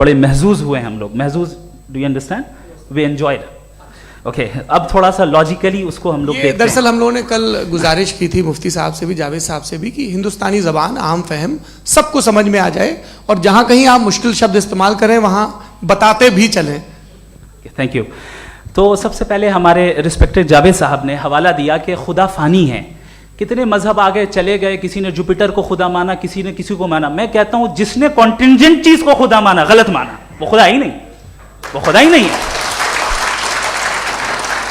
बड़े महजूज हुए हम लोग। महजूज, do you understand? We enjoyed. Okay, अब थोड़ा सा लॉजिकली उसको हम लोग देखते हैं। दरअसल हम लोगों ने कल गुजारिश की थी मुफ्ती साहब से भी, जावेद साहब से भी, कि हिंदुस्तानी ज़बान आम फहम सबको समझ में आ जाए और जहाँ कहीं आप मुश्किल शब्द इस्तेमाल करें वहाँ बताते भी चलें। Thank you. तो सबसे पहले हमारे रिस्पेक्टेड जावेद साहब ने हवाला दिया कि खुदा फ़ानी है। कितने मजहब आगे चले गए, किसी ने जुपिटर को खुदा माना, किसी ने किसी को माना। मैं कहता हूं जिसने कॉन्टिंजेंट चीज को खुदा माना, गलत माना, वो खुदा ही नहीं, वो खुदा ही नहीं है।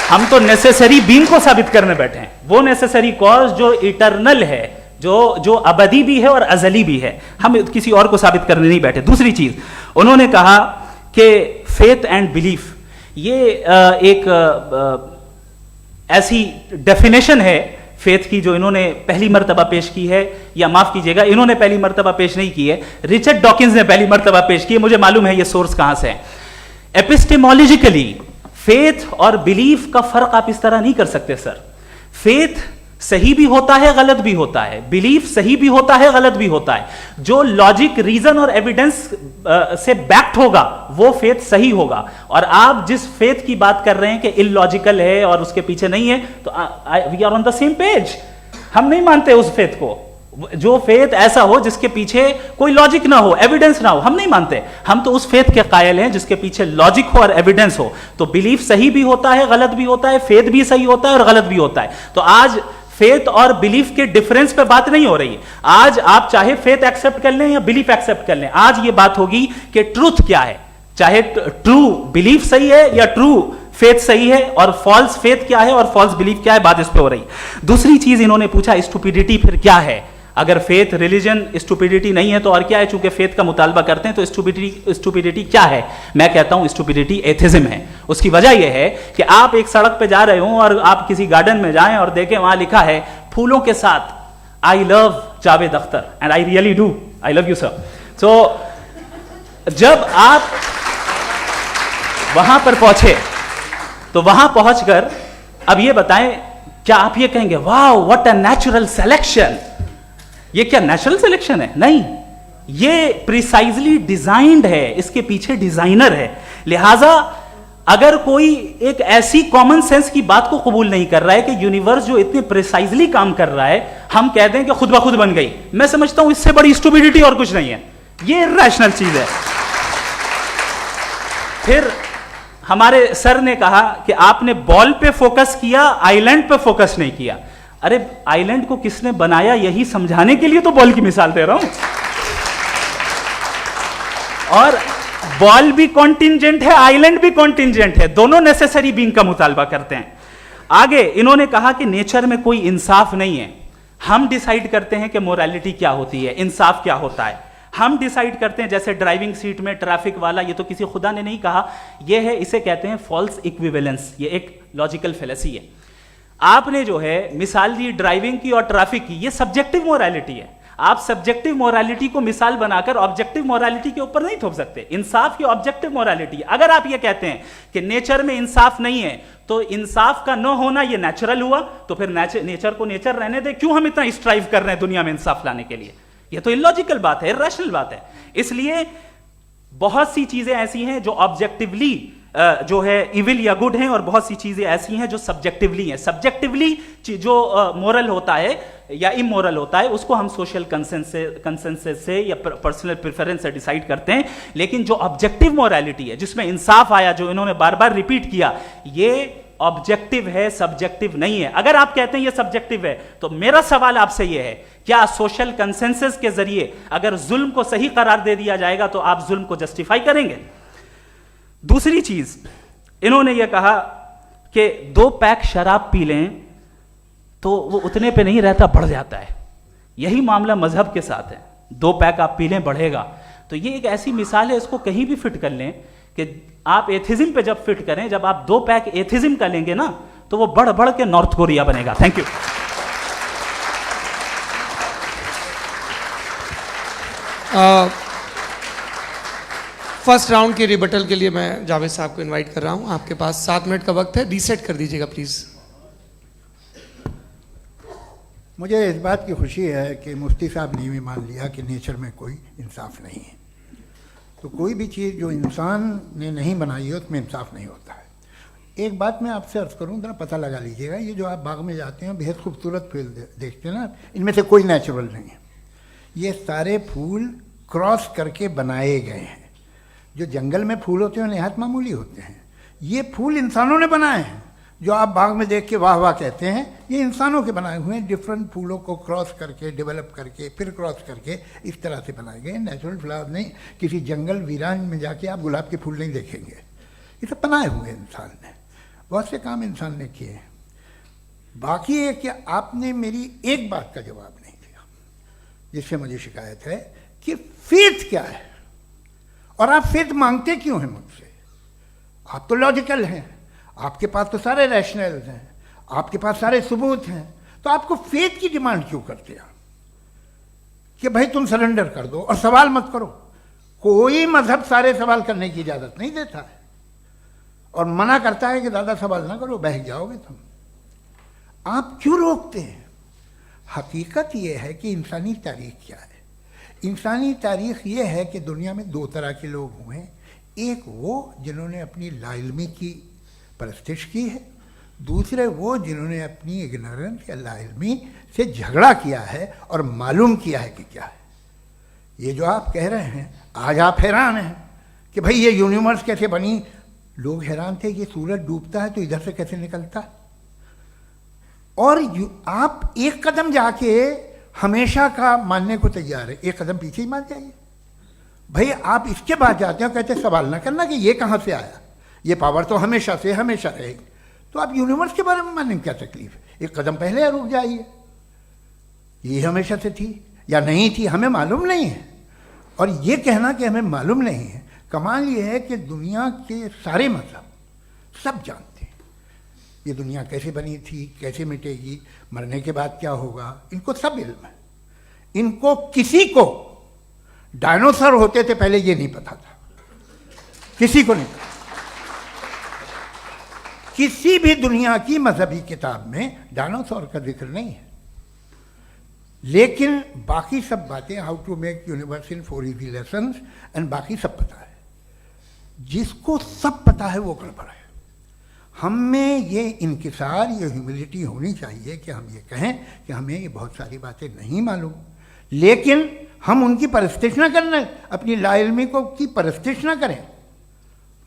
हम तो नेसेसरी बीइंग को साबित करने बैठे हैं, वो नेसेसरी कॉज जो इटरनल है, जो अबदी भी है और अजली भी है। हम किसी और को साबित करने नहीं बैठे। दूसरी चीज उन्होंने कहा कि फेथ एंड बिलीफ, ये एक ऐसी डेफिनेशन है फेथ की जो इन्होंने पहली मर्तबा पेश की है, या माफ कीजिएगा इन्होंने पहली मर्तबा पेश नहीं की है, रिचर्ड डॉकिंस ने पहली मर्तबा पेश की है। मुझे मालूम है ये सोर्स कहां से है। एपिस्टेमोलॉजिकली फेथ और बिलीफ का फर्क आप इस तरह नहीं कर सकते सर। फेथ सही भी होता है, गलत भी होता है। बिलीफ सही भी होता है, गलत भी होता है। जो लॉजिक, रीजन और एविडेंस से बैक्ड होगा वो फेथ सही होगा। और आप जिस फेथ की बात कर रहे हैं कि इलॉजिकल है और उसके पीछे नहीं है, तो we are on the same page. हम नहीं मानते उस फेथ को, जो फेथ ऐसा हो जिसके पीछे कोई लॉजिक ना हो, एविडेंस ना हो, हम नहीं मानते। हम तो उस फेथ के कायल हैं जिसके पीछे लॉजिक हो और एविडेंस हो। तो बिलीफ सही भी होता है, गलत भी होता है, फेथ भी सही होता है और गलत भी होता है। तो आज फेथ और बिलीफ के डिफरेंस पे बात नहीं हो रही। आज आप चाहे फेथ एक्सेप्ट कर लें या बिलीफ एक्सेप्ट कर लें, आज ये बात होगी कि ट्रूथ क्या है। चाहे ट्रू बिलीफ सही है या ट्रू फेथ सही है, और फॉल्स फेथ क्या है और फॉल्स बिलीफ क्या है, बात इस पे हो रही। दूसरी चीज इन्होंने पूछा स्टुपिडिटी फिर क्या है। अगर फेथ, रिलीजन स्टुपिडिटी नहीं है तो और क्या है? चूंकि फेथ का मुतालबा करते हैं तो स्टुपिडिटी क्या है? मैं कहता हूं स्टुपिडिटी एथिज्म है। उसकी वजह यह है कि आप एक सड़क पे जा रहे हो और आप किसी गार्डन में जाएं और देखें वहां लिखा है फूलों के साथ, I love Javed Akhtar and I really do, I love you sir. So जब आप वहां पर पहुंचे तो वहां पहुंचकर अब ये बताएं, क्या आप ये कहेंगे वाह व्हाट अ नेचुरल सिलेक्शन? ये क्या नेचुरल सिलेक्शन है? नहीं, ये प्रिसाइजली डिजाइंड है, इसके पीछे डिजाइनर है। लिहाजा अगर कोई एक ऐसी कॉमन सेंस की बात को कबूल नहीं कर रहा है कि यूनिवर्स जो इतने प्रिसाइजली काम कर रहा है, हम कह दें कि खुद ब खुद बन गई, मैं समझता हूं इससे बड़ी स्टुपिडिटी और कुछ नहीं है। ये इरैशनल चीज है। फिर हमारे सर ने कहा कि आपने बॉल पे फोकस किया, आइलैंड पे फोकस नहीं किया। अरे आइलैंड को किसने बनाया यही समझाने के लिए तो बॉल की मिसाल दे रहा हूं। और बॉल भी कॉन्टिंजेंट है, आइलैंड भी कॉन्टिंजेंट है, दोनों नेसेसरी बीइंग का मुतालबा करते हैं। आगे इन्होंने कहा कि नेचर में कोई इंसाफ नहीं है। हम डिसाइड करते हैं कि मोरालिटी क्या होती है, इंसाफ क्या होता है। हम डिसाइड करते हैं, जैसे ड्राइविंग सीट में ट्रैफिक वाला, ये तो किसी खुदा ने नहीं कहा, ये है, इसे कहते हैं फॉल्स इक्विवेलेंस। ये एक लॉजिकल फेलेसी है। आपने जो है मिसाल दी ड्राइविंग की और ट्रैफिक की, ये सब्जेक्टिव मोरालिटी है। आप सब्जेक्टिव मोरालिटी को मिसाल बनाकर ऑब्जेक्टिव मोरालिटी के ऊपर नहीं थोप सकते। इंसाफ की ऑब्जेक्टिव मोरालिटी है। अगर आप ये कहते हैं कि नेचर में इंसाफ नहीं है, तो इंसाफ का न होना ये नेचुरल हुआ, तो फिर नेचर को नेचर रहने दे। क्यों हम इतना स्ट्राइव कर रहे हैं दुनिया में इंसाफ लाने के लिए? ये तो इलॉजिकल बात है, इरैशनल बात है। इसलिए बहुत सी चीजें ऐसी हैं जो ऑब्जेक्टिवली जो है इविल या गुड हैं, और बहुत सी चीजें ऐसी हैं जो सब्जेक्टिवली हैं। सब्जेक्टिवली जो मोरल होता है या इमोरल होता है, उसको हम सोशल कंसेंसस से या पर्सनल प्रेफरेंस से डिसाइड करते हैं। लेकिन जो ऑब्जेक्टिव मोरालिटी है, जिसमें इंसाफ आया, जो इन्होंने बार बार रिपीट किया, ये ऑब्जेक्टिव है, सब्जेक्टिव नहीं है। अगर आप कहते हैं ये सब्जेक्टिव है, तो मेरा सवाल आपसे ये है, क्या सोशल कंसेंसस के जरिए अगर जुल्म को सही करार दे दिया जाएगा तो आप जुल्म को जस्टिफाई करेंगे? दूसरी चीज इन्होंने यह कहा कि 2 पैक शराब पी लें तो वो उतने पे नहीं रहता, बढ़ जाता है। यही मामला मजहब के साथ है। 2 पैक आप पी लें, बढ़ेगा। तो ये एक ऐसी मिसाल है, इसको कहीं भी फिट कर लें कि आप एथिज्म पे जब फिट करें, जब आप 2 पैक एथिज्म का लेंगे ना, तो वो बढ़ बढ़ के नॉर्थ कोरिया बनेगा। Thank you. फर्स्ट राउंड के रिबटल के लिए मैं जावेद साहब को इनवाइट कर रहा हूं। आपके पास 7 मिनट का वक्त है, रीसेट कर दीजिएगा प्लीज। मुझे इस बात की खुशी है कि मुफ्ती साहब ने भी मान लिया कि नेचर में कोई इंसाफ नहीं है। तो कोई भी चीज़ जो इंसान ने नहीं बनाई है उसमें इंसाफ नहीं होता है। एक बात मैं आपसे अर्ज करूं, जरा पता लगा लीजिएगा, ये जो आप बाग में जाते हैं बेहद खूबसूरत फूल देखते हैं ना, इनमें से कोई नेचुरल नहीं है। ये सारे फूल क्रॉस करके बनाए गए हैं। जो जंगल में फूल होते हैं निहायत मामूली होते हैं, ये फूल इंसानों ने बनाए हैं। जो आप बाग में देख के वाह वाह कहते हैं, ये इंसानों के बनाए हुए हैं। डिफरेंट फूलों को क्रॉस करके, डेवलप करके, फिर क्रॉस करके इस तरह से बनाए गए। नेचुरल फ्लावर नहीं। किसी जंगल वीरान में जाके आप गुलाब के फूल नहीं देखेंगे। ये सब बनाए हुए इंसान ने, बहुत से काम इंसान ने किए हैं। बाकी है कि आपने मेरी एक बात का जवाब नहीं दिया, जिससे मुझे शिकायत है कि फेथ क्या है और आप फेथ मांगते क्यों हैं मुझसे? आप तो लॉजिकल हैं, आपके पास तो सारे रैशनल्स हैं, आपके पास सारे सबूत हैं, तो आपको फेथ की डिमांड क्यों करते हैं कि भाई तुम सरेंडर कर दो और सवाल मत करो? कोई मजहब सारे सवाल करने की इजाजत नहीं देता है और मना करता है कि दादा सवाल ना करो, बहक जाओगे तुम। आप क्यों रोकते हैं? हकीकत यह है कि इंसानी तारीख क्या है। इंसानी तारीख ये है कि दुनिया में दो तरह के लोग हुए हैं। एक वो जिन्होंने अपनी लाइल्मी की परस्तिश की है, दूसरे वो जिन्होंने अपनी इग्नोरेंस या लाइल्मी से झगड़ा किया है और मालूम किया है कि क्या है। ये जो आप कह रहे हैं, आज आप हैरान हैं कि भाई ये यूनिवर्स कैसे बनी। लोग हैरान थे कि सूरज डूबता है तो इधर से कैसे निकलता है। और आप एक कदम जाके हमेशा का मानने को तैयार है, एक कदम पीछे ही मान जाइए। भाई आप इसके बाद जाते हो, कहते सवाल ना करना कि ये कहाँ से आया, ये पावर तो हमेशा से हमेशा रहेगी। तो आप यूनिवर्स के बारे में मानने में क्या तकलीफ है? एक कदम पहले रुक जाइए। ये हमेशा से थी या नहीं थी, हमें मालूम नहीं है। और ये कहना कि हमें मालूम नहीं है, कमाल ये है कि दुनिया के सारे मजहब सब जानते हैं ये दुनिया कैसे बनी थी, कैसे मिटेगी, मरने के बाद क्या होगा, इनको सब इल्म है। इनको किसी को डायनासोर होते थे पहले ये नहीं पता था, किसी को नहीं पता। किसी भी दुनिया की मजहबी किताब में डायनासोर का जिक्र नहीं है। लेकिन बाकी सब बातें, how to make universe in 4 easy lessons and बाकी सब पता है। जिसको सब पता है वो गड़बड़ है। हम में ये इंकिसार, ये ह्यूमिलिटी होनी चाहिए कि हम ये कहें कि हमें ये बहुत सारी बातें नहीं मालूम, लेकिन हम उनकी परस्तिश ना करना, अपनी लाइल्मी को की परस्तिश ना करें,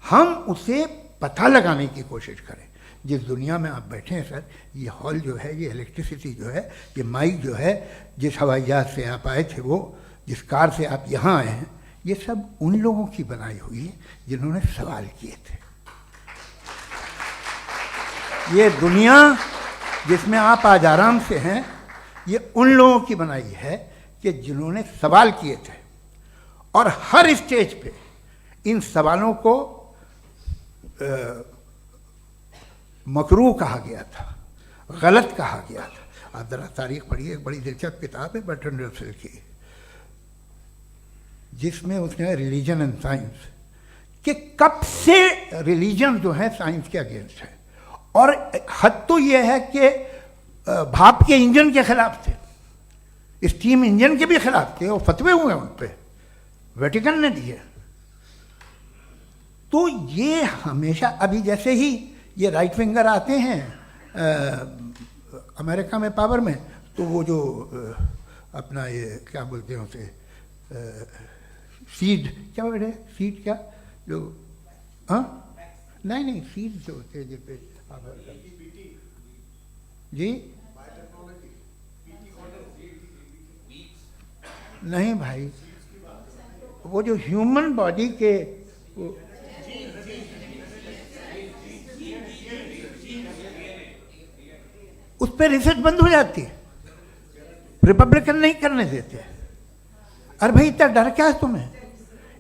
हम उसे पता लगाने की कोशिश करें। जिस दुनिया में आप बैठे हैं सर, ये हॉल जो है, ये इलेक्ट्रिसिटी जो है, ये माइक जो है, जिस हवाई जहाज से आप आए थे, वो जिस कार से आप यहाँ आए हैं, ये सब उन लोगों की बनाई हुई है जिन्होंने सवाल किए थे। ये दुनिया जिसमें आप आज आराम से हैं, ये उन लोगों की बनाई है कि जिन्होंने सवाल किए थे। और हर स्टेज पे इन सवालों को मकरूह कहा गया था, गलत कहा गया था। आप जरा तारीख पढ़िए, एक बड़ी दिलचस्प किताब है बर्ट्रैंड रसेल की, जिसमें उसने रिलीजन एंड साइंस कि कब से रिलीजन जो है साइंस के अगेंस्ट है। और हद तो यह है कि भाप के इंजन के खिलाफ थे, स्टीम इंजन के भी खिलाफ थे, और फतवे हुए उन पर, वेटिकन ने दिए। तो ये हमेशा, अभी जैसे ही ये राइट विंगर आते हैं अमेरिका में पावर में, तो वो जो अपना ये क्या बोलते हैं उसे, सीड क्या बोल रहे, सीड क्या जो, हाँ नहीं सीड जो होते हैं जिन पे जी, नहीं भाई, वो जो ह्यूमन बॉडी के उस पर रिसर्च बंद हो जाती है, रिपब्लिकन नहीं करने देते। अरे भाई इतना डर क्या है तुम्हें?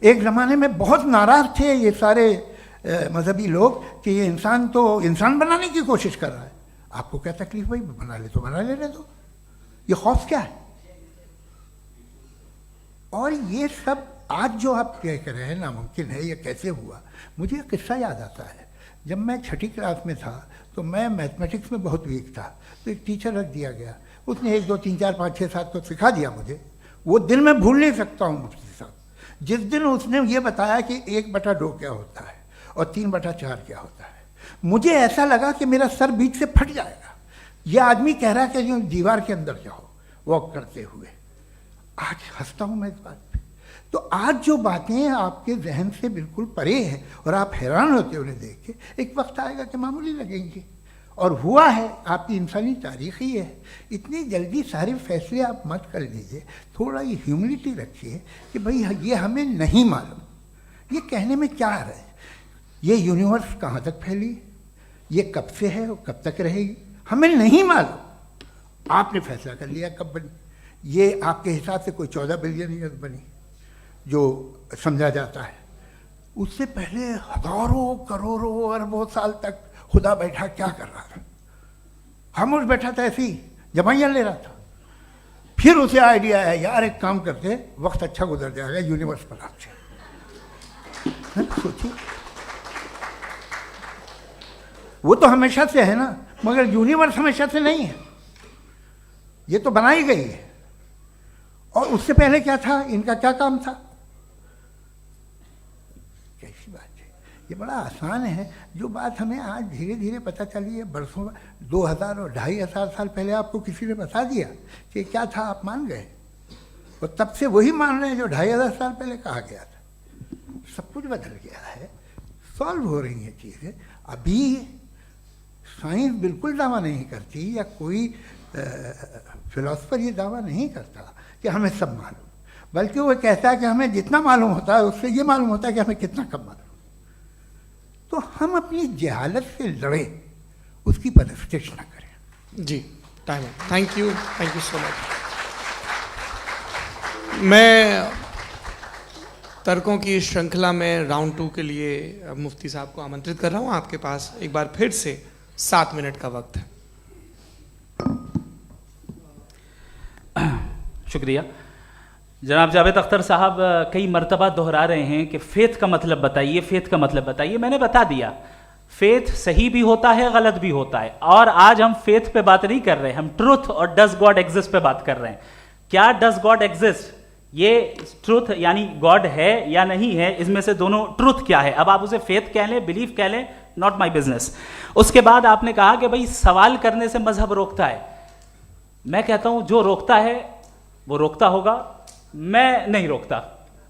एक ज़माने में बहुत नाराज थे ये सारे मजहबी लोग कि ये इंसान तो इंसान बनाने की कोशिश कर रहा है। आपको क्या तकलीफ भाई, बना ले तो बना लेने दो, ये खौफ क्या है? और ये सब आज जो आप कह कर रहे हैं नामुमकिन है, ये कैसे हुआ? मुझे एक किस्सा याद आता है। जब मैं 6ठी क्लास में था तो मैं मैथमेटिक्स में बहुत वीक था, तो एक टीचर रख दिया गया, उसने 1 2 3 4 5 6 7 तो सिखा दिया मुझे। वो दिन मैं भूल नहीं सकता हूँ मुफ्ती साहब, जिस दिन उसने ये बताया कि 1/2 क्या होता है और 3/4 क्या होता है, मुझे ऐसा लगा कि मेरा सर बीच से फट जाएगा। यह आदमी कह रहा है कि जो दीवार के अंदर जाओ वॉक करते हुए। आज हंसता हूँ मैं इस बात पे। तो आज जो बातें आपके जहन से बिल्कुल परे हैं और आप हैरान होते उन्हें देख के, एक वक्त आएगा कि मामूली लगेंगे। और हुआ है, आपकी इंसानी तारीख ही है। इतनी जल्दी सारे फैसले आप मत कर लीजिए, थोड़ा ये ह्यूमिलिटी रखिए कि भाई ये हमें नहीं मालूम। ये कहने में क्या है, ये यूनिवर्स कहाँ तक फैली, ये कब से है और कब तक रहेगी, हमें नहीं मालूम। आपने फैसला कर लिया कब बनी। ये आपके हिसाब से कोई 14 बिलियन ईयर बनी जो समझा जाता है। उससे पहले हजारों करोड़ों अरबों साल तक खुदा बैठा क्या कर रहा था? खामोश बैठा था, ऐसी जमाइयाँ ले रहा था। फिर उसे आइडिया आया, यार एक काम करते, वक्त अच्छा गुजर जाएगा, यूनिवर्स बनाते। सोचिए, वो तो हमेशा से है ना, मगर यूनिवर्स हमेशा से नहीं है, ये तो बनाई गई है। और उससे पहले क्या था, इनका क्या काम था? कैसी बात है, ये बड़ा आसान है। जो बात हमें आज धीरे धीरे पता चली है, बरसों 2000 और 2500 साल पहले आपको किसी ने बता दिया कि क्या था, आप मान गए, और तब से वही मान रहे हैं जो 2500 साल पहले कहा गया था। सब कुछ बदल गया है, सॉल्व हो रही हैं चीज़ें। अभी साइंस बिल्कुल दावा नहीं करती, या कोई फिलोसफर ये दावा नहीं करता कि हमें सब मालूम, बल्कि वो कहता है कि हमें जितना मालूम होता है उससे ये मालूम होता है कि हमें कितना कम मालूम। तो हम अपनी जहालत से लड़े, उसकी परस्तिश न करें। जी, time. Thank you so much. मैं तर्कों की श्रृंखला में राउंड 2 के लिए मुफ्ती साहब को आमंत्रित कर रहा हूँ। आपके पास एक बार फिर से 7 मिनट का वक्त है। शुक्रिया। जनाब जावेद अख्तर साहब कई मर्तबा दोहरा रहे हैं कि फेथ का मतलब बताइए, फेथ का मतलब बताइए। मैंने बता दिया, फेथ सही भी होता है, गलत भी होता है। और आज हम फेथ पे बात नहीं कर रहे, हम ट्रुथ और डज गॉड एग्जिस्ट पे बात कर रहे हैं। क्या डज गॉड एग्जिस्ट, ये ट्रुथ यानी गॉड है या नहीं है, इसमें से दोनों ट्रुथ क्या है। अब आप उसे फेथ कह लें, बिलीफ कह लें, नॉट माई बिजनेस। उसके बाद आपने कहा कि भाई सवाल करने से मजहब रोकता है। मैं कहता हूं जो रोकता है वो रोकता होगा, मैं नहीं रोकता,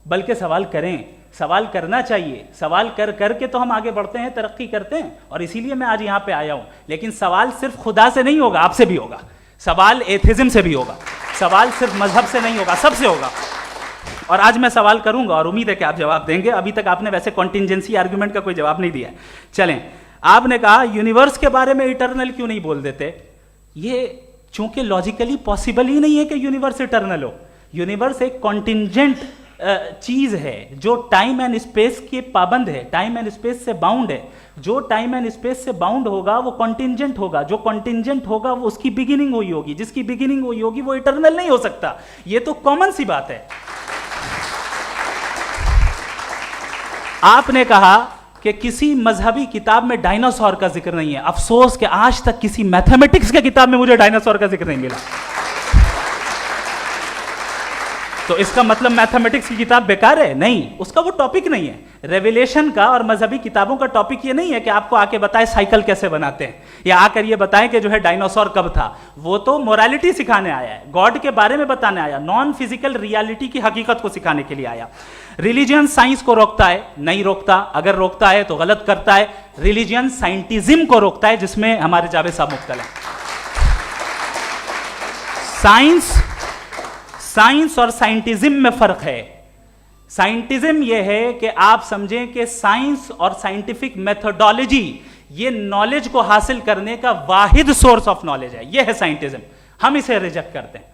बल्कि सवाल करें, सवाल करना चाहिए। सवाल कर करके तो हम आगे बढ़ते हैं, तरक्की करते हैं, और इसीलिए मैं आज यहां पे आया हूं। लेकिन सवाल सिर्फ खुदा से नहीं होगा, आपसे भी होगा। सवाल एथिज्म से भी होगा, सवाल सिर्फ मजहब से नहीं होगा, सबसे होगा। और आज मैं सवाल करूंगा और उम्मीद है कि आप जवाब देंगे। अभी तक आपने वैसे कॉन्टिंजेंसी आर्गुमेंट का कोई जवाब नहीं दिया है। चलें, आपने कहा यूनिवर्स के बारे में इटर्नल क्यों नहीं बोल देते। ये चूंकि लॉजिकली पॉसिबल ही नहीं है कि यूनिवर्स इटर्नल हो। यूनिवर्स एक कॉन्टिंजेंट चीज है जो टाइम एंड स्पेस के पाबंद है, टाइम एंड स्पेस से बाउंड है। जो टाइम एंड स्पेस से बाउंड होगा वो कॉन्टिंजेंट होगा, जो कॉन्टिंजेंट होगा वो उसकी बिगिनिंग हुई होगी, जिसकी बिगिनिंग हुई होगी वो इटर्नल नहीं हो सकता। ये तो कॉमन सी बात है। आपने कहा कि किसी मजहबी किताब में डायनासोर का जिक्र नहीं है। अफसोस कि आज तक किसी मैथमेटिक्स के किताब में मुझे डायनासोर का जिक्र नहीं मिला। तो इसका मतलब मैथमेटिक्स की किताब बेकार है? नहीं, उसका वो टॉपिक नहीं है। रेवलेशन का और मजहबी किताबों का टॉपिक ये नहीं है कि आपको आके बताए साइकिल कैसे बनाते हैं, या आकर ये बताएं कि जो है डायनासोर कब था। वो तो मोरालिटी सिखाने आया है, गॉड के बारे में बताने आया, नॉन फिजिकल रियलिटी की हकीकत को सिखाने के लिए आया। रिलीजियन साइंस को रोकता है? नहीं रोकता। अगर रोकता है तो गलत करता है। रिलीजियन साइंटिज्म को रोकता है, जिसमें हमारे जावेद साहब मुब्तला हैं। साइंस और साइंटिज्म में फर्क है। साइंटिज्म यह है कि आप समझें कि साइंस और साइंटिफिक मेथोडोलॉजी ये नॉलेज को हासिल करने का वाहिद सोर्स ऑफ नॉलेज है। यह है साइंटिज्म। हम इसे रिजेक्ट करते हैं।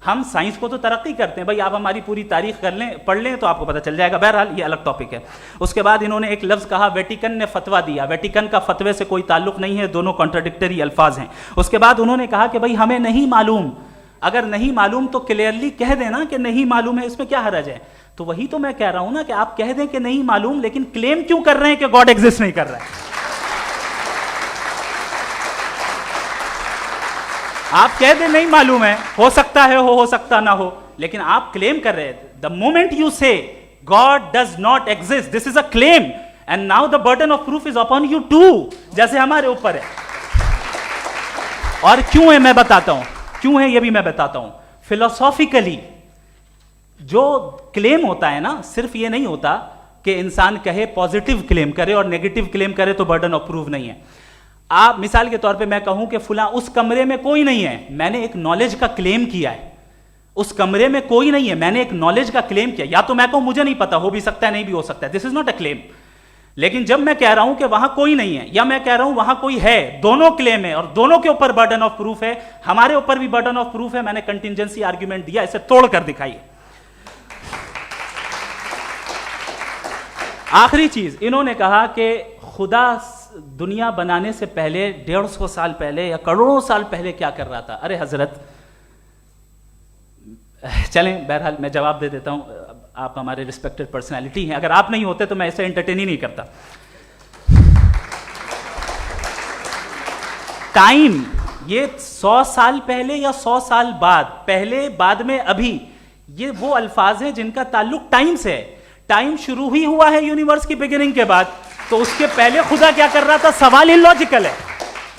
हम साइंस को तो तरक्की करते हैं, भाई आप हमारी पूरी तारीख कर लें, पढ़ लें तो आपको पता चल जाएगा। बहरहाल ये अलग टॉपिक है। उसके बाद इन्होंने एक लफ्ज कहा, वेटिकन ने फतवा दिया। वेटिकन का फतवे से कोई ताल्लुक नहीं है, दोनों कॉन्ट्राडिक्टरी अल्फाज हैं। उसके बाद उन्होंने कहा कि भाई हमें नहीं मालूम। अगर नहीं मालूम तो क्लियरली कह देना कि नहीं मालूम है, इसमें क्या हरज है। तो वही तो मैं कह रहा हूं ना कि आप कह दें कि नहीं मालूम, लेकिन क्लेम क्यों कर रहे हैं कि गॉड एग्जिस्ट नहीं कर रहा है। आप कह दें नहीं मालूम है, हो सकता है हो सकता ना हो, लेकिन आप क्लेम कर रहे हैं। द मोमेंट यू से God does not exist. This is a claim. And now the burden of proof is upon you too. जैसे हमारे ऊपर है. और क्यों है मैं बताता हूं, क्यों है ये भी मैं बताता हूं. फिलोसॉफिकली जो क्लेम होता है ना, सिर्फ ये नहीं होता कि इंसान कहे पॉजिटिव क्लेम करे और नेगेटिव क्लेम करे तो बर्डन ऑफ प्रूफ नहीं है. आप मिसाल के तौर पे मैं कहूं कि फुला उस कमरे में कोई नहीं है, मैंने एक नॉलेज का क्लेम किया है. उस कमरे में कोई नहीं है, मैंने एक नॉलेज का क्लेम किया. या तो मैं कहूं मुझे नहीं पता, हो भी सकता है नहीं भी हो सकता है, this is not a claim. लेकिन जब मैं कह रहा हूं कि वहां कोई नहीं है या मैं कह रहा हूं वहां कोई है, दोनों क्लेम है और दोनों के ऊपर बर्डन ऑफ प्रूफ है. हमारे ऊपर भी बर्डन ऑफ प्रूफ है. मैंने कंटिजेंसी आर्ग्यूमेंट दिया, इसे तोड़कर दिखाइए. आखिरी चीज, इन्होंने कहा कि खुदा दुनिया बनाने से पहले 150 साल पहले या करोड़ों साल पहले क्या कर रहा था. अरे हजरत, चलें बहरहाल मैं जवाब दे देता हूं. आप हमारे रिस्पेक्टेड पर्सनालिटी हैं, अगर आप नहीं होते तो मैं इसे एंटरटेन ही नहीं करता. टाइम, ये 100 साल पहले या 100 साल बाद, पहले बाद में अभी, ये वो अल्फाज हैं जिनका ताल्लुक टाइम से है. टाइम शुरू ही हुआ है यूनिवर्स की बिगिनिंग के बाद, तो उसके पहले खुदा क्या कर रहा था? सवाल इलॉजिकल है,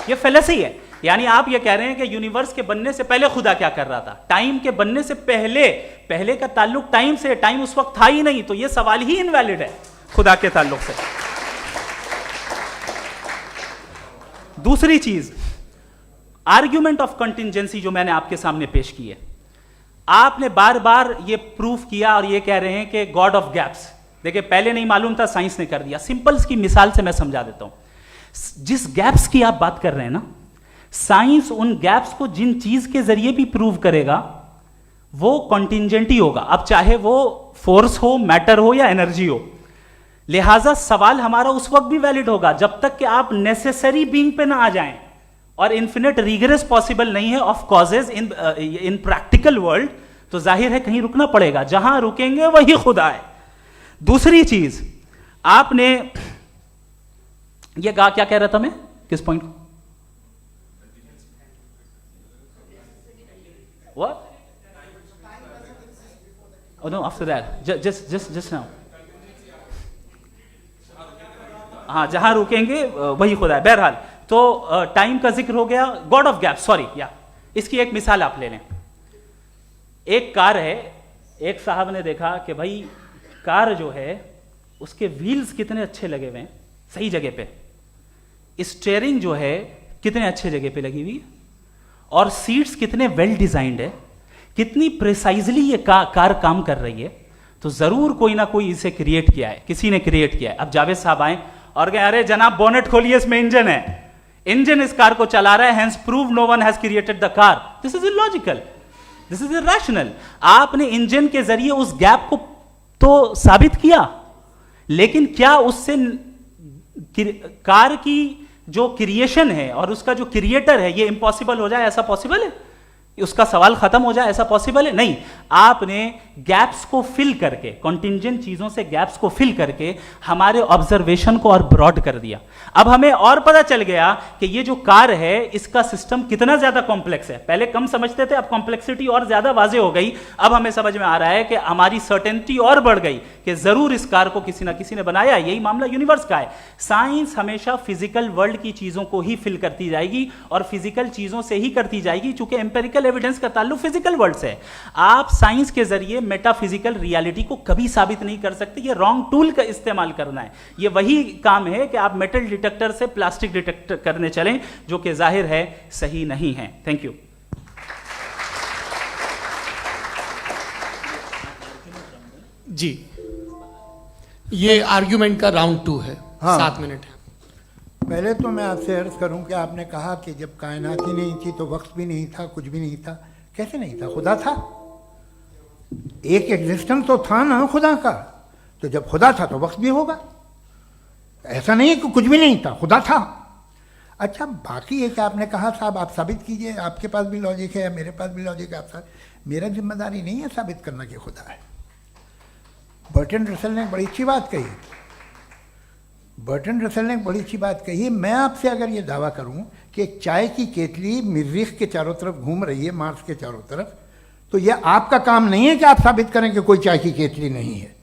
ये फेलेसी है. यानी आप ये कह रहे हैं कि यूनिवर्स के बनने से पहले खुदा क्या कर रहा था? टाइम के बनने से पहले, पहले का ताल्लुक टाइम से, टाइम उस वक्त था ही नहीं, तो ये सवाल ही इनवैलिड है खुदा के ताल्लुक से. दूसरी चीज, आर्ग्यूमेंट ऑफ कंटिजेंसी जो मैंने आपके सामने पेश की है, आपने बार बार ये प्रूफ किया और ये कह रहे हैं कि गॉड ऑफ गैप्स. देखिए, पहले नहीं मालूम था, साइंस ने कर दिया. सिंपल की मिसाल से मैं समझा देता हूं. जिस गैप्स की आप बात कर रहे हैं ना, साइंस उन गैप्स को जिन चीज के जरिए भी प्रूव करेगा वो कॉन्टिजेंट ही होगा. अब चाहे वो फोर्स हो, मैटर हो या एनर्जी हो. लिहाजा सवाल हमारा उस वक्त भी वैलिड होगा जब तक कि आप नेसेसरी बीइंग पे ना आ जाएं. और इन्फिनिट रिग्रेस पॉसिबल नहीं है of causes in practical world, तो जाहिर है कहीं रुकना पड़ेगा. जहां रुकेंगे वही खुदा है. दूसरी चीज, आपने ये कहा, क्या कह रहा था मैं, किस पॉइंट को? What? Oh no, after that. Just now. हाँ, जहां रुकेंगे वही खुदा है. बहरहाल, तो टाइम का जिक्र हो गया. गॉड ऑफ गैप, सॉरी, या इसकी एक मिसाल आप ले लें. एक कार है, एक साहब ने देखा कि भाई कार जो है उसके व्हील्स कितने अच्छे लगे हुए हैं, सही जगह पे. स्टीयरिंग जो है कितने अच्छे जगह पे लगी हुई है, और सीट्स कितने वेल डिजाइंड है, कितनी प्रिसाइजली ये कार काम कर रही है. तो जरूर कोई ना कोई इसे क्रिएट किया है, किसी ने क्रिएट किया है. अब जावेद साहब आए और कहे, अरे जनाब बोनेट खोलिए, इसमें इंजन है, इंजन इस कार को चला रहा है, hence prove no one has created the car. This is illogical, this is irrational. आपने इंजन के जरिए उस गैप को तो साबित किया, लेकिन क्या उससे कार की जो क्रिएशन है और उसका जो क्रिएटर है ये इम्पॉसिबल हो जाए? ऐसा पॉसिबल है? उसका सवाल खत्म हो जाए, ऐसा पॉसिबल है? नहीं. आपने गैप्स को फिल करके, कॉन्टिजेंट चीजों से गैप्स को फिल करके हमारे ऑब्जर्वेशन को और ब्रॉड कर दिया. अब हमें और पता चल गया कि ये जो कार है इसका सिस्टम कितना ज्यादा कॉम्प्लेक्स है. पहले कम समझते थे, अब कॉम्प्लेक्सिटी और ज्यादा वाजे हो गई. अब हमें समझ में आ रहा है कि हमारी सर्टेनिटी और बढ़ गई कि जरूर इस कार को किसी ना किसी ने बनाया. यही मामला यूनिवर्स का है. साइंस हमेशा फिजिकल वर्ल्ड की चीजों को ही फिल करती जाएगी और फिजिकल चीजों से ही करती जाएगी, चूंकि एम्पेरिकल एविडेंस का ताल्लुक फिजिकल वर्ल्ड से है. आप साइंस के जरिए मेटाफिजिकल रियलिटी को कभी साबित नहीं कर सकते. ये रॉन्ग टूल का इस्तेमाल करना है. ये वही काम है कि आप मेटल डिटेक्टर से प्लास्टिक डिटेक्टर करने चलें, जो कि जाहिर है सही नहीं है. Thank you. जी, ये आर्ग्यूमेंट का राउंड 2 है. हाँ. 7 मिनट है. पहले तो मैं आपसे अर्ज करूं कि आपने कहा कि जब कायनात ही नहीं थी तो वक्त भी नहीं था, कुछ भी नहीं था. कैसे नहीं था? खुदा था. एक एग्जिस्टेंस तो था ना खुदा का. तो जब खुदा था तो वक्त भी होगा. ऐसा नहीं है कि कुछ भी नहीं था, खुदा था. अच्छा, बाकी एक आपने कहा साहब आप साबित कीजिए, आपके पास भी लॉजिक है, मेरे पास भी लॉजिक है. आप मेरा जिम्मेदारी नहीं है साबित करना कि खुदा है. बर्टन रसल ने बड़ी अच्छी बात कही. बर्टन रसल ने एक बड़ी अच्छी बात कही है. मैं आपसे अगर ये दावा करूं कि एक चाय की केतली मरीख के चारों तरफ घूम रही है, मार्स के चारों तरफ, तो यह आपका काम नहीं है कि आप साबित करें कि कोई चाय की केतली नहीं है.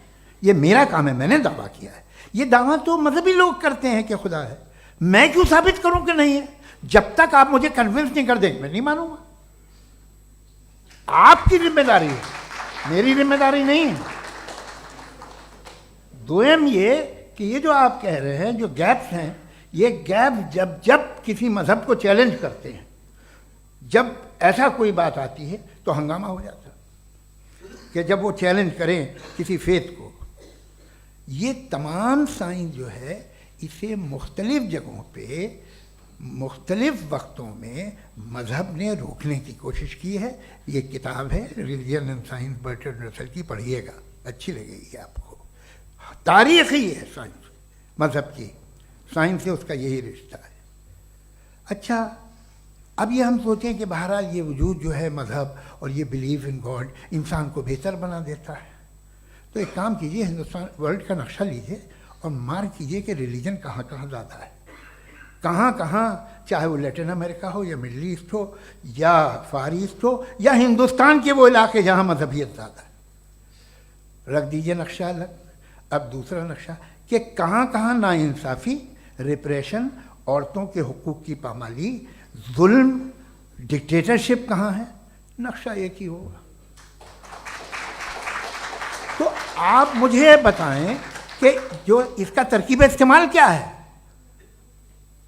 ये मेरा काम है, मैंने दावा किया है। ये दावा तो मजहबी लोग करते हैं कि खुदा है, मैं क्यों साबित करूं कि नहीं है? जब तक आप मुझे कन्विंस नहीं कर देंगे मैं नहीं मानूंगा। आपकी जिम्मेदारी है, मेरी जिम्मेदारी नहीं है। दोयम ये कि ये जो आप कह रहे हैं जो गैप्स हैं, ये गैप जब जब किसी मजहब को चैलेंज करते हैं, जब ऐसा कोई बात आती है तो हंगामा हो जाता है कि जब वो चैलेंज करें किसी फेथ को। ये तमाम साइंस जो है इसे मुख्तलिफ जगहों पे मुख्तलिफ वक्तों में मजहब ने रोकने की कोशिश की है। ये किताब है religion and science Burton Russell की, पढ़िएगा, अच्छी लगेगी आपको। तारीख ही है साइंस, मजहब की साइंस से उसका यही रिश्ता है। अच्छा, अब ये हम सोचें कि बहरहाल ये वजूद जो है मजहब और ये बिलीव इन गॉड इंसान को बेहतर बना देता है, तो एक काम कीजिए, हिंदुस्तान वर्ल्ड का नक्शा लीजिए और मार्क कीजिए कि रिलीजन कहाँ कहाँ ज़्यादा है, कहाँ कहाँ, चाहे वो लैटिन अमेरिका हो या मिडल ईस्ट हो या फार ईस्ट हो या हिंदुस्तान के वो इलाके जहाँ मजहबियत ज़्यादा है। रख दीजिए नक्शा अलग। अब दूसरा नक्शा कि कहाँ कहाँ नाइंसाफ़ी, रिप्रेशन, औरतों के हुकूक की पामाली, जुल्म, डिक्टेटरशिप कहाँ है, नक्शा एक ही होगा। तो आप मुझे बताएं कि जो इसका तरकीब इस्तेमाल क्या है,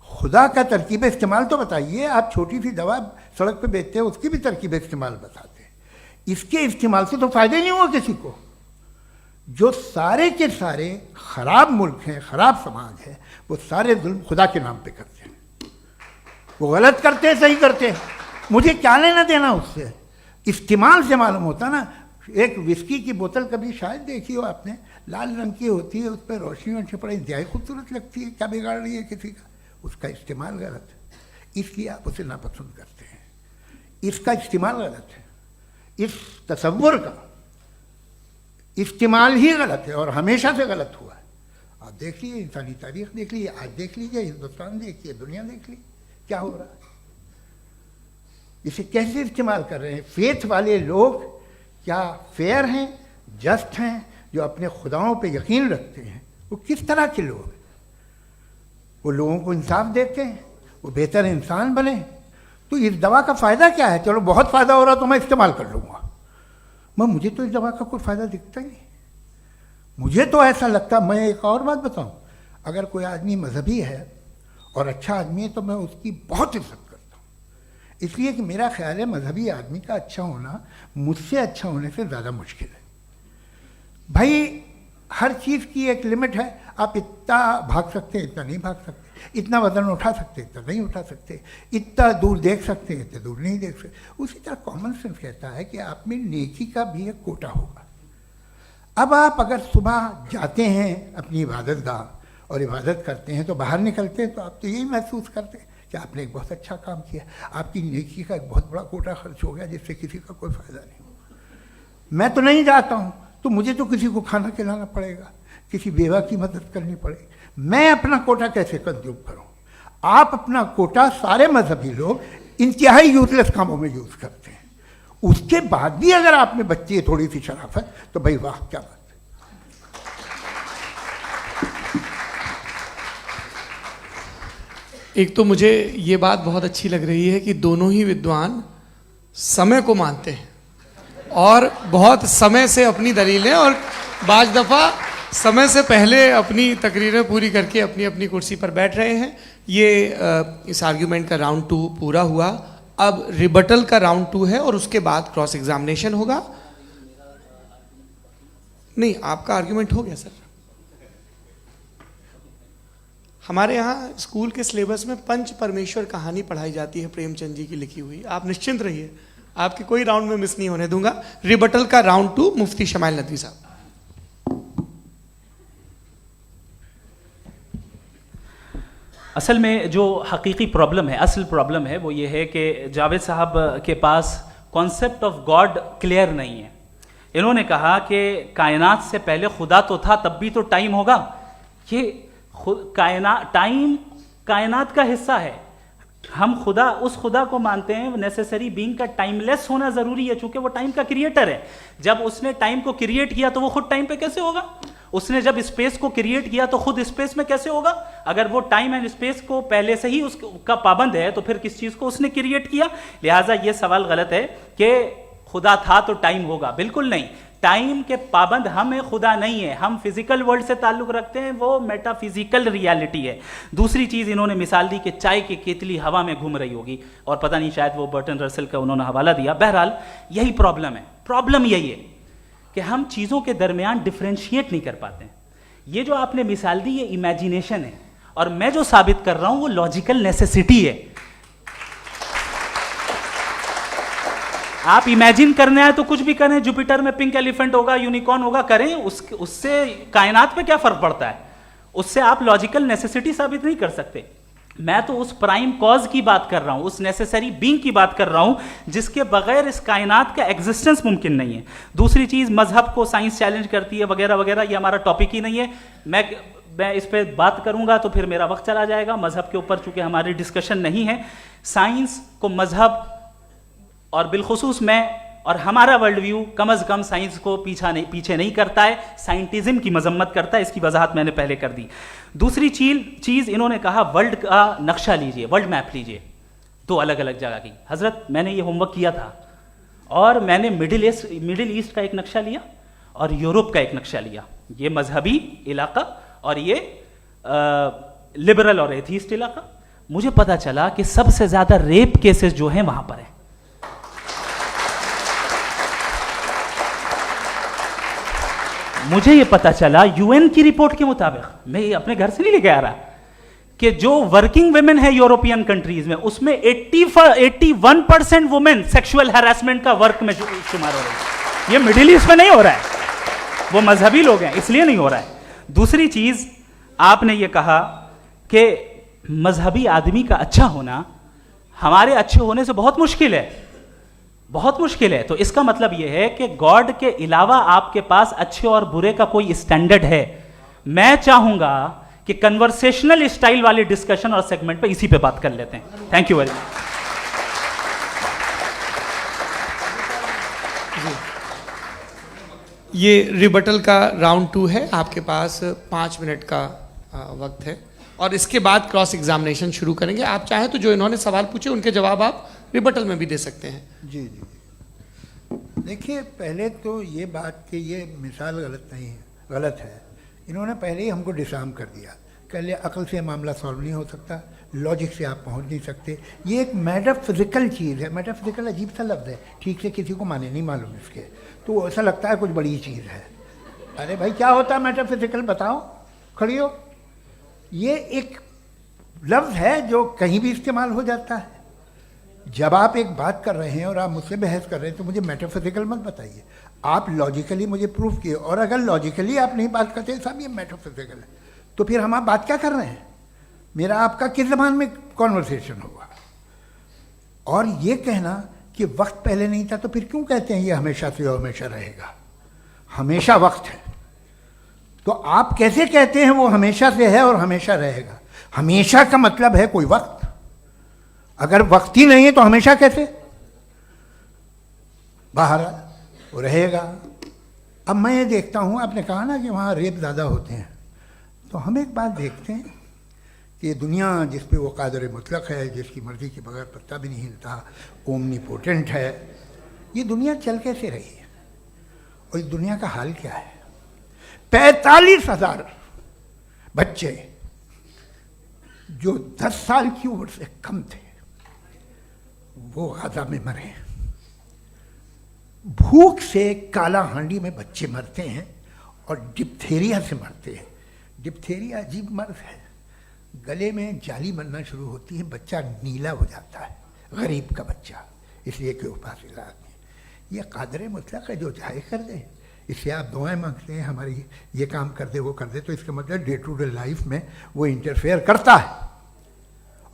खुदा का तरकीब इस्तेमाल तो बताइए। आप छोटी सी दवा सड़क पे बेचते हैं उसकी भी तरकीब इस्तेमाल बताते हैं। इसके इस्तेमाल से तो फायदे नहीं हुआ किसी को। जो सारे के सारे खराब मुल्क हैं, खराब समाज है, वो सारे जुल्म खुदा के नाम पे करते हैं। वो गलत करते हैं, सही करते हैं, मुझे क्या लेना देना उससे। इस्तेमाल से मालूम होता ना। एक विस्की की बोतल कभी शायद देखी हो आपने, लाल रंग की होती है, उस पर रोशनी और छिपड़ा इंतहाई खूबसूरत लगती है, क्या बिगाड़ रही है किसी का? उसका इस्तेमाल गलत है, इसलिए आप उसे नापसंद करते हैं। इसका इस्तेमाल गलत है, इस तसव्वुर का इस्तेमाल ही गलत है और हमेशा से गलत हुआ है। आप देख लीजिए, इंसानी तारीख देख लीजिए, आज देख लीजिए, हिंदुस्तान देखिए, दुनिया देख लीजिए क्या हो रहा है। इसे कैसे इस्तेमाल कर रहे हैं फेथ वाले लोग? क्या फेयर हैं, जस्ट हैं, जो अपने खुदाओं पे यकीन रखते हैं? वो किस तरह के लोग हैं? वो लोगों को इंसाफ देते हैं, वो बेहतर इंसान बने। तो इस दवा का फ़ायदा क्या है? चलो बहुत फ़ायदा हो रहा तो मैं इस्तेमाल कर लूँगा, मगर मुझे तो इस दवा का कोई फ़ायदा दिखता ही नहीं। मुझे तो ऐसा लगता, मैं एक और बात बताऊँ, अगर कोई आदमी मजहबी है और अच्छा आदमी है तो मैं उसकी बहुत इज्जत करता हूँ, इसलिए कि मेरा ख्याल है मजहबी आदमी का अच्छा होना मुझसे अच्छा होने से ज़्यादा मुश्किल है। भाई हर चीज़ की एक लिमिट है। आप इतना भाग सकते हैं, इतना नहीं भाग सकते, इतना वजन उठा सकते, इतना नहीं उठा सकते, इतना दूर देख सकते हैं, इतना दूर नहीं देख सकते। उसी तरह कॉमन सेंस कहता है कि आप में नेकी का भी एक कोटा होगा। अब आप अगर सुबह जाते हैं अपनी इबादत गाह और इबादत करते हैं तो बाहर निकलते हैं तो आप तो यही महसूस करते हैं कि आपने एक बहुत अच्छा काम किया, आपकी नेकी का एक बहुत बड़ा कोटा खर्च हो गया जिससे किसी का कोई फ़ायदा नहीं हो। मैं तो नहीं जाता हूँ तो मुझे तो किसी को खाना खिलाना पड़ेगा, किसी बेवा की मदद करनी पड़ेगी। मैं अपना कोटा कैसे कंज्यूम करूँ? आप अपना कोटा, सारे मजहबी लोग इंतहाई यूजलेस कामों में यूज़ करते हैं। उसके बाद भी अगर आप में बच्ची है थोड़ी सी शराफत तो भाई वाह क्या बात है। एक तो मुझे ये बात बहुत अच्छी लग रही है कि दोनों ही विद्वान समय को मानते हैं और बहुत समय से अपनी दलीलें और बाज़ दफ़ा समय से पहले अपनी तकरीरें पूरी करके अपनी अपनी कुर्सी पर बैठ रहे हैं। ये इस आर्ग्यूमेंट का राउंड 2 पूरा हुआ। अब रिबटल का राउंड 2 है और उसके बाद क्रॉस एग्जामिनेशन होगा। नहीं, आपका आर्ग्यूमेंट हो गया सर। हमारे यहाँ स्कूल के सिलेबस में पंच परमेश्वर कहानी पढ़ाई जाती है प्रेमचंद जी की लिखी हुई। आप निश्चिंत रहिए, आपके कोई राउंड में मिस नहीं होने दूंगा। रिबटल का राउंड 2 मुफ्ती शमाइल नदवी साहब। असल में जो हकीकी प्रॉब्लम है, असल प्रॉब्लम है वो ये है कि जावेद साहब के पास कॉन्सेप्ट ऑफ गॉड क्लियर नहीं है। इन्होंने कहा कि कायनात से पहले खुदा तो था, तब भी तो टाइम होगा। ये टाइम कायनात का हिस्सा है। हम खुदा, उस खुदा को मानते हैं, नेसेसरी बीइंग का टाइमलेस होना जरूरी है, चूंकि वो टाइम का क्रिएटर है। जब उसने टाइम को क्रिएट किया तो वो खुद टाइम पे कैसे होगा? उसने जब स्पेस को क्रिएट किया तो खुद स्पेस में कैसे होगा? अगर वो टाइम एंड स्पेस को पहले से ही उसका पाबंद है तो फिर किस चीज को उसने क्रिएट किया? लिहाजा ये सवाल गलत है कि खुदा था तो टाइम होगा, बिल्कुल नहीं। टाइम के पाबंद हम हैं, खुदा नहीं है। हम फिजिकल वर्ल्ड से ताल्लुक रखते हैं, वो मेटाफिजिकल रियलिटी है। दूसरी चीज इन्होंने मिसाल दी कि चाय की केतली हवा में घूम रही होगी, और पता नहीं शायद वो बर्टन रसल का उन्होंने हवाला दिया। बहरहाल यही प्रॉब्लम है। प्रॉब्लम यही है कि हम चीजों के दरमियान डिफरेंशिएट नहीं कर पाते हैं। ये जो आपने मिसाल दी ये इमेजिनेशन है, और मैं जो साबित कर रहा हूं वो लॉजिकल नेसेसिटी है। आप इमेजिन करने आए तो कुछ भी करें, जुपिटर में पिंक एलिफेंट होगा, यूनिकॉर्न होगा, करें, उससे कायनात पे क्या फर्क पड़ता है? उससे आप लॉजिकल नेसेसिटी साबित नहीं कर सकते। मैं तो उस प्राइम कॉज की बात कर रहा हूं, उस नेसेसरी बीइंग की बात कर रहा हूं जिसके बगैर इस कायनात का एग्जिस्टेंस मुमकिन नहीं है। दूसरी चीज, मजहब को साइंस चैलेंज करती है वगैरह वगैरह, ये हमारा टॉपिक ही नहीं है। मैं इस पर बात करूंगा तो फिर मेरा वक्त चला जाएगा। मजहब के ऊपर चूंकि हमारी डिस्कशन नहीं है, साइंस को मजहब और बिलखुसूस मैं और हमारा वर्ल्ड व्यू कम अज कम साइंस को पीछे नहीं करता है, साइंटिज्म की मजम्मत करता है। इसकी वजाहत मैंने पहले कर दी। दूसरी चीज इन्होंने कहा वर्ल्ड का नक्शा लीजिए, वर्ल्ड मैप लीजिए, दो अलग अलग जगह की। हजरत मैंने ये होमवर्क किया था, और मैंने मिडिल ईस्ट का एक नक्शा लिया और यूरोप का एक नक्शा लिया, ये मजहबी इलाका और ये लिबरल और एथीस्ट इलाका। मुझे पता चला कि सबसे ज्यादा रेप केसेस जो हैं वहां पर है। मुझे ये पता चला यूएन की रिपोर्ट के मुताबिक, मैं ये अपने घर से नहीं लेके आ रहा, कि जो वर्किंग वुमेन है यूरोपियन कंट्रीज में, उसमें 81% वुमेन सेक्सुअल हैरेसमेंट का वर्क में शुमार हो रही है। ये मिडिल ईस्ट में नहीं हो रहा है, वो मजहबी लोग हैं इसलिए नहीं हो रहा है। दूसरी चीज आपने ये कहा कि मजहबी आदमी का अच्छा होना हमारे अच्छे होने से बहुत मुश्किल है, बहुत मुश्किल है। तो इसका मतलब यह है कि गॉड के अलावा आपके पास अच्छे और बुरे का कोई स्टैंडर्ड है। मैं चाहूंगा कि कन्वर्सेशनल स्टाइल वाली डिस्कशन और सेगमेंट पे इसी पे बात कर लेते हैं। Thank you very much. ये रिबटल का राउंड 2 है, आपके पास 5 मिनट का वक्त है, और इसके बाद क्रॉस एग्जामिनेशन शुरू करेंगे। आप चाहें तो जो इन्होंने सवाल पूछे उनके जवाब आप रिबटल में भी दे सकते हैं। जी जी, देखिए पहले तो ये बात कि ये मिसाल गलत नहीं है, गलत है। इन्होंने पहले ही हमको डिसार्म कर दिया, कह लिया अकल से मामला सॉल्व नहीं हो सकता, लॉजिक से आप पहुंच नहीं सकते। ये एक मेटाफिजिकल चीज़ है। मेटाफिजिकल अजीब सा लफ्ज़ है, ठीक से किसी को माने नहीं मालूम इसके, तो ऐसा लगता है कुछ बड़ी चीज़ है। अरे भाई क्या होता है मेटाफिजिकल, बताओ, खड़ी हो। ये एक लफ्ज़ है जो कहीं भी इस्तेमाल हो जाता है। जब आप एक बात कर रहे हैं और आप मुझसे बहस कर रहे हैं तो मुझे मेटाफिजिकल मत बताइए, आप लॉजिकली मुझे प्रूव किए। और अगर लॉजिकली आप नहीं बात करते साहब ये मेटाफिजिकल है, तो फिर हम आप बात क्या कर रहे हैं? मेरा आपका किस ज़बान में कॉन्वर्सेशन होगा? और ये कहना कि वक्त पहले नहीं था, तो फिर क्यों कहते हैं ये हमेशा से हमेशा रहेगा? हमेशा वक्त है, तो आप कैसे कहते हैं वो हमेशा से है और हमेशा रहेगा? हमेशा का मतलब है कोई वक्त, अगर वक्त ही नहीं है तो हमेशा कैसे? बाहर वो रहेगा। अब मैं ये देखता हूँ, आपने कहा ना कि वहाँ रेप ज़्यादा होते हैं, तो हम एक बात देखते हैं कि दुनिया जिस पे वो कादर मुतलक है, जिसकी मर्ज़ी के बगैर पत्ता भी नहीं हिलता, ओमनीपोटेंट है, ये दुनिया चल कैसे रही है? और इस दुनिया का हाल क्या है? 45,000 बच्चे जो 10 साल की उम्र से कम थे वो गाजा में मरे। भूख से काला हांडी में बच्चे मरते हैं और डिप्थेरिया से मरते हैं। डिप्थेरिया अजीब मर्ज है, गले में जाली बनना शुरू होती है, बच्चा नीला हो जाता है, गरीब का बच्चा, इसलिए कि उपास इलाज में। ये कादर मुतलक है, जो चाहे कर दे। इससे आप दुआएं मांगते हैं हमारी, ये काम कर दे वो कर दे, तो इसका मतलब डे टू डे लाइफ में वो इंटरफेयर करता है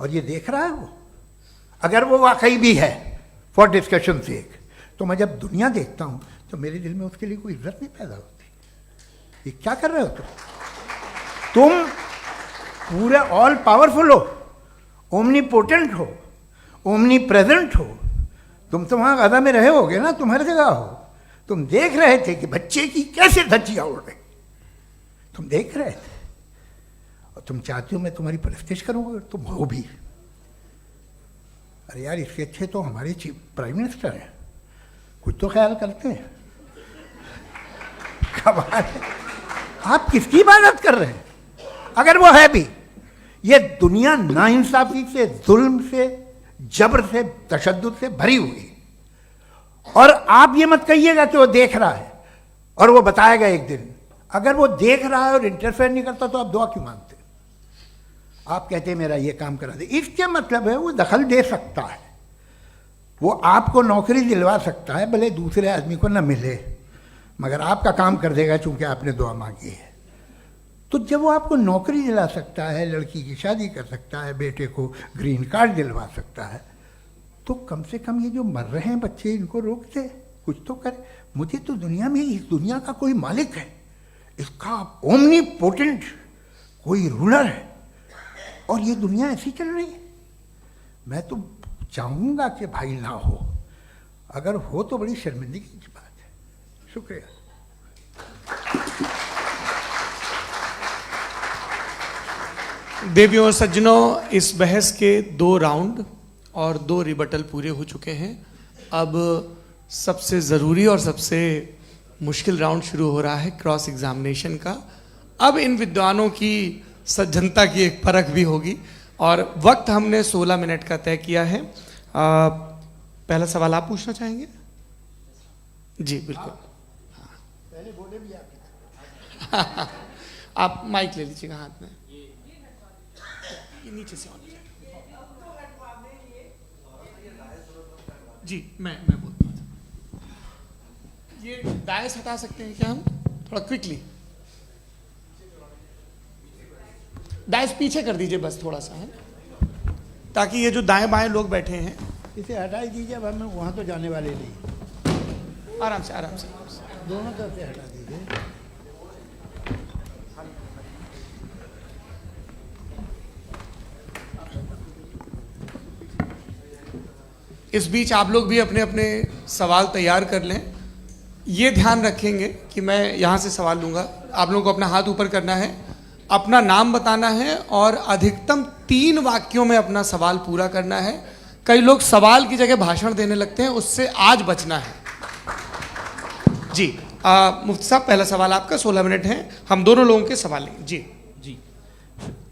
और ये देख रहा है वो। अगर वो वाकई भी है फॉर डिस्कशन सेक, तो मैं जब दुनिया देखता हूँ तो मेरे दिल में उसके लिए कोई इज्जत नहीं पैदा होती। ये क्या कर रहे हो तुम पूरे ऑल पावरफुल हो, ओमनीपोटेंट हो, ओमनी प्रेजेंट हो। तुम तो वहाँ गाजा में रहे होगे ना, तुम हर जगह हो। तुम देख रहे थे कि बच्चे की कैसे धज्जियाँ उड़ रही, तुम देख रहे थे और तुम चाहती हो मैं तुम्हारी परस्तिश करूँगा, तुम हो भी। अरे यार, इसके अच्छे तो हमारे चीफ प्राइम मिनिस्टर हैं, कुछ तो ख्याल करते हैं। कमाल है, आप किसकी इबादत कर रहे हैं? अगर वो है भी, ये दुनिया नाइंसाफी से, जुल्म से, जबर से, तशद्दुद से भरी हुई है। और आप ये मत कहिएगा कि वो देख रहा है और वो बताएगा एक दिन। अगर वो देख रहा है और इंटरफेयर नहीं करता तो आप दुआ क्यों मांगते? आप कहते हैं मेरा ये काम करा दे, इसके मतलब है वो दखल दे सकता है, वो आपको नौकरी दिलवा सकता है, भले दूसरे आदमी को न मिले, मगर आपका काम कर देगा चूंकि आपने दुआ मांगी है। तो जब वो आपको नौकरी दिला सकता है, लड़की की शादी कर सकता है, बेटे को ग्रीन कार्ड दिलवा सकता है, तो कम से कम ये जो मर रहे हैं बच्चे, इनको रोक दे, कुछ तो करे। मुझे तो दुनिया में, इस दुनिया का कोई मालिक है, इसका ओमनीपोटेंट कोई रूलर है, और ये दुनिया ऐसी चल रही है। मैं तो चाहूँगा कि भाई ना हो, अगर हो तो बड़ी शर्मिंदगी की बात है। शुक्रिया। देवियों और सज्जनों, इस बहस के 2 राउंड और 2 रिबटल पूरे हो चुके हैं। अब सबसे ज़रूरी और सबसे मुश्किल राउंड शुरू हो रहा है, क्रॉस एग्जामिनेशन का। अब इन विद्वानों की सज्जनता की एक परख भी होगी और वक्त हमने 16 मिनट का तय किया है। पहला सवाल आप पूछना चाहेंगे? जी बिल्कुल। पहले बोले भी आप माइक ले लीजिएगा हाथ में, ये नीचे से होना चाहिए। जी मैं बोलता हूँ, ये डायस हटा सकते हैं क्या हम थोड़ा क्विकली? डायस पीछे कर दीजिए बस थोड़ा सा, है, ताकि ये जो दाएं बाएं लोग बैठे हैं, इसे हटा ही दीजिए। अब हम वहाँ तो जाने वाले नहीं, आराम से आराम से दोनों तरफ से हटा दीजिए। इस बीच आप लोग भी अपने अपने सवाल तैयार कर लें। ये ध्यान रखेंगे कि मैं यहाँ से सवाल लूँगा, आप लोगों को अपना हाथ ऊपर करना है, अपना नाम बताना है और अधिकतम 3 वाक्यों में अपना सवाल पूरा करना है। कई लोग सवाल की जगह भाषण देने लगते हैं, उससे आज बचना है। जी मुफ्ती साहब, पहला सवाल आपका, 16 मिनट हैं, हम दोनों लोगों के सवाल लेंगे। जी जी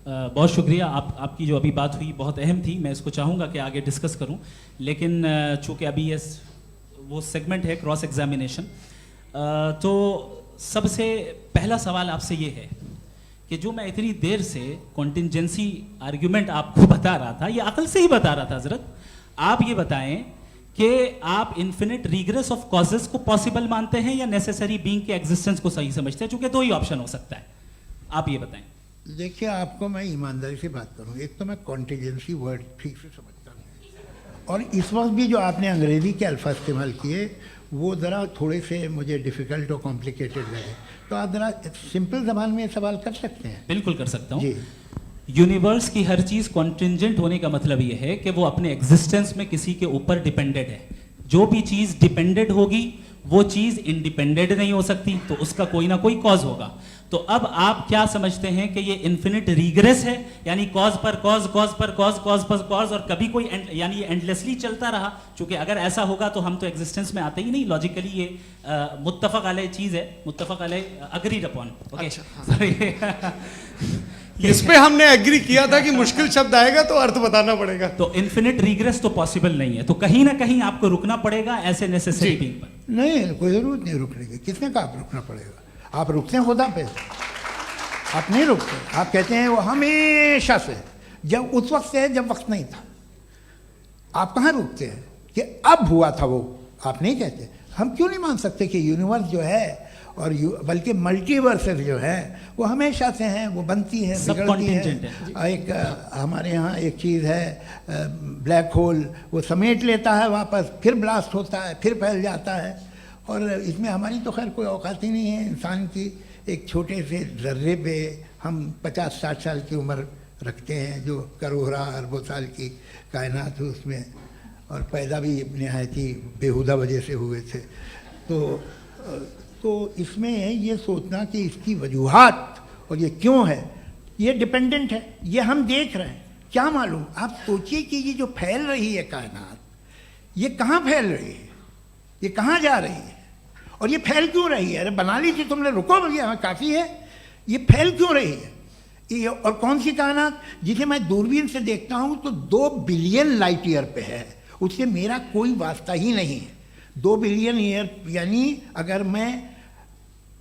बहुत शुक्रिया। आपकी जो अभी बात हुई बहुत अहम थी, मैं इसको चाहूँगा कि आगे डिस्कस करूँ, लेकिन चूँकि अभी ये वो सेगमेंट है क्रॉस एग्जामिनेशन, तो सबसे पहला सवाल आपसे ये है कि जो मैं इतनी देर से कॉन्टिंजेंसी आर्ग्यूमेंट आपको बता रहा था, ये अकल से ही बता रहा था हजरत, आप ये बताएं कि आप इन्फिनिट रिग्रेस ऑफ कॉजेस को पॉसिबल मानते हैं या नेसेसरी बीइंग के एग्जिस्टेंस को सही समझते हैं? चूंकि 2 ही ऑप्शन हो सकता है, आप ये बताएं। देखिए, आपको मैं ईमानदारी से बात करूं, एक तो मैं कॉन्टिजेंसी वर्ड ठीक से समझता नहीं, और इस वक्त भी जो आपने अंग्रेजी के अल्फाज इस्तेमाल किए वो ज़रा थोड़े से मुझे डिफ़िकल्ट और कॉम्प्लिकेटेड लगे, तो आप ज़रा सिंपल ज़बान में सवाल कर सकते हैं? बिल्कुल कर सकता हूँ। जी। यूनिवर्स की हर चीज़ कॉन्टिंजेंट होने का मतलब ये है कि वो अपने एग्जिस्टेंस में किसी के ऊपर डिपेंडेड है। जो भी चीज़ डिपेंडेड होगी वो चीज़ इंडिपेंडेंट नहीं हो सकती, तो उसका कोई ना कोई कॉज होगा। तो अब आप क्या समझते हैं कि ये इन्फिनिट रिग्रेस है, यानी कॉज पर कॉज, कॉज पर कॉज, कॉज पर कॉज, और कभी कोई यानी ये एंडलेसली चलता रहा? क्योंकि अगर ऐसा होगा तो हम तो एग्जिस्टेंस में आते ही नहीं। लॉजिकली ये मुत्तफक अलैह चीज़ है, मुत्तफक अलैह, अग्रीड अपॉन। इस पे हमने एग्री किया था कि मुश्किल शब्द आएगा तो अर्थ बताना पड़ेगा। तो इन्फिनिट रिग्रेस तो पॉसिबल नहीं है, तो कहीं ना कहीं आपको रुकना पड़ेगा ऐसे नेसेसरी बीइंग पर। नहीं, कोई ज़रूरत नहीं रुकने की। किसने कहा आप रुकना पड़ेगा? आप रुकते हैं खुदा पे, आप नहीं रुकते। आप कहते हैं वो हमेशा से, जब उस वक्त से है जब वक्त नहीं था। आप कहाँ रुकते हैं कि अब हुआ था वो? आप नहीं कहते। हम क्यों नहीं मान सकते कि यूनिवर्स जो है और बल्कि मल्टीवर्सेस जो है वो हमेशा से हैं, वो बनती है, बिगड़ती है। एक हमारे यहाँ एक चीज़ है ब्लैक होल, वो समेट लेता है वापस, फिर ब्लास्ट होता है, फिर फैल जाता है, और इसमें हमारी तो खैर कोई औकात ही नहीं है। इंसान की एक छोटे से ज़र्रे पे हम 50-60 साल की उम्र रखते हैं, जो करोड़ों अरबों साल की कायनात है उसमें, और पैदा भी नहायत ही बेहुदा वजह से हुए थे। तो इसमें ये सोचना कि इसकी वजूहात और ये क्यों है, ये डिपेंडेंट है, ये हम देख रहे हैं। क्या मालूम, आप सोचिए कि ये जो फैल रही है कायनात, ये कहाँ फैल रही है, ये कहाँ जा रही है, और ये फैल क्यों रही है? अरे बना ली थी तुमने, रुको भैया काफ़ी है। ये फैल क्यों रही है? ये और कौन सी कायनात जिसे मैं दूरबीन से देखता हूँ तो 2 बिलियन लाइट ईयर पे है, उससे मेरा कोई वास्ता ही नहीं है। 2 बिलियन ईयर यानी अगर मैं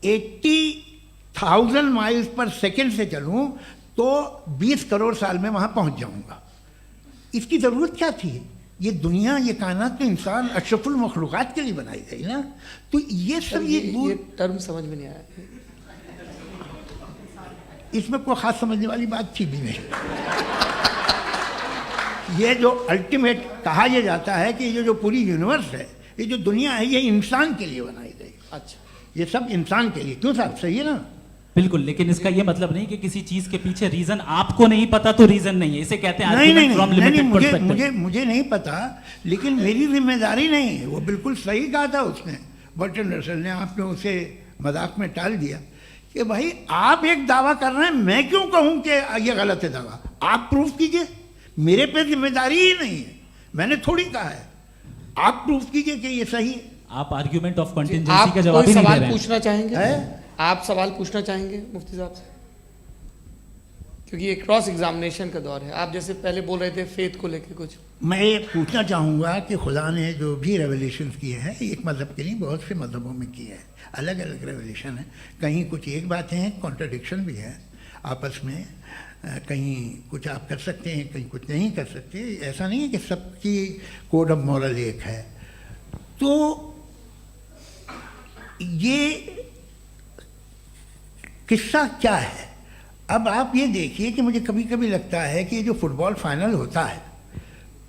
80,000 माइल्स पर सेकेंड से चलूँ तो 20 करोड़ साल में वहाँ पहुँच जाऊँगा। इसकी ज़रूरत क्या थी? ये दुनिया, ये कायनात तो इंसान अशरफुल मखलूक़ात के लिए बनाई गई ना। तो ये सब ये टर्म समझ में नहीं आया, इसमें कोई खास समझने वाली बात थी भी नहीं। ये जो अल्टीमेट कहा यह जाता है कि ये जो पूरी यूनिवर्स है, ये जो दुनिया है, ये इंसान के लिए बनाई गई। अच्छा, ये सब इंसान के लिए। क्यों साहब, सही है ना? बिल्कुल, लेकिन इसका ये मतलब नहीं कि किसी चीज के पीछे रीजन आपको नहीं पता तो रीजन नहीं है, इसे कहते हैं नहीं, मुझे नहीं पता, लेकिन मेरी जिम्मेदारी नहीं है। वो बिल्कुल सही कहा था उसने, बर्टन रसल ने। आपने उसे मजाक में टाल दिया कि भाई आप एक दावा कर रहे हैं, मैं क्यों कहूं कि ये गलत है दावा? आप प्रूफ कीजिए, मेरे पे जिम्मेदारी ही नहीं है, मैंने थोड़ी कहा है। आप प्रूफ कीजिए कि ये सही है। आप आर्ग्यूमेंट ऑफ कंटिजेंसी का जवाब ही नहीं दे सवाल रहे हैं। पूछना चाहेंगे? आप सवाल पूछना चाहेंगे मुफ्ती साहब से? क्योंकि ये क्रॉस एग्जामिनेशन का दौर है। आप जैसे पहले बोल रहे थे फेथ को लेके कुछ। मैं ये पूछना चाहूँगा कि खुदा ने जो भी रेवलेशन किए हैं, एक मज़हब के नहीं बहुत से मज़हबों में किए हैं, अलग अलग रेवलेशन है। कहीं कुछ एक बातें हैं, कॉन्ट्रडिक्शन भी है आपस में, कहीं कुछ आप कर सकते हैं, कहीं कुछ नहीं कर सकते। ऐसा नहीं है कि सबकी कोड ऑफ मॉरल एक है। तो ये किस्सा क्या है? अब आप ये देखिए कि मुझे कभी कभी लगता है कि ये जो फुटबॉल फाइनल होता है,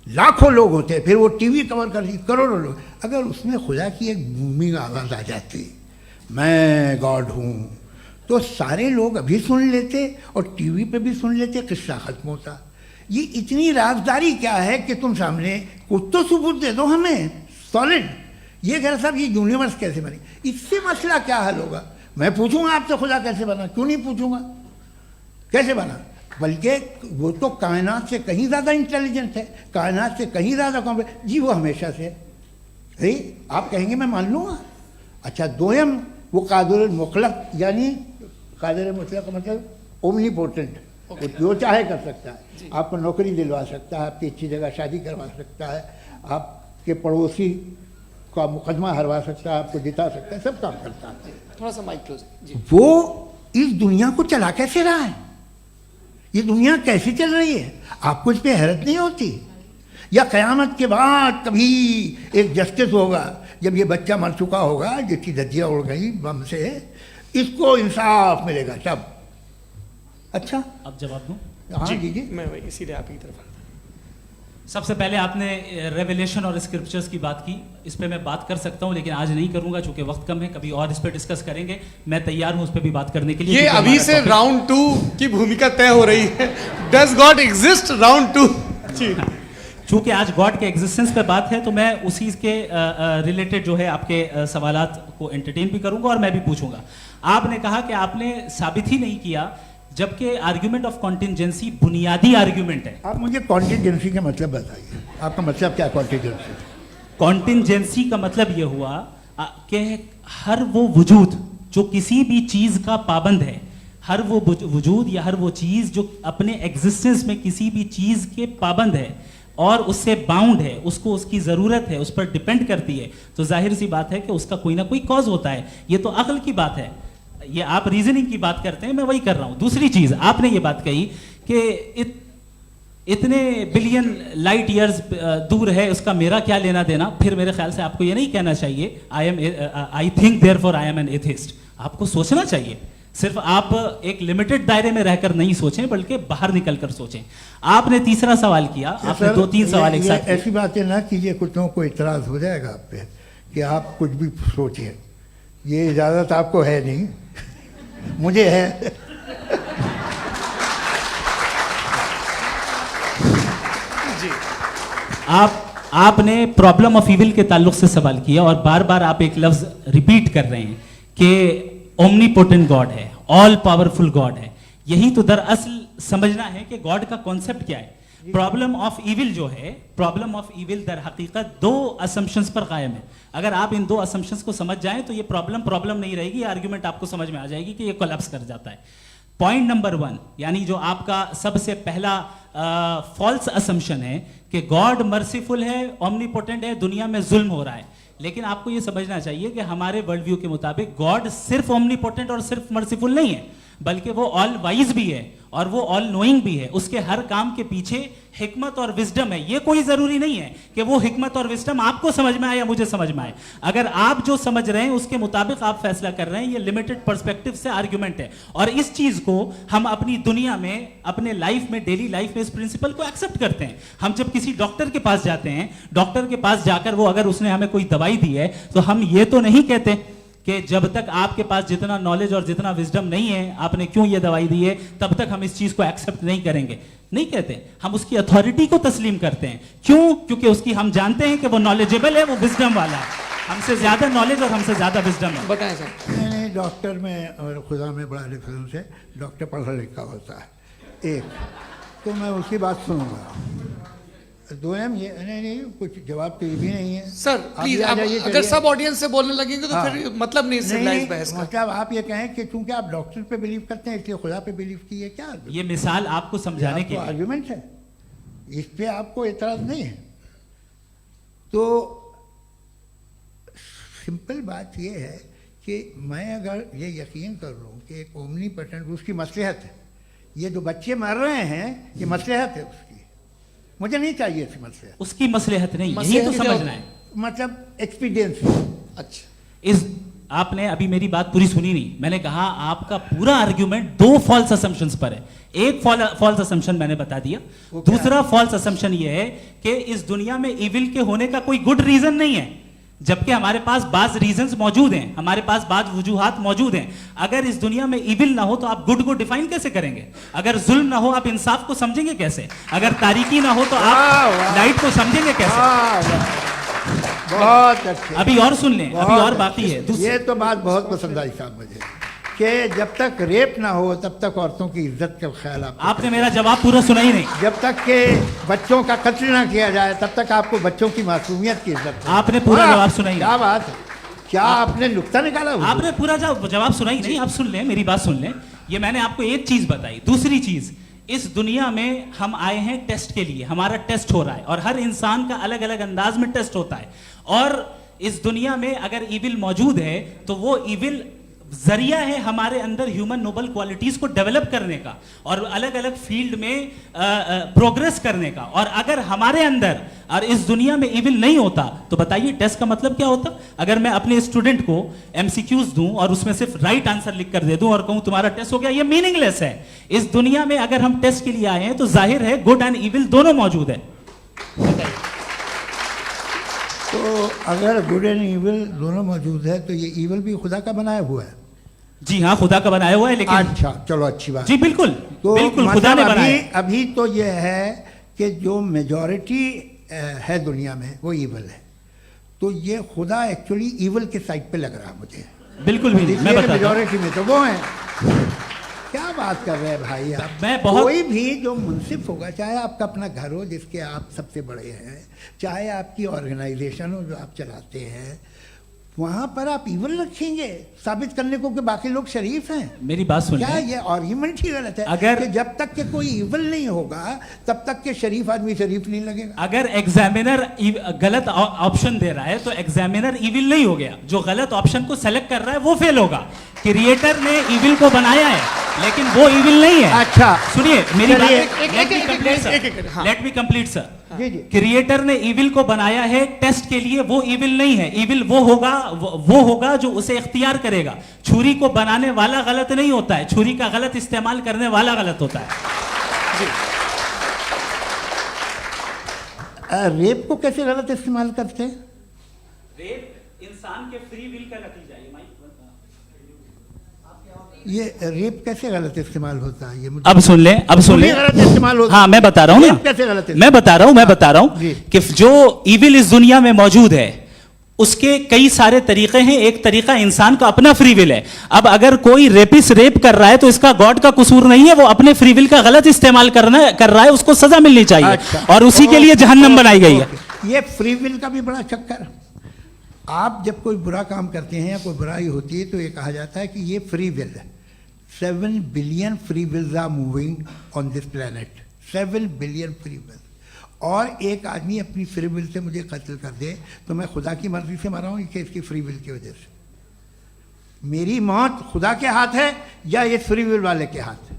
लाखों लोग होते हैं, फिर वो टीवी कवर करती, करोड़ों लोग, अगर उसमें खुदा की एक भूमि आवाज़ आ जाती, मैं गॉड हूँ, तो सारे लोग अभी सुन लेते और टीवी पे भी सुन लेते, किस्सा खत्म होता। ये इतनी राजदारी क्या है कि तुम सामने कुछ तो सबूत दे दो हमें सॉलिड। ये कह रहा साहब ये यूनिवर्स कैसे बनी, इससे मसला क्या हल होगा? मैं पूछूंगा आपसे खुदा कैसे बना? क्यों नहीं पूछूंगा कैसे बना? बल्कि वो तो कायनात से कहीं ज़्यादा इंटेलिजेंट है, कायनात से कहीं ज़्यादा कॉम्प्लेक्स। जी वो हमेशा से है। आप कहेंगे मैं मान लूँगा। अच्छा, दोयम वो कादिर मुतलक, यानी कादिर मुतलक का मतलब ओमनीपोटेंट, वो जो चाहे कर सकता है। आपको नौकरी दिलवा सकता है, आपकी अच्छी जगह शादी करवा सकता है, आपके पड़ोसी का मुकदमा हरवा सकता है, आपको जिता सकता है, सब काम करता है। थोड़ा सा माइक क्लोज जी। वो इस दुनिया को चला कैसे रहा है? ये दुनिया कैसे चल रही है? आपको इस पर हैरत नहीं होती? या क़यामत के बाद कभी एक जस्टिस होगा, जब ये बच्चा मर चुका होगा जिसकी धज्जियाँ उड़ गई बम से, इसको इंसाफ मिलेगा तब? अच्छा, अब जवाब दूं? हाँ जी। मैं वही सीधे आप की तरफ। सबसे पहले आपने रेवलेशन और स्क्रिप्चर्स की बात की, इस पे मैं बात कर सकता हूं लेकिन आज नहीं करूंगा चूंकि वक्त कम है, कभी और इस पे डिस्कस करेंगे। मैं तैयार हूं उस पे भी बात करने के लिए। ये अभी से राउंड 2 की भूमिका तय हो रही है। Does God exist round 2? चूंकि आज गॉड के एग्जिस्टेंस पे बात है तो मैं उसी के रिलेटेड जो है आपके सवालात को एंटरटेन भी करूंगा और मैं भी पूछूंगा। आपने कहा कि आपने साबित ही नहीं किया, जबकि आर्ग्यूमेंट ऑफ कॉन्टिजेंसी बुनियादी आर्ग्यूमेंट है। आप मुझे कॉन्टिजेंसी का मतलब बताइए, आपका मतलब क्या? कॉन्टिजेंसी कॉन्टिजेंसी का मतलब यह हुआ कि हर वो वजूद जो किसी भी चीज का पाबंद है, हर वो वजूद या हर वो चीज जो अपने एग्जिस्टेंस में किसी भी चीज के पाबंद है और उससे बाउंड है, उसको उसकी जरूरत है, उस पर डिपेंड करती है, तो जाहिर सी बात है कि उसका कोई ना कोई कॉज होता है। ये तो अक्ल की बात है। ये आप रीजनिंग की बात करते हैं, मैं वही कर रहा हूं। दूसरी चीज आपने ये बात कही कि इतने बिलियन लाइट ईयर्स दूर है, उसका मेरा क्या लेना देना। फिर मेरे ख्याल से आपको ये नहीं कहना चाहिए I think therefore I am an atheist. आपको सोचना चाहिए, सिर्फ आप एक लिमिटेड दायरे में रहकर नहीं सोचें बल्कि बाहर निकलकर सोचें। आपने तीसरा सवाल किया, आपने 2-3 सवाल एक साथ। ऐसी बातें ना कीजिए, कुछ लोगों को इतराज हो जाएगा आप पे कि आप कुछ भी सोचिए। ये इजाजत आपको है नहीं, मुझे है। जी, आपने प्रॉब्लम ऑफ इविल के ताल्लुक से सवाल किया और बार बार आप एक लफ्ज रिपीट कर रहे हैं कि ओमनीपोटेंट गॉड है, ऑल पावरफुल गॉड है। यही तो दरअसल समझना है कि गॉड का कॉन्सेप्ट क्या है। प्रॉब्लम ऑफ इविल जो है, प्रॉब्लम ऑफ इविल दर हकीकत दो असम्पशंस पर कायम है। अगर आप इन दो असम्पशंस को समझ जाएं तो ये प्रॉब्लम नहीं रहेगी, आर्ग्यूमेंट आपको समझ में आ जाएगी कि ये कोलैप्स कर जाता है। पॉइंट नंबर 1, यानी जो आपका सबसे पहला फॉल्स असम्पशन है कि गॉड मर्सीफुल है, ओमनीपोटेंट है, दुनिया में जुल्म हो रहा है। लेकिन आपको ये समझना चाहिए कि हमारे वर्ल्ड व्यू के मुताबिक गॉड सिर्फ ओमनीपोटेंट और सिर्फ मर्सीफुल नहीं है, बल्कि वो ऑल वाइज भी है और वो ऑल नोइंग भी है। उसके हर काम के पीछे हिकमत और विजडम है। ये कोई जरूरी नहीं है कि वो हिकमत और विजडम आपको समझ में आए या मुझे समझ में आए। अगर आप जो समझ रहे हैं उसके मुताबिक आप फैसला कर रहे हैं, ये लिमिटेड पर्सपेक्टिव से आर्ग्यूमेंट है। और इस चीज को हम अपनी दुनिया में, अपने लाइफ में, डेली लाइफ में इस प्रिंसिपल को एक्सेप्ट करते हैं। हम जब किसी डॉक्टर के पास जाते हैं, डॉक्टर के पास जाकर वो अगर उसने हमें कोई दवाई दी है तो हम ये तो नहीं कहते कि जब तक आपके पास जितना नॉलेज और जितना विजडम नहीं है, आपने क्यों ये दवाई दी है, तब तक हम इस चीज को एक्सेप्ट नहीं करेंगे। नहीं कहते, हम उसकी अथॉरिटी को तस्लीम करते हैं। क्यों? क्योंकि उसकी हम जानते हैं कि वो नॉलेजेबल है, वो विजडम वाला है, हमसे ज्यादा नॉलेज और हमसे ज्यादा विजडम है। बताएं सर। नहीं, डॉक्टर में और खुदा में बड़ा डिफरेंस है। डॉक्टर पढ़ा लिखा होता है, एक तो मैं उसकी बात सुनूंगा। दो ये नहीं कुछ जवाब तो ये भी नहीं है सर। प्लीज, अगर सब ऑडियंस से बोलने लगेंगे तो फिर मतलब नहीं सिविलाइज्ड बहस का। मतलब आप ये कहें कि चूंकि आप डॉक्टर पे बिलीव करते हैं इसलिए खुदा पे बिलीव कीजिए, क्या ये मिसाल आपको समझाने के आर्गुमेंट है, इस पे आपको एतराज नहीं है। तो सिंपल बात ये है कि मैं अगर ये यकीन कर लूँ कि एक ओमनीपोटेंट उसकी मसलहत है, ये जो बच्चे मर रहे हैं ये मसलहत है उसकी, मुझे नहीं चाहिए इसकी मसलहत। उसकी मसलहत नहीं, यही तो समझना है, मतलब एक्सपीरियंस। अच्छा, इस आपने अभी मेरी बात पूरी सुनी नहीं। मैंने कहा आपका पूरा आर्ग्यूमेंट दो फॉल्स असम्पशंस पर है। एक फॉल्स असम्पशन मैंने बता दिया, दूसरा फॉल्स असम्पशन ये है कि इस दुनिया में इविल के होने का कोई गुड रीजन नहीं है, जबकि हमारे पास बाज रीजंस मौजूद हैं, हमारे पास बाज वजूहात मौजूद हैं। अगर इस दुनिया में इविल ना हो तो आप गुड को डिफाइन कैसे करेंगे? अगर जुल्म ना हो आप इंसाफ को समझेंगे कैसे? अगर तारीकी ना हो तो आप लाइट को समझेंगे कैसे? बहुत अच्छे। अभी और सुन लें, अभी और बाकी है। ये तो बात बहुत पसंद आई साहब मुझे कि जब तक रेप ना हो तब तक औरतों की इज्जत का ख्याल आपने मेरा जवाब पूरा सुना ही नहीं। जब तक के बच्चों का कत्ल ना किया जाए तब तक आपको बच्चों की मासूमियत की इज्जत। आपने पूरा जवाब सुना ही नहीं। क्या बात है, क्या आपने नुक्ता निकाला? आपने पूरा जवाब सुना ही नहीं। आप सुन लें, मेरी बात सुन लें। ये मैंने आपको एक चीज बताई। दूसरी चीज, इस दुनिया में हम आए हैं टेस्ट के लिए, हमारा टेस्ट हो रहा है और हर इंसान का अलग अलग अंदाज में टेस्ट होता है। और इस दुनिया में अगर इविल मौजूद है तो वो इविल जरिया है हमारे अंदर ह्यूमन नोबल क्वालिटीज को डेवलप करने का और अलग अलग फील्ड में प्रोग्रेस करने का। और अगर हमारे अंदर और इस दुनिया में इविल नहीं होता तो बताइए टेस्ट का मतलब क्या होता? अगर मैं अपने स्टूडेंट को एमसीक्यूज दूं और उसमें सिर्फ राइट आंसर लिख कर दे दूं और कहूं तुम्हारा टेस्ट हो गया, ये मीनिंगलेस है। इस दुनिया में अगर हम टेस्ट के लिए आए हैं तो जाहिर है गुड एंड इविल दोनों मौजूद है। तो अगर गुड एंड इविल दोनों मौजूद है तो ये इविल भी खुदा का बनाया हुआ है। जी हाँ, खुदा का बनाया हुआ है। लेकिन अच्छा, चलो अच्छी बात। जी बिल्कुल, तो बिल्कुल खुदा ने बनाया। अभी तो ये है कि जो मेजॉरिटी है दुनिया में वो इविल है, तो ये खुदा एक्चुअली इविल के साइड पे लग रहा है मुझे। बिल्कुल भी नहीं, मैं बताता हूं। मेजॉरिटी में तो वो है। क्या बात कर रहे हैं भाई आप? कोई भी जो मुंसिफ होगा, चाहे आपका अपना घर हो जिसके आप सबसे बड़े हैं, चाहे आपकी ऑर्गेनाइजेशन हो जो आप चलाते हैं, वहां पर आप इविल रखेंगे साबित करने को कि बाकी लोग शरीफ हैं। मेरी बात सुन, क्या ये आर्ग्यूमेंट ही गलत है? अगर कि जब तक के कोई इविल नहीं होगा तब तक के शरीफ आदमी शरीफ नहीं लगेगा। अगर एग्जामिनर गलत ऑप्शन दे रहा है तो एग्जामिनर इविल नहीं हो गया, जो गलत ऑप्शन को सेलेक्ट कर रहा है वो फेल होगा। क्रिएटर ने इविल को बनाया है लेकिन वो इविल नहीं है। अच्छा सुनिए मेरी बात, हाँ। Let me complete sir. जी जी। क्रिएटर ने इविल को बनाया है टेस्ट के लिए, वो इविल नहीं है। इविल वो होगा जो उसे इख्तियार करेगा। छुरी को बनाने वाला गलत नहीं होता है, छुरी का गलत इस्तेमाल करने वाला गलत होता है। रेप को कैसे गलत इस्तेमाल करते हैं? रेप इंसान के फ्री विल का नतीजा है। ये रेप कैसे गलत इस्तेमाल होता है? ये मुझे अब सुन लें, अब सुन लें। गलत इस्तेमाल होता है। हाँ मैं बता रहा हूँ ना, कैसे गलत? मैं बता रहा हूँ कि जो इविल इस दुनिया में मौजूद है उसके कई सारे तरीके हैं। एक तरीका इंसान का अपना फ्री विल है। अब अगर कोई रेपिस्ट रेप कर रहा है तो इसका गॉड का कसूर नहीं है, वो अपने फ्री विल का गलत इस्तेमाल कर रहा है, उसको सजा मिलनी चाहिए। अच्छा। और उसी के लिए जहन्नम बनाई गई है। ये फ्री विल का भी बड़ा चक्कर। आप जब कोई बुरा काम करते हैं या कोई बुराई होती है तो ये कहा जाता है कि ये फ्री विल है। 7 billion free wills are moving on this planet. 7 billion free will. और एक आदमी अपनी फ्री विल से मुझे कत्ल कर दे तो मैं खुदा की मर्जी से मरा हूँ कि इसकी फ्री विल की वजह से? मेरी मौत खुदा के हाथ है या ये फ्री विल वाले के हाथ है?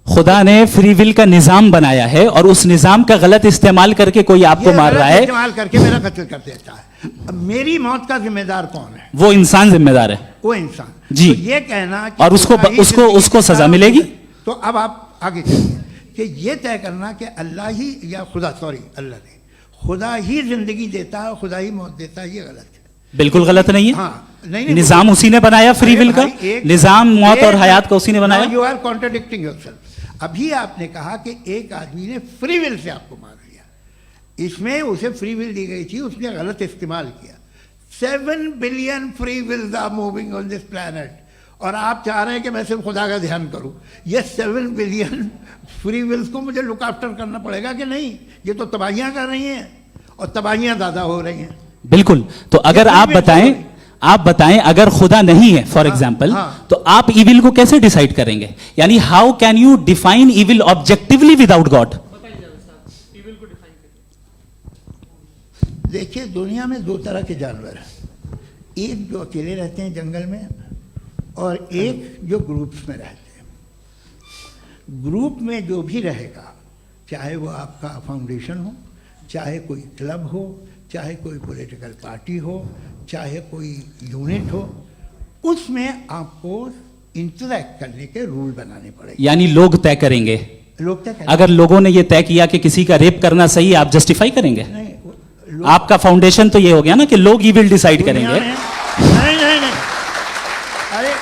खुदा ने फ्री विल का निजाम बनाया है और उस निजाम का गलत इस्तेमाल करके कोई आपको मार रहा है, इस्तेमाल करके मेरा कत्ल कर देता है। अब मेरी मौत का जिम्मेदार कौन है? वो इंसान जिम्मेदार है। वो इंसान जी। तो ये कहना कि और उसको खुदा ही उसको जिंदगी उसको देता सजा है, मिलेगी। तो अब आप आगे चलिए कि ये तय करना कि अल्लाह ही या खुदा, सॉरी अल्लाह नहीं, खुदा ही जिंदगी देता है, खुदा ही मौत देता है, ये गलत है। बिल्कुल गलत नहीं है। हाँ, नहीं, निजाम उसी ने बनाया फ्री विल का। निजाम मौत और हयात का उसी ने बनाया। You are contradicting yourself. अभी आपने कहा कि एक आदमी ने फ्री विल से आपको मार दिया। इसमें उसे फ्री विल दी गई थी, उसने गलत इस्तेमाल किया। 7 billion free wills are moving on this planet और आप चाह रहे हैं कि मैं सिर्फ खुदा का ध्यान करूं। ये 7 बिलियन फ्री विल्स को मुझे लुक आफ्टर करना पड़ेगा कि नहीं? ये तो तबाहियां कर रही हैं और तबाहियां ज़्यादा हो रही हैं। बिल्कुल। तो अगर आप बताएं अगर खुदा नहीं है फॉर एग्जाम्पल, तो आप इविल को कैसे डिसाइड करेंगे? यानी how can you define evil objectively without God? देखिए, दुनिया में 2 तरह के जानवर हैं। एक जो अकेले रहते हैं जंगल में और एक जो ग्रुप्स में रहते हैं। ग्रुप में जो भी रहेगा, चाहे वो आपका फाउंडेशन हो, चाहे कोई क्लब हो, चाहे कोई पॉलिटिकल पार्टी हो, चाहे कोई यूनिट हो, उसमें आपको इंटरैक्ट करने के रूल बनाने पड़ेंगे। यानी लोग तय करेंगे। लोग तय करेंगे। अगर लोगों ने ये तय किया कि किसी का रेप करना सही है, आप जस्टिफाई करेंगे? नहीं, आपका फाउंडेशन तो ये हो गया ना कि लोग ही विल डिसाइड करेंगे। नहीं नहीं नहीं, अरे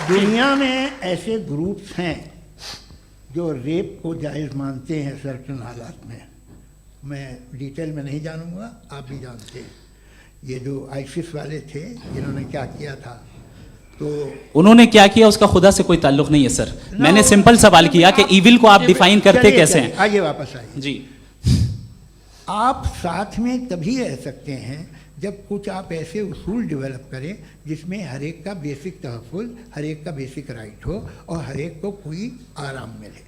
दुनिया में ऐसे ग्रुप्स हैं जो रेप को जायज़ मानते हैं सर्टेन हालात में। मैं डिटेल में नहीं जानूंगा, आप भी जानते हैं। ये जो आईसिस वाले थे, इन्होंने क्या किया था, तो उन्होंने क्या किया उसका खुदा से कोई ताल्लुक नहीं है सर। मैंने सिंपल सवाल किया कि इविल को आप डिफाइन करते कैसे हैं? आइए, वापस आइए जी। आप साथ में तभी रह सकते हैं जब कुछ आप ऐसे उसूल डेवलप करें जिसमें हर एक का बेसिक तहफ़्फ़ुज़, हर एक का बेसिक राइट हो और हर एक को कोई आराम मिले।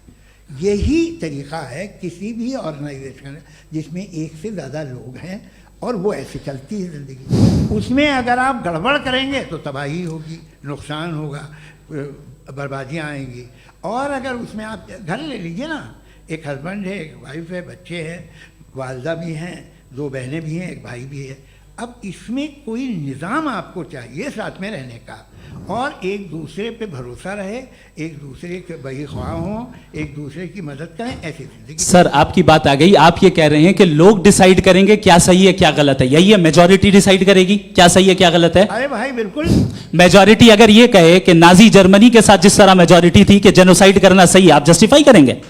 यही तरीक़ा है किसी भी ऑर्गेनाइजेशन जिसमें एक से ज़्यादा लोग हैं और वो ऐसे चलती है ज़िंदगी। उसमें अगर आप गड़बड़ करेंगे तो तबाही होगी, नुकसान होगा, बर्बादियाँ आएंगी। और अगर उसमें आप घर ले लीजिए ना, एक हस्बैंड है, एक वाइफ है, बच्चे हैं, वालदा भी हैं, 2 बहनें भी हैं, एक भाई भी है। अब इसमें कोई निज़ाम आपको चाहिए साथ में रहने का और एक दूसरे पे भरोसा रहे, एक दूसरे के बहीख्वाह हों, एक दूसरे की मदद करें, ऐसी जिंदगी। सर आपकी बात आ गई। आप ये कह रहे हैं कि लोग डिसाइड करेंगे क्या सही है क्या गलत है, यही है? मेजॉरिटी डिसाइड करेगी क्या सही है क्या गलत है? अरे भाई बिल्कुल। मेजॉरिटी अगर ये कहे कि नाजी जर्मनी के साथ जिस तरह मेजॉरिटी थी कि जेनोसाइड करना सही है, आप जस्टिफाई करेंगे?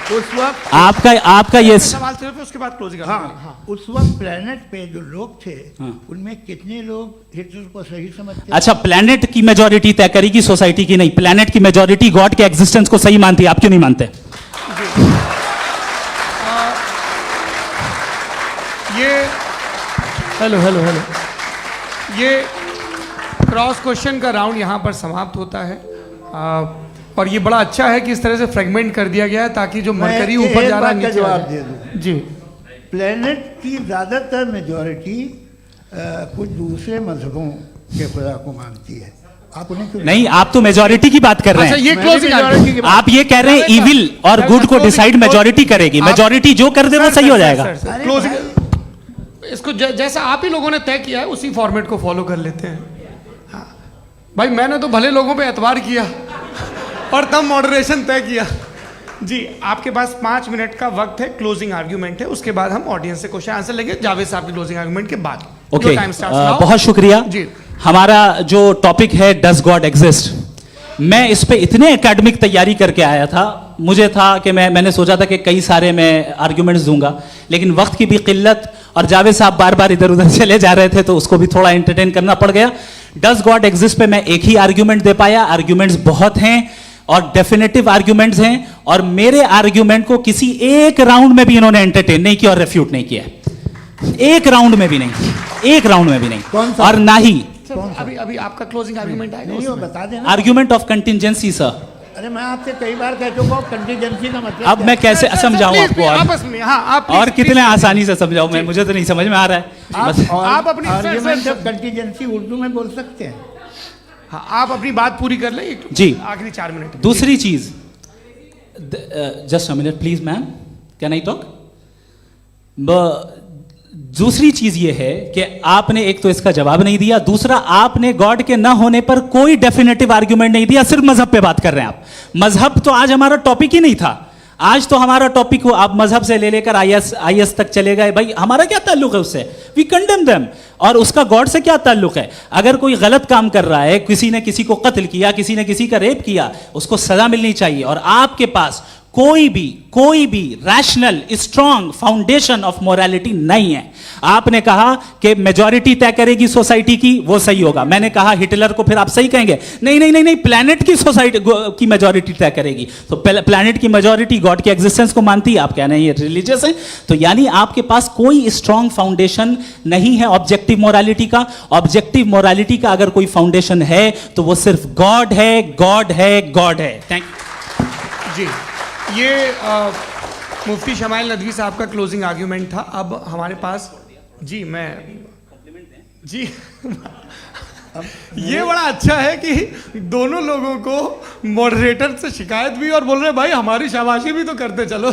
उस वक्त आपका ये सवाल सिर्फ उसके बाद क्लोजिंग। हाँ, उस वक्त प्लेनेट पे जो लोग थे, उनमें कितने लोग हिटलर को सही समझते? अच्छा, प्लेनेट की मेजॉरिटी तय करेगी सोसाइटी की नहीं। प्लेनेट की मेजॉरिटी गॉड के एग्जिस्टेंस को सही मानती है, आप क्यों नहीं मानते? ये हेलो ये क्रॉस क्वेश्चन का राउंड यहाँ पर समाप्त होता है। और ये बड़ा अच्छा है कि इस तरह से फ्रेगमेंट कर दिया गया है ताकि जो मरकरी ऊपर जा रहा है नीचे जवाब दे दूं। जी। प्लेनेट की ज़्यादातर मेजॉरिटी कुछ दूसरे मजहबों के खुदा को मानती है। आप उन्हें क्यों नहीं? आप तो मेजॉरिटी की बात कर रहे हैं। अच्छा, ये क्लोजिंग आप ये कह रहे हैं इविल और गुड को डिसाइड मेजॉरिटी करेगी। मेजॉरिटी जो कर दे वो सही हो जाएगा। क्लोजिंग इसको जैसा आप ही लोगों ने तय किया है उसी फॉर्मेट को फॉलो कर लेते हैं। हाँ भाई, मैंने तो भले लोगों पे एतबार किया और तब मॉडरेशन तय किया। जी, आपके पास 5 मिनट का वक्त है, क्लोजिंग आर्ग्यूमेंट है, उसके बाद हम ऑडियंस से क्वेश्चन आंसर लेंगे जावेद साहब की क्लोजिंग आर्ग्यूमेंट के बाद। ओके, बहुत शुक्रिया। जी। हमारा जो टॉपिक है डज गॉड एग्जिस्ट, मैं इस पे इतने एकेडमिक तैयारी करके आया था, मुझे था कि मैंने सोचा था कि कई सारे मैं आर्ग्यूमेंट्स दूंगा, लेकिन वक्त की भी किल्लत और जावेद साहब बार बार इधर उधर चले जा रहे थे तो उसको भी थोड़ा एंटरटेन करना पड़ गया। डज गॉड एग्जिस्ट पे मैं एक ही आर्ग्यूमेंट दे पाया। आर्ग्यूमेंट्स बहुत हैं और डेफिनेटिव आर्ग्यूमेंट्स हैं, और मेरे आर्ग्यूमेंट को किसी एक राउंड में भी इन्होंने एंटरटेन नहीं किया और रेफ्यूट नहीं किया, एक राउंड में भी नहीं, एक राउंड में भी नहीं। कौन सा? और ना ही अभी आपका क्लोजिंग आर्गुमेंट आएगा नहीं, वो उसमें। बता देना। Argument of contingency sir. अरे मैं आपसे कई बार कह चुका हूँ कंटीजेंसी का मतलब अब मैं कैसे सर, समझाऊं please, आपको, please, आपस में, हाँ, आप और please, कितने please, आसानी से समझाऊं मैं, मुझे तो नहीं समझ में आ रहा है बस। आप अपनी- sir, argument sir, of contingency Urdu में बोल सकते हैं। हाँ, आप अपनी बात पूरी कर लें जी। आखिरी 4 मिनट। दूसरी चीज, just a minute please ma'am, can I talk? दूसरी चीज ये है कि आपने एक तो इसका जवाब नहीं दिया, दूसरा आपने गॉड के ना होने पर कोई डेफिनेटिव आर्ग्यूमेंट नहीं दिया, सिर्फ मजहब पे बात कर रहे हैं आप। मजहब तो आज हमारा टॉपिक ही नहीं था, आज तो हमारा टॉपिक हो, आप मजहब से ले लेकर आईएस तक चले गए। भाई हमारा क्या ताल्लुक है उससे? We condemn them. और उसका गॉड से क्या ताल्लुक है? अगर कोई गलत काम कर रहा है, किसी ने किसी को कत्ल किया, किसी ने किसी का रेप किया, उसको सजा मिलनी चाहिए। और आपके पास कोई भी rational strong foundation of morality नहीं है। आपने कहा कि मेजॉरिटी तय करेगी सोसाइटी की, वो सही होगा। मैंने कहा हिटलर को फिर आप सही कहेंगे, नहीं नहीं नहीं नहीं, प्लैनेट की सोसाइटी की मेजॉरिटी तय करेगी। तो प्लैनेट की मेजॉरिटी गॉड के एग्जिस्टेंस को मानती है, आप कह रहे हैं ये रिलीजियस है। तो यानी आपके पास कोई स्ट्रॉन्ग फाउंडेशन नहीं है ऑब्जेक्टिव मोरालिटी का। ऑब्जेक्टिव मोरालिटी का अगर कोई फाउंडेशन है तो वो सिर्फ गॉड है, गॉड है, गॉड है। थैंक यू जी, ये मुफ्ती शमाइल नदवी साहब का क्लोजिंग आर्ग्यूमेंट था। अब हमारे पास जी जी ये बड़ा अच्छा है कि दोनों लोगों को मॉडरेटर से शिकायत भी और बोल रहे भाई हमारी शाबाशी भी तो करते चलो।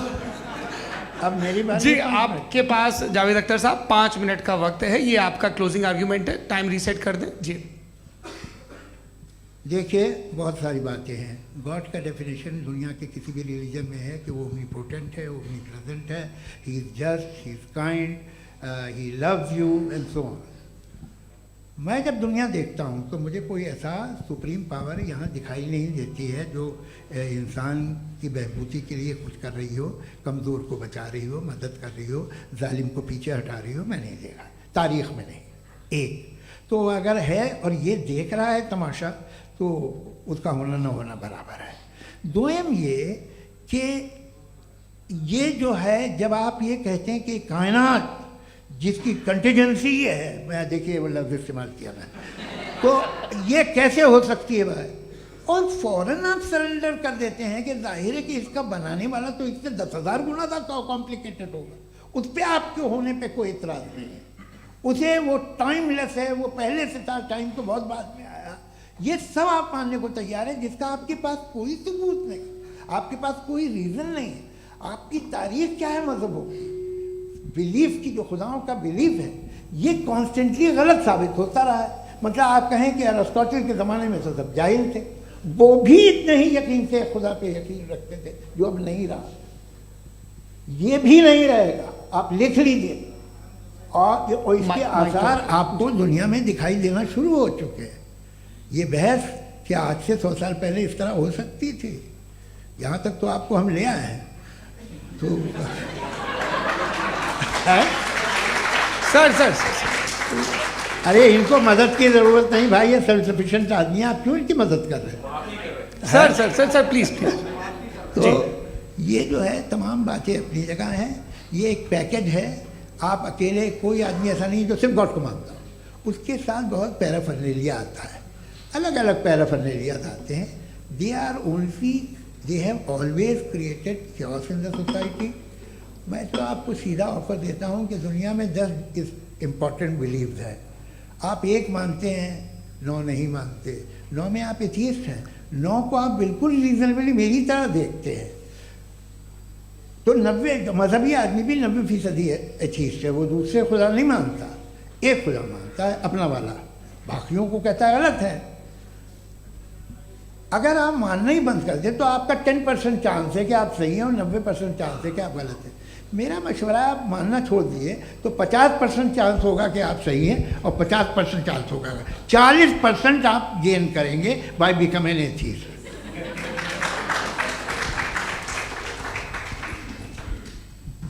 अब मेरी बात जी, आपके पास जावेद अख्तर साहब 5 मिनट का वक्त है, ये आपका क्लोजिंग आर्ग्यूमेंट है, टाइम रीसेट कर दें जी। देखिए, बहुत सारी बातें हैं। गॉड का डेफिनेशन दुनिया के किसी भी रिलीजन में है कि वो ओमनीपोटेंट है, ओमनीप्रेजेंट है, he is just, he is kind, he loves you and so on. मैं जब दुनिया देखता हूँ तो मुझे कोई ऐसा सुप्रीम पावर यहाँ दिखाई नहीं देती है जो इंसान की बहबूदी के लिए कुछ कर रही हो, कमज़ोर को बचा रही हो, मदद कर रही हो, जालिम को पीछे हटा रही हो। मैं नहीं देखा, तारीख़ में नहीं। एक तो अगर है और ये देख रहा है तमाशा, तो उसका होना न होना बराबर है। दोयम ये कि ये जो है, जब आप ये कहते हैं कि कायनात जिसकी कंटीजेंसी है, मैं देखिए वो लफ्ज़ इस्तेमाल किया मैं, तो ये कैसे हो सकती है भाई? और फ़ौरन आप सरेंडर कर देते हैं कि जाहिर है कि इसका बनाने वाला तो इससे 10,000 गुना ज़्यादा कॉम्प्लिकेटेड होगा। उस पर आपके होने पे कोई इतराज़ नहीं है। उसे वो टाइमलेस है, वो पहले से था, टाइम तो बहुत बाद में आया। ये सब आप मानने को तैयार है जिसका आपके पास कोई सबूत नहीं, आपके पास कोई रीज़न नहीं है। आपकी तारीख क्या है मज़हबों की? बिलीफ की, जो खुदाओं का बिलीफ है, ये कॉन्स्टेंटली गलत साबित होता रहा है। मतलब आप कहें कि अरिस्टोटल के ज़माने में तो सब जाहिल थे, वो भी इतने ही यकीन से खुदा पे यकीन रखते थे, जो अब नहीं रहा, ये भी नहीं रहेगा। आप लिख लीजिए, और इसके आसार आपको दुनिया में दिखाई देना शुरू हो चुके हैं। ये बहस क्या आज से 100 साल पहले इस तरह हो सकती थी? यहाँ तक तो आपको हम ले आए हैं। तो सर अरे इनको मदद की ज़रूरत नहीं भाई, ये सेल्फ सफिशिएंट आदमी है, आप क्यों इनकी मदद कर रहे हैं? Sir please. तो ये जो है तमाम बातें अपनी जगह हैं। ये एक पैकेज है। आप अकेले, कोई आदमी ऐसा नहीं जो सिर्फ गॉड को मानता हो, उसके साथ बहुत पैराफर्नेलिया आता है, अलग अलग पैराफर्नेलिया आते हैं। They are only, they have always created chaos in the society. मैं तो आपको सीधा ऑफर देता हूँ कि दुनिया में 10 इम्पॉर्टेंट बिलीव्स हैं। आप एक मानते हैं, 9 नहीं मानते, 9 में आप एथियस्ट हैं, 9 को आप बिल्कुल रीजनेबली मेरी तरह देखते हैं। तो 90 मजहबी आदमी भी 90% एथियस्ट है, वो दूसरे खुदा नहीं मानता, एक खुदा मानता है अपना वाला, बाकियों को कहता है गलत है। अगर आप मानना ही बंद कर दें तो आपका 10% चांस है कि आप सही हैं और 90% चांस है कि आप गलत हैं। मेरा मशवरा है, आप मानना छोड़ दिए तो 50% चांस होगा कि आप सही हैं और 50% चांस होगा, 40% आप गेन करेंगे बाय बिकमिंग एन एथियस्ट।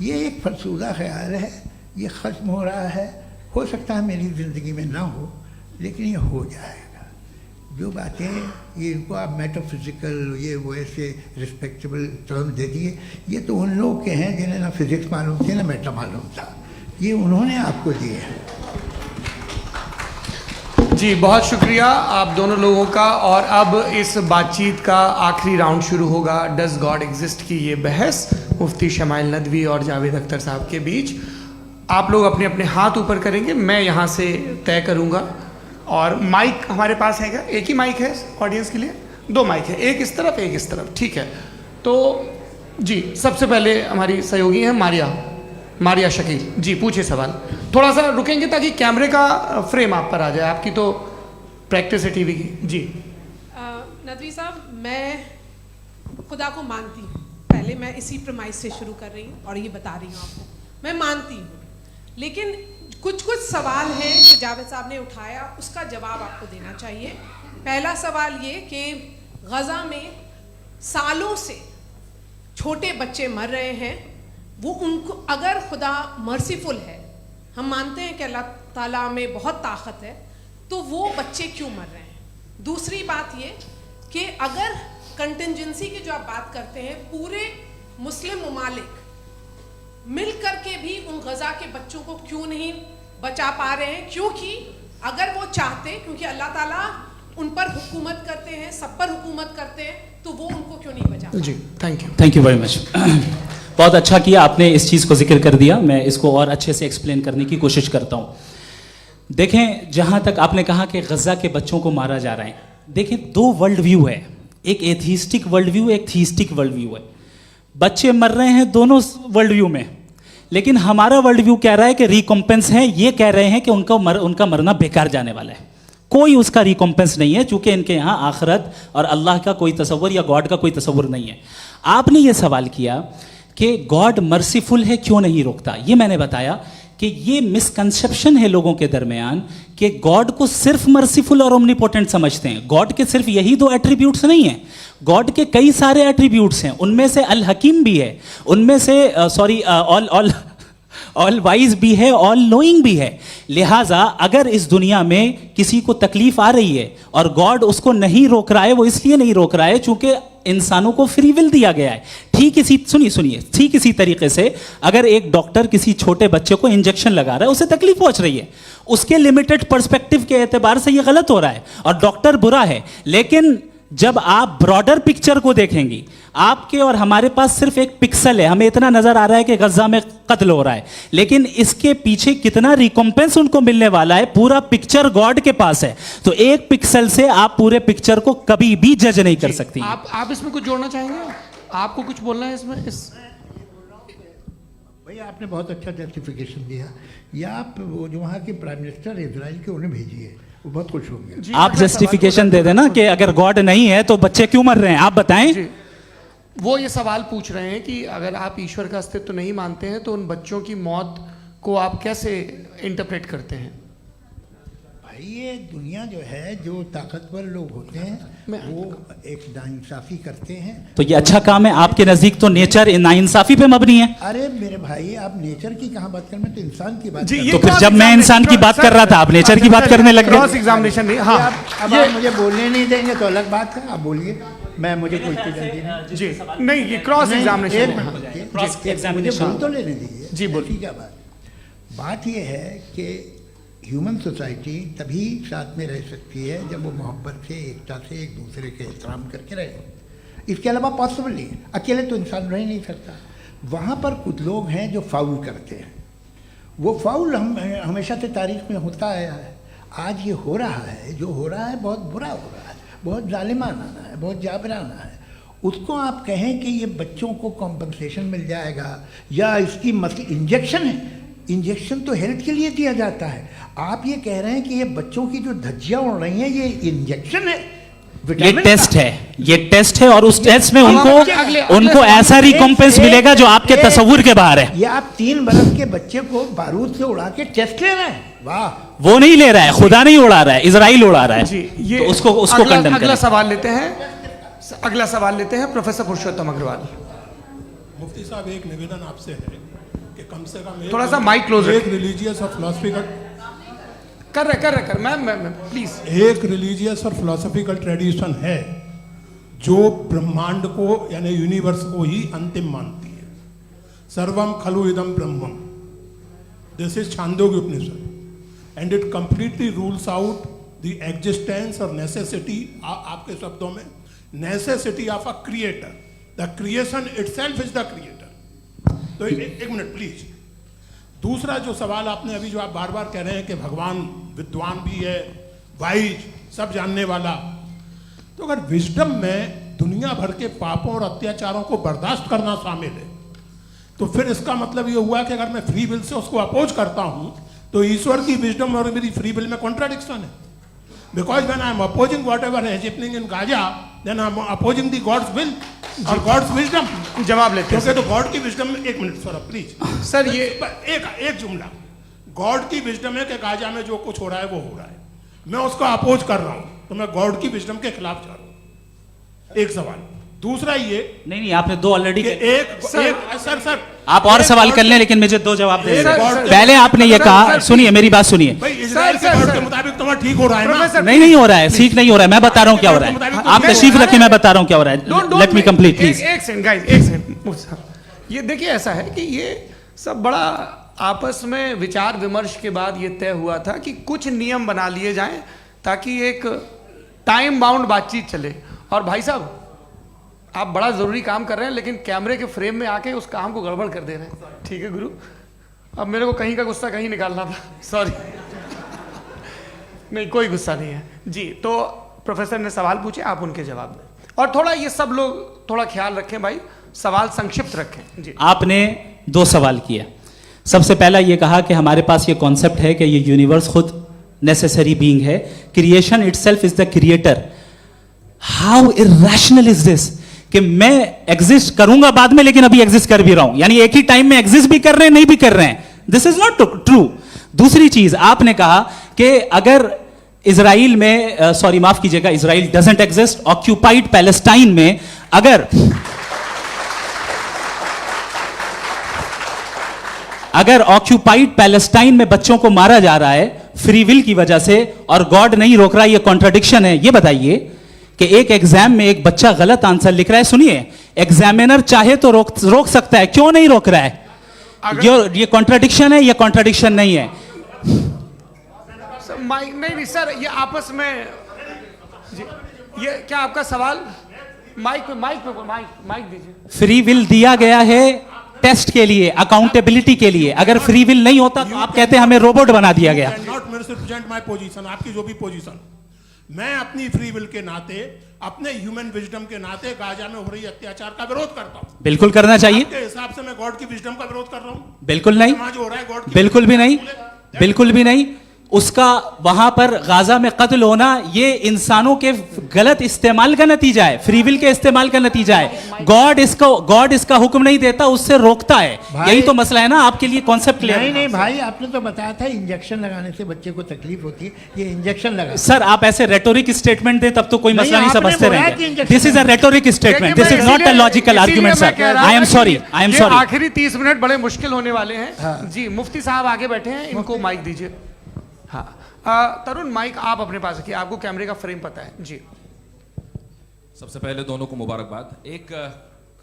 ये एक फरसूदा ख्याल है, ये ख़त्म हो रहा है। हो सकता है मेरी ज़िंदगी में ना हो, लेकिन ये हो जाएगा। जो बातें ये इनको आप मेटाफिज़िकल ये वो ऐसे रिस्पेक्टेबल टर्म दे दिए, ये तो उन लोग के हैं जिन्हें ना फिज़िक्स मालूम थी ना मेटा मालूम था, ये उन्होंने आपको दिए हैं। जी बहुत शुक्रिया आप दोनों लोगों का। और अब इस बातचीत का आखिरी राउंड शुरू होगा, डज गॉड एग्जिस्ट की ये बहस मुफ्ती शमाइल नदवी और जावेद अख्तर साहब के बीच। आप लोग अपने अपने हाथ ऊपर करेंगे, मैं यहाँ से तय करूँगा। और माइक हमारे पास है क्या? एक ही माइक है ऑडियंस के लिए? 2 माइक है, एक इस तरफ एक इस तरफ, ठीक है। तो जी सबसे पहले हमारी सहयोगी है मारिया शकील जी, पूछे सवाल। थोड़ा सा रुकेंगे ताकि कैमरे का फ्रेम आप पर आ जाए, आपकी तो प्रैक्टिस है टीवी की। जी नदवी साहब, मैं खुदा को मानती हूँ, पहले मैं इसी प्रमाइस से शुरू कर रही हूँ और ये बता रही हूँ आपको, मैं मानती हूँ। लेकिन कुछ सवाल हैं जो जावेद साहब ने उठाया, उसका जवाब आपको देना चाहिए। पहला सवाल ये कि गज़ा में सालों से छोटे बच्चे मर रहे हैं, वो उनको अगर खुदा मर्सीफुल है, हम मानते हैं कि अल्लाह ताला में बहुत ताकत है, तो वो बच्चे क्यों मर रहे हैं? दूसरी बात ये कि अगर कंटिजेंसी की जो आप बात करते हैं, पूरे मुस्लिम ममालिक मिल करके भी उन गज़ा के बच्चों को क्यों नहीं बचा पा रहे हैं? क्योंकि अगर वो चाहते, क्योंकि अल्लाह ताला उन पर हुकूमत करते हैं, सब पर हुकूमत करते हैं, तो वो उनको क्यों नहीं बचा? जी थैंक यू वेरी मच। बहुत अच्छा किया आपने इस चीज़ को जिक्र कर दिया, मैं इसको और अच्छे से एक्सप्लेन करने की कोशिश करता हूँ। देखें, जहाँ तक आपने कहा कि गज़ा के बच्चों को मारा जा रहा है, देखें 2 वर्ल्ड व्यू है, एक एथीस्टिक वर्ल्ड व्यू, एक थीस्टिक वर्ल्ड व्यू है। बच्चे मर रहे हैं दोनों वर्ल्ड व्यू में, लेकिन हमारा वर्ल्ड व्यू कह रहा है कि रिकॉम्पेंस है, ये कह रहे हैं कि उनका मरना बेकार जाने वाला है, कोई उसका रिकॉम्पेंस नहीं है, चूंकि इनके यहाँ आखिरत और अल्लाह का कोई तसव्वुर या गॉड का कोई तसव्वुर नहीं है। आपने ये सवाल किया कि गॉड मर्सीफुल है, क्यों नहीं रोकता? ये मैंने बताया कि ये मिसकंसेप्शन है लोगों के दरमियान कि गॉड को सिर्फ मर्सीफुल और ओमनीपोटेंट समझते हैं। गॉड के सिर्फ यही 2 एट्रीब्यूट्स नहीं हैं, गॉड के कई सारे एट्रीब्यूट्स हैं, उनमें से अल हकीम भी है, उनमें से ऑल वाइज भी है, ऑल नोइंग भी है। लिहाजा अगर इस दुनिया में किसी को तकलीफ आ रही है और गॉड उसको नहीं रोक रहा है, वो इसलिए नहीं रोक रहा है चूंकि इंसानों को फ्री विल दिया गया है। ठीक इसी तरीके से अगर एक डॉक्टर किसी छोटे बच्चे को इंजेक्शन लगा रहा है, उसे तकलीफ पहुंच रही है, उसके लिमिटेड पर्सपेक्टिव के एतबार से यह गलत हो रहा है और डॉक्टर बुरा है। लेकिन जब आप ब्रॉडर पिक्चर को देखेंगी, आपके और हमारे पास सिर्फ एक पिक्सल है, हमें इतना नजर आ रहा है कि गज़ा में कत्ल हो रहा है, लेकिन इसके पीछे कितना रिकॉम्पेंस उनको मिलने वाला है, पूरा पिक्चर गॉड के पास है। तो एक पिक्सल से आप पूरे पिक्चर को कभी भी जज नहीं कर सकती। आप इसमें कुछ जोड़ना चाहेंगे? आपको कुछ बोलना है इसमें? भैया आपने बहुत अच्छा जस्टिफिकेशन दिया, या आप वो जो वहाँ के प्राइम मिनिस्टर इजराइल के उन्हें भेजिए, वो बहुत खुश होंगे। आप जस्टिफिकेशन दे देना कि अगर गॉड नहीं है तो बच्चे क्यों मर रहे हैं, आप बताएं। वो ये सवाल पूछ रहे हैं कि अगर आप ईश्वर का अस्तित्व नहीं मानते हैं तो उन बच्चों की मौत को आप कैसे इंटरप्रेट करते हैं? भाई ये दुनिया जो है, जो ताकतवर लोग होते हैं वो एक नाइंसाफी करते हैं। तो ये अच्छा काम है आपके नजदीक, तो नेचर नाइंसाफी पे मबनी है। अरे मेरे भाई, आप नेचर की कहाँ बात कर रहे हैं, तो इंसान की बात। तो फिर जब मैं इंसान की बात कर रहा था, आप नेचर की बात करने लग गए। क्रॉस एग्जामिनेशन नहीं। हाँ, अब आप मुझे बोलने नहीं देंगे तो अलग बात है, आप बोलिए, मैं मुझे कोई जल्दी नहीं। जी नहीं, ये क्रॉस एग्जामिनेशन बोल तो लेने दीजिए जी, बोलिए। क्या बात ये है कि ह्यूमन सोसाइटी तभी साथ में रह सकती है जब वो मोहब्बत से, एकता से, एक दूसरे के एहतराम करके रहे। इसके अलावा पॉसिबल नहीं है, अकेले तो इंसान रह नहीं सकता। वहाँ पर कुछ लोग हैं जो फाउल करते हैं, वो फाउल हम हमेशा से तारीख में होता आया है। आज ये हो रहा है, जो हो रहा है बहुत बुरा हो रहा है, बहुत जालिमाना है, बहुत जाबराना है। उसको आप कहें कि ये बच्चों को कॉम्पनसेशन मिल जाएगा या इसकी इंजेक्शन है, इंजेक्शन तो हेल्थ के लिए दिया जाता है। आप ये कह रहे हैं कि ये बच्चों की जो धज्जियां उड़ रही हैं ये इंजेक्शन है, ये टेस्ट है, ये टेस्ट है और उस टेस्ट में उनको ऐसा रिकॉम्पेंस मिलेगा जो आपके तसव्वुर के बाहर है। ये आप 3 बरस के बच्चे को बारूद से उड़ा के टेस्ट ले रहे हैं। वाह, वो नहीं ले रहा है, खुदा नहीं उड़ा रहा है, इजराइल उड़ा रहा है जी। ये तो उसको कंडेम अगला सवाल लेते हैं प्रोफेसर पुरुषोत्तम अग्रवाल। मुफ्ती साहब, एक निवेदन आपसे है कि कम से कम थोड़ा सा माइक क्लोज एक रिलीजियस और फिलोसफिकल कर मैं प्लीज। एक रिलीजियस और फिलोसफिकल ट्रेडिशन है जो ब्रह्मांड को यानी यूनिवर्स को ही अंतिम मानती है। सर्वम खलु इदम ब्रह्मम, this is Chandogya Upanishad, and it completely rules out the existence और नेसेसिटी, आपके शब्दों में necessity of a creator. The creation itself is the creator. तो एक मिनट प्लीज। दूसरा जो सवाल आपने अभी जो आप बार बार कह रहे हैं कि भगवान विद्वान भी है, वाइज, सब जानने वाला, तो अगर विजडम में दुनिया भर के पापों और अत्याचारों को बर्दाश्त करना शामिल है, तो फिर इसका मतलब ये हुआ कि अगर मैं फ्री विल से उसको अपोज करता हूं तो ईश्वर की विजडम और मेरी फ्री विल में कॉन्ट्राडिक्शन है। Because when I am opposing whatever is happening in Gaza, then I am opposing the god's will और गॉड्स विजडम। जवाब लेते हैं क्योंकि तो गॉड की विजडम में, एक मिनट सर प्लीज सर, ये एक जुमला, गॉड की विजडम है कि गाजा में जो कुछ हो रहा है वो हो रहा है, मैं उसका अपोज कर रहा हूं, तो मैं गॉड की विजडम के खिलाफ जा रहा हूं। एक सवाल। दूसरा ये नहीं आपने दो ऑलरेडी। सर आप और सवाल कर लें, लेकिन मुझे दो जवाब दे सर, दें। पहले आपने ये कहा, सुनिए मेरी बात सुनिए। भाई इजराइल के गॉड के मुताबिक तुम्हारा ठीक हो रहा है ना? नहीं हो रहा है, ठीक नहीं हो रहा है, मैं बता रहा हूँ क्या हो रहा है। आप तशरीफ रखें, मैं बता रहा हूँ क्या हो रहा है। Late me complete please. एक सेकंड गाइस, एक सेकंड। ये देखिए, ऐसा है कि ये सब बड़ा आपस में विचार विमर्श के बाद ये तय हुआ था कि कुछ नियम बना लिए जाएं ताकि एक टाइम बाउंड बातचीत चले। और भाई साहब, आप बड़ा जरूरी काम कर रहे हैं, लेकिन कैमरे के फ्रेम में आके उस काम को गड़बड़ कर दे रहे हैं। ठीक है गुरु, अब मेरे को कहीं का गुस्सा कहीं निकालना था, सॉरी। नहीं, कोई गुस्सा नहीं है जी। तो प्रोफेसर ने सवाल पूछे, आप उनके जवाब दें, और थोड़ा ये सब लोग थोड़ा ख्याल रखें भाई, सवाल संक्षिप्त रखें जी। आपने दो सवाल किया। सबसे पहला ये कहा कि हमारे पास ये कॉन्सेप्ट है कि ये यूनिवर्स खुद नेसेसरी बीइंग है, creation itself is the creator. How irrational is this कि मैं एग्जिस्ट करूंगा बाद में, लेकिन अभी एग्जिस्ट कर भी रहा हूं, यानी एक ही टाइम में एग्जिस्ट भी कर रहे हैं, नहीं भी कर रहे हैं। This is not true. दूसरी चीज, आपने कहा कि अगर इजराइल में, सॉरी माफ कीजिएगा, Israel doesn't exist, occupied Palestine में अगर ऑक्यूपाइड पैलेस्टाइन में बच्चों को मारा जा रहा है फ्री विल की वजह से और गॉड नहीं रोक रहा, ये कॉन्ट्रडिक्शन है। ये बताइए कि एक एग्जाम में एक बच्चा गलत आंसर लिख रहा है, सुनिए, एग्जामिनर चाहे तो रोक सकता है, क्यों नहीं रोक रहा है? ये कॉन्ट्रडिक्शन है, ये कॉन्ट्रडिक्शन नहीं है। माइक नहीं सर, ये आपस में जी, ये क्या आपका सवाल? माइक दीजिए। फ्री विल दिया गया है टेस्ट के लिए, अकाउंटेबिलिटी के लिए। अगर फ्री विल नहीं होता तो आप कहते हैं हमें रोबोट बना दिया गया। नॉट मिसरिप्रेजेंट माय पोजीशन, आपकी जो भी पोजीशन, मैं अपनी फ्री विल के नाते, अपने ह्यूमन विजडम के नाते गाजा में हो रही अत्याचार का विरोध करता हूं। बिल्कुल करना चाहिए। आपके हिसाब से मैं गॉड की विजडम का विरोध कर रहा हूं? बिल्कुल नहीं, जो हो रहा है गॉड की, बिल्कुल भी नहीं, बिल्कुल भी नहीं। उसका वहां पर गाजा में कत्ल होना ये इंसानों के गलत इस्तेमाल का नतीजा है, फ्री विल के इस्तेमाल का नतीजा है। गॉड इसका हुक्म नहीं देता, उससे रोकता है। यही तो मसला है ना, आपके लिए कॉन्सेप्ट क्लियर? नहीं भाई, आपने तो बताया था इंजेक्शन लगाने से बच्चे को तकलीफ होती है, ये इंजेक्शन लगा। सर आप ऐसे रेटोरिक स्टेटमेंट दें तब तो कोई मसला नहीं समझते रहेंगे। This is a rhetoric statement, this is not a logical argument sir. I am sorry, I am sorry. आखिरी 30 मिनट बड़े मुश्किल होने वाले हैं जी। मुफ्ती साहब आगे बैठे हैं, इनको माइक दीजिए। हाँ तरुण, माइक आप अपने पास रखिए, आपको कैमरे का फ्रेम पता है जी। सबसे पहले दोनों को मुबारकबाद। एक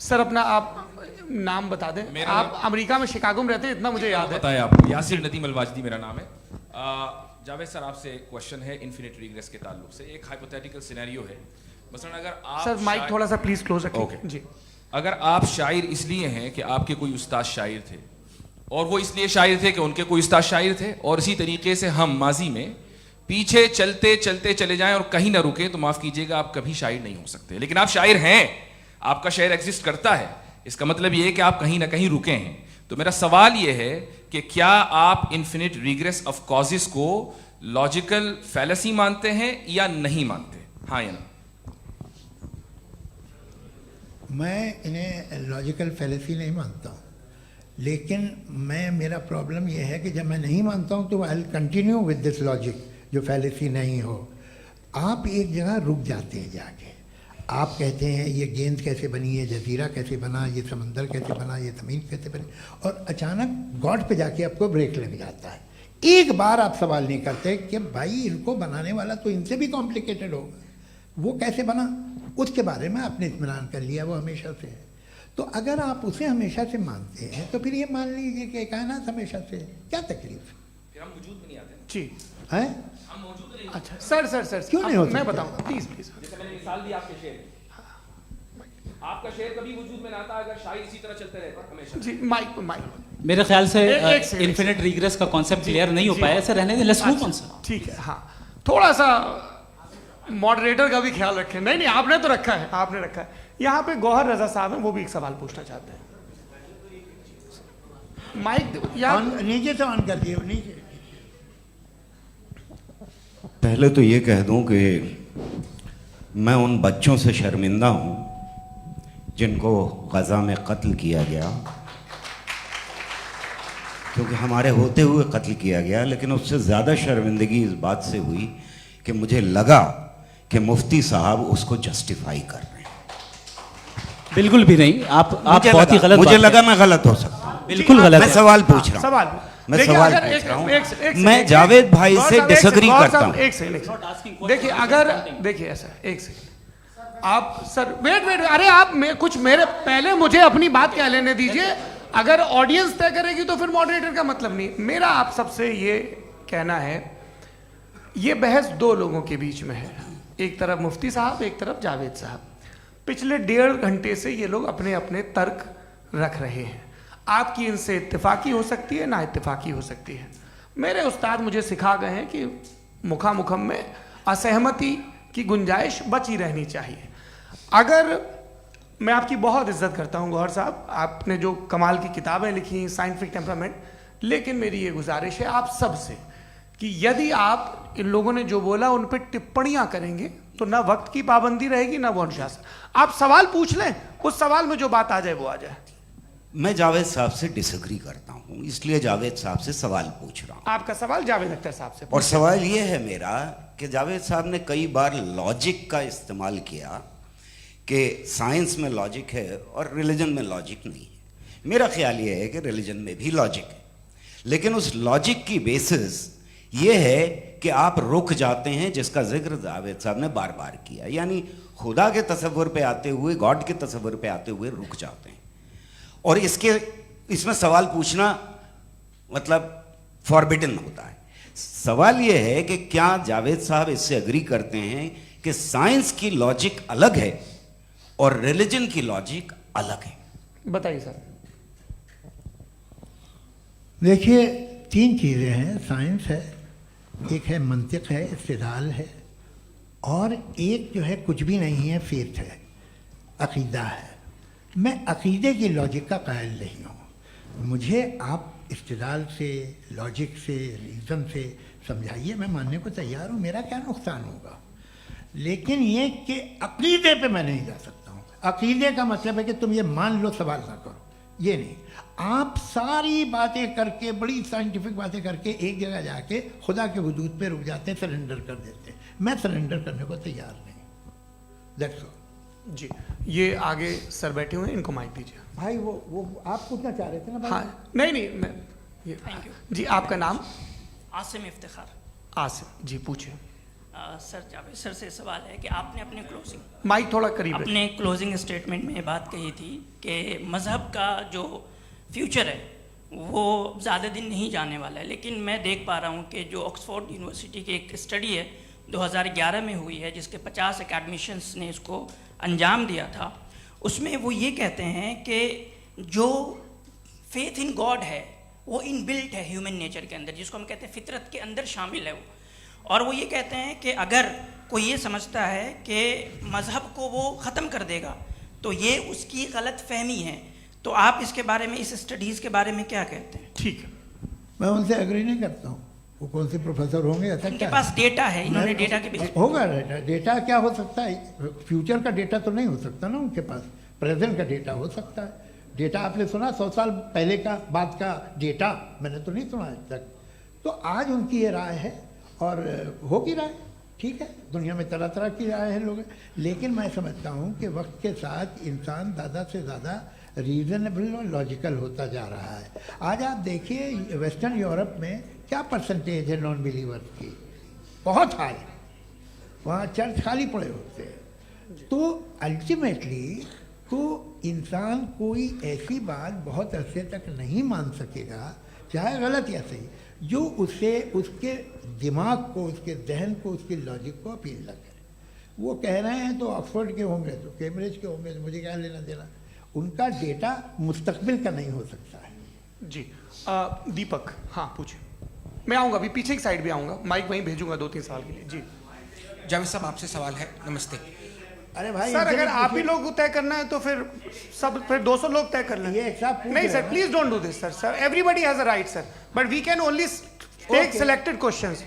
सर अपना आप नाम बता दें। आप अमेरिका में शिकागो में रहते हैं, इतना मुझे याद है। बताया आपको, यासिर नदीम अलवाजदी मेरा नाम है। जावेद सर, आपसे एक क्वेश्चन है इन्फिनिट रिग्रेस के ताल्लुक से। एक हाइपोथेटिकल सिनेरियो है, मसलन अगर आप सर माइक थोड़ा सा प्लीज क्लोज रखिए जी। अगर आप शायर इसलिए हैं कि आपके कोई उस्ताद शायर थे, और वो इसलिए शायर थे कि उनके कोई उस्ताद शायर थे, और इसी तरीके से हम माजी में पीछे चलते चलते चले जाएं और कहीं ना रुके, तो माफ कीजिएगा आप कभी शायर नहीं हो सकते। लेकिन आप शायर हैं, आपका शायर एग्जिस्ट करता है, इसका मतलब ये है कि आप कहीं ना कहीं रुके हैं। तो मेरा सवाल ये है कि क्या आप इन्फिनिट रिग्रेस ऑफ कॉजेस को लॉजिकल फैलेसी मानते हैं या नहीं मानते? हाँ या ना? मैं इन्हें लॉजिकल फैलेसी नहीं मानता हूँ, लेकिन मेरा प्रॉब्लम यह है कि जब मैं नहीं मानता हूँ तो I will continue with this logic जो फैलेसी नहीं हो। आप एक जगह रुक जाते हैं जाके, आप कहते हैं ये गेंद कैसे बनी, ये जजीरा कैसे बना, ये समंदर कैसे बना, ये ज़मीन कैसे बनी, और अचानक गॉड पे जाके आपको ब्रेक लग जाता है। एक बार आप सवाल नहीं करते कि भाई इनको बनाने वाला तो इनसे भी कॉम्प्लिकेटेड होगा, वो कैसे बना, उसके बारे में आपने इत्मीनान कर लिया, वो हमेशा से है। तो अगर आप उसे हमेशा से मानते हैं तो फिर ये मान लीजिए कि कायनात हमेशा से है, क्या तकलीफ है? फिर हम वजूद में नहीं आते जी हैं? हम मौजूद नहीं। अच्छा सर क्यों नहीं हो मैं सकता? बताऊंगा प्लीज प्लीज। जैसे मैंने मिसाल दी आपके शेर की। आपका शेर कभी वजूद में ना आता अगर शायर इसी तरह चलते रहते हमेशा। जी माइक मेरे ख्याल से एक सेकंड, इन्फिनिट रिग्रेस का कॉन्सेप्ट क्लियर नहीं हो पाया, ऐसे रहने दें, लेट्स मूव ऑन सर। ठीक है। हाँ थोड़ा सा मॉडरेटर का भी ख्याल रखें। नहीं आपने तो रखा है, आपने रखा है। यहाँ पे गौहर रजा साहब हैं, वो भी एक सवाल पूछना चाहते हैं। माइक यहाँ नीचे से ऑन कर दिए, नीचे। पहले तो ये कह दूं कि मैं उन बच्चों से शर्मिंदा हूं जिनको गज़ा में कत्ल किया गया, क्योंकि हमारे होते हुए कत्ल किया गया। लेकिन उससे ज़्यादा शर्मिंदगी इस बात से हुई कि मुझे लगा कि मुफ्ती साहब उसको जस्टिफाई कर रहे हैं। बिल्कुल भी नहीं, आप बहुत ही गलत मुझे बात लगा मैं गलत हो सकता हूं। बिल्कुल गलत मैं है। सवाल पूछ रहा हूं। सवाल मैं देखिए, सवाल अगर पूछ रहा हूं। एक मैं जावेद भाई से डिसएग्री करता हूं। एक सेकंड देखिए, अगर देखिए ऐसा एक सेकंड आप सर वेट अरे आप कुछ मेरे पहले मुझे अपनी बात कह लेने दीजिए। अगर ऑडियंस तय करेगी तो फिर मॉडरेटर का मतलब नहीं। मेरा आप सबसे ये कहना है, ये बहस दो लोगों के बीच में है, एक तरफ मुफ्ती साहब, एक तरफ जावेद साहब। पिछले 1.5 घंटे से ये लोग अपने अपने तर्क रख रहे हैं। आपकी इनसे इत्तेफाकी हो सकती है, ना इत्तेफाकी हो सकती है। मेरे उस्ताद मुझे सिखा गए हैं कि मुखामुखम में असहमति की गुंजाइश बची रहनी चाहिए। अगर मैं आपकी बहुत इज्जत करता हूं गौहर साहब, आपने जो कमाल की किताबें लिखी, साइंटिफिक टेम्परामेंट, लेकिन मेरी ये गुजारिश है आप सबसे कि यदि आप इन लोगों ने जो बोला उन पर टिप्पणियां करेंगे तो ना वक्त की पाबंदी रहेगी, ना वो अनुशासन। आप सवाल पूछ लें, उस सवाल में जो बात आ जाए वो आ जाए। मैं जावेद साहब से डिसएग्री करता हूं, इसलिए जावेद साहब से सवाल पूछ रहा हूं। आपका सवाल जावेद अख्तर साहब से। और सवाल ये है मेरा कि जावेद साहब ने कई बार लॉजिक का इस्तेमाल किया कि साइंस में लॉजिक है और रिलीजन में लॉजिक नहीं है। मेरा ख्याल ये है कि रिलीजन में भी लॉजिक है, लेकिन उस लॉजिक की बेसिस ये है कि आप रुक जाते हैं, जिसका जिक्र जावेद साहब ने बार बार किया, यानी खुदा के तसव्वुर पे आते हुए, गॉड के तसव्वुर पे आते हुए रुक जाते हैं। और इसमें सवाल पूछना मतलब फॉरबिडन होता है। सवाल यह है कि क्या जावेद साहब इससे एग्री करते हैं कि साइंस की लॉजिक अलग है और रिलीजन की लॉजिक अलग है? बताइए सर। देखिए 3 चीज़ें हैं, साइंस है, एक है मंतिक है, इस्तिदलाल है, और एक जो है कुछ भी नहीं है, फेथ है, अकीदा है। मैं अकीदे की लॉजिक का कायल नहीं हूँ। मुझे आप इस्तिदलाल से, लॉजिक से, रीज़न से समझाइए, मैं मानने को तैयार हूँ, मेरा क्या नुकसान होगा। लेकिन ये कि अकीदे पे मैं नहीं जा सकता हूँ। अकीदे का मतलब है कि तुम ये मान लो, सवाल ना करो, ये नहीं। आप सारी बातें करके, बड़ी साइंटिफिक बातें करके एक जगह जाके खुदा के हुदूद पे रुक जाते हैं, सरेंडर कर देते हैं। मैं सरेंडर करने को तैयार नहीं। दैट्स ऑल जी। ये आगे सर बैठे हुए हैं, इनको माइक दीजिए। भाई। वो आप पूछना चाह रहे थे ना भाई? हाँ नहीं मैं ये थैंक यू जी। आपका नाम? आसिम इफ्तिखार। आसिम जी, पूछिए। सर जावेद सर से सवाल है कि आपने अपने क्लोजिंग माइक थोड़ा करीब रखिए। अपने क्लोजिंग स्टेटमेंट में ये बात कही थी कि मज़हब का जो फ्यूचर है वो ज़्यादा दिन नहीं जाने वाला है, लेकिन मैं देख पा रहा हूँ कि जो ऑक्सफोर्ड यूनिवर्सिटी की एक स्टडी है 2011 में हुई है, जिसके 50 एकेडमिशियंस ने इसको अंजाम दिया था, उसमें वो ये कहते हैं कि जो फेथ इन गॉड है वो इनबिल्ट है ह्यूमन नेचर के अंदर, जिसको हम कहते हैं फितरत के अंदर शामिल है वो। और वो ये कहते हैं कि अगर कोई ये समझता है कि मज़हब को वो ख़त्म कर देगा तो ये उसकी गलत फहमी है। तो आप इसके बारे में, इस स्टडीज़ के बारे में क्या कहते हैं? ठीक है। मैं उनसे एग्री नहीं करता हूँ। वो कौन से प्रोफेसर होंगे? ऐसा उनके क्या पास डेटा है, इन्होंने डेटा के बेस होगा। डेटा क्या हो सकता है? फ्यूचर का डेटा तो नहीं हो सकता ना उनके पास। प्रेजेंट का डेटा हो सकता है। डेटा आपने सुना 100 साल पहले का बाद का डेटा? मैंने तो नहीं सुना आज तक। तो आज उनकी ये राय है और होगी राय, ठीक है, दुनिया में तरह तरह की राय है लोग, लेकिन मैं समझता हूँ कि वक्त के साथ इंसान ज़्यादा से ज़्यादा रीजनेबल और लॉजिकल होता जा रहा है। आज आप देखिए वेस्टर्न यूरोप में क्या परसेंटेज है नॉन बिलीवर्स की, बहुत हाई, वहाँ चर्च खाली पड़े होते हैं। तो अल्टीमेटली तो इंसान कोई ऐसी बात बहुत अरसे तक नहीं मान सकेगा, चाहे गलत या सही, जो उसे उसके दिमाग को, उसके जहन को, उसके लॉजिक को अपील न करे। वो कह रहे हैं तो ऑक्सफोर्ड के होंगे तो कैम्ब्रिज के होंगे तो मुझे क्या लेना देना, उनका डेटा मुस्तकबिल का नहीं हो सकता है। जी दीपक, हाँ पूछिए। मैं आऊँगा अभी, पीछे की साइड भी आऊँगा, माइक वहीं भेजूंगा 2-3 साल के लिए। जी जावेद साहब आपसे सवाल है। नमस्ते अरे भाई सर, अगर आप ही लोग तय करना है तो फिर 200 लोग तय कर लें। ये एक साहब पूछ नहीं रहे सर, हैं। Please don't do this sir. Sir everybody has a right sir, but we can only take Okay. Selected questions.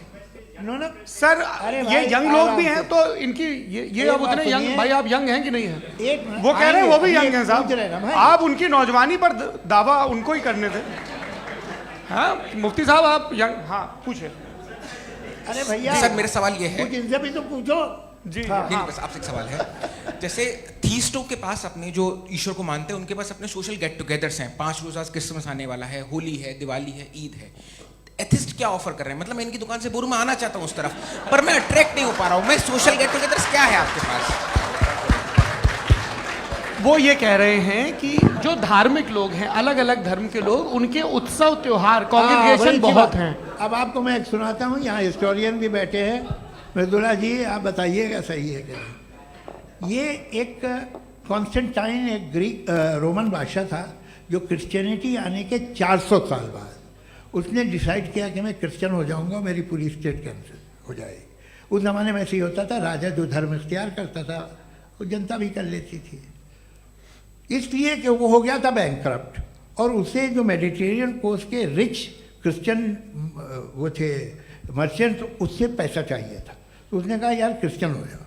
No no sir अरे ये भाई, यंग लोग आराम भी से। हैं तो इनकी ये एक अब बात उतने यंग, सुनिए। भाई आप यंग हैं कि नहीं हैं? एक मिनट, वो कह रहे हैं वो भी आइए, यंग हैं पूछ रहे हैं ना साहब, भाई। आप उनकी नौजवानी पर दावा उनको ही करने थे। हाँ मुफ्ती साहब आप यंग, हाँ पूछे। अरे भैया सर मेरा सवाल ये है, कुछ इनसे भी तो पूछो। जी हाँ, नहीं बस आपसे एक सवाल है। जैसे थीस्टों के पास अपने जो ईश्वर को मानते हैं उनके पास अपने सोशल गेट टुगेदर्स हैं, 5 रोज़ा क्रिसमस आने वाला है, होली है, दिवाली है, ईद है। एथिस्ट क्या ऑफर कर रहे हैं? मतलब मैं इनकी दुकान से बोलूं मैं आना चाहता हूं उस तरफ, पर मैं अट्रैक्ट नहीं हो पा रहा हूं। मैं सोशल गेट टुगेदर्स क्या है आपके पास? वो ये कह रहे हैं कि जो धार्मिक लोग हैं, अलग अलग धर्म के लोग, उनके उत्सव त्योहार, हाँ, कॉन्ग्रीगेशन बड़ी बहुत बात। हैं। अब आपको मैं एक सुनाता हूँ, यहाँ हिस्टोरियन भी बैठे हैं। मृदुला जी आप बताइएगा सही है कि नहीं। ये एक कॉन्स्टेंटाइन, एक ग्रीक रोमन बादशाह था जो क्रिश्चियनिटी आने के 400 साल बाद उसने डिसाइड किया कि मैं क्रिश्चियन हो जाऊंगा, मेरी पूरी स्टेट कैंसिल हो जाएगी। उस ज़माने में ऐसे ही होता था, राजा जो धर्म इख्तियार करता था वो जनता भी कर लेती थी, इसलिए कि वो हो गया था बैंकक्रप्ट। और उसे जो मेडिटेरियन कोस्ट के रिच क्रिश्चियन वो थे मर्चेंट, उससे पैसा चाहिए था। तो उसने कहा यार क्रिश्चियन हो जाओ।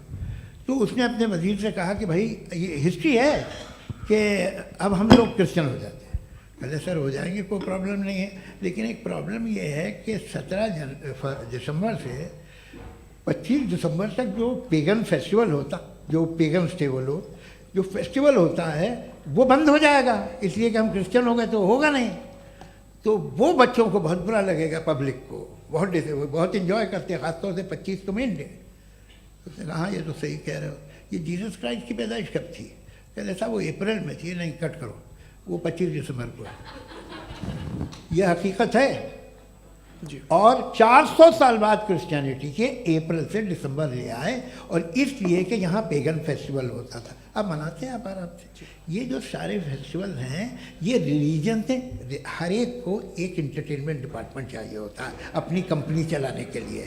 तो उसने अपने वजीर से कहा कि भाई ये हिस्ट्री है कि अब हम लोग क्रिश्चियन हो जाते हैं। कहले सर हो जाएंगे, कोई प्रॉब्लम नहीं है, लेकिन एक प्रॉब्लम ये है कि 17 दिसंबर से 25 दिसंबर तक जो पेगन फेस्टिवल होता, जो पेगन जो फेस्टिवल होता है वो बंद हो जाएगा, इसलिए कि हम क्रिश्चियन हो गए तो होगा नहीं। तो वो बच्चों को बहुत बुरा लगेगा, पब्लिक को बहुत इंजॉय करते हैं, खासतौर से 25 को मेन डे। उसने कहा हाँ ये तो सही कह रहे हो, ये जीसस क्राइस्ट की पैदाइश कब थी? कहते साहब वो अप्रैल में थी। नहीं कट करो, वो 25 दिसंबर को है। ये हकीकत है जी। और 400 साल बाद क्रिश्चियनिटी के अप्रैल से दिसंबर ले आए, और इसलिए कि यहाँ पेगन फेस्टिवल होता था। अब मनाते हैं आप आराम से। ये जो सारे फेस्टिवल हैं ये रिलीजन से, हर एक को एक इंटरटेनमेंट डिपार्टमेंट चाहिए होता है अपनी कंपनी चलाने के लिए।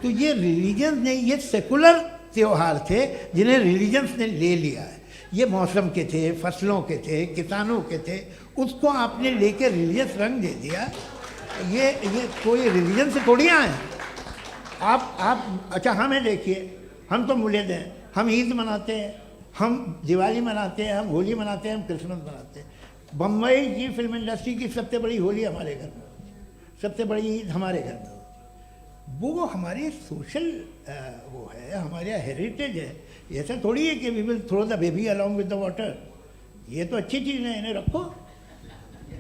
तो ये रिलीजन ने, ये सेकुलर त्यौहार थे जिन्हें रिलीजन्स ने ले लिया है। ये मौसम के थे, फसलों के थे, किसानों के थे, उसको आपने लेके रिलीजियस रंग दे दिया। ये कोई रिलीजन से थोड़ी आए आप। अच्छा हमें देखिए, हम तो मुल्द हैं, हम ईद मनाते हैं, हम दिवाली मनाते हैं, हम होली मनाते हैं, हम क्रिसमस मनाते हैं। बम्बई की फिल्म इंडस्ट्री की सबसे बड़ी होली हमारे घर में होती है, सबसे बड़ी ईद हमारे घर में होती है। वो हमारे सोशल वो है, हमारे हेरिटेज है। ऐसा थोड़ी है कि we will throw the baby along with the water. ये तो अच्छी चीज़ है, इन्हें रखो,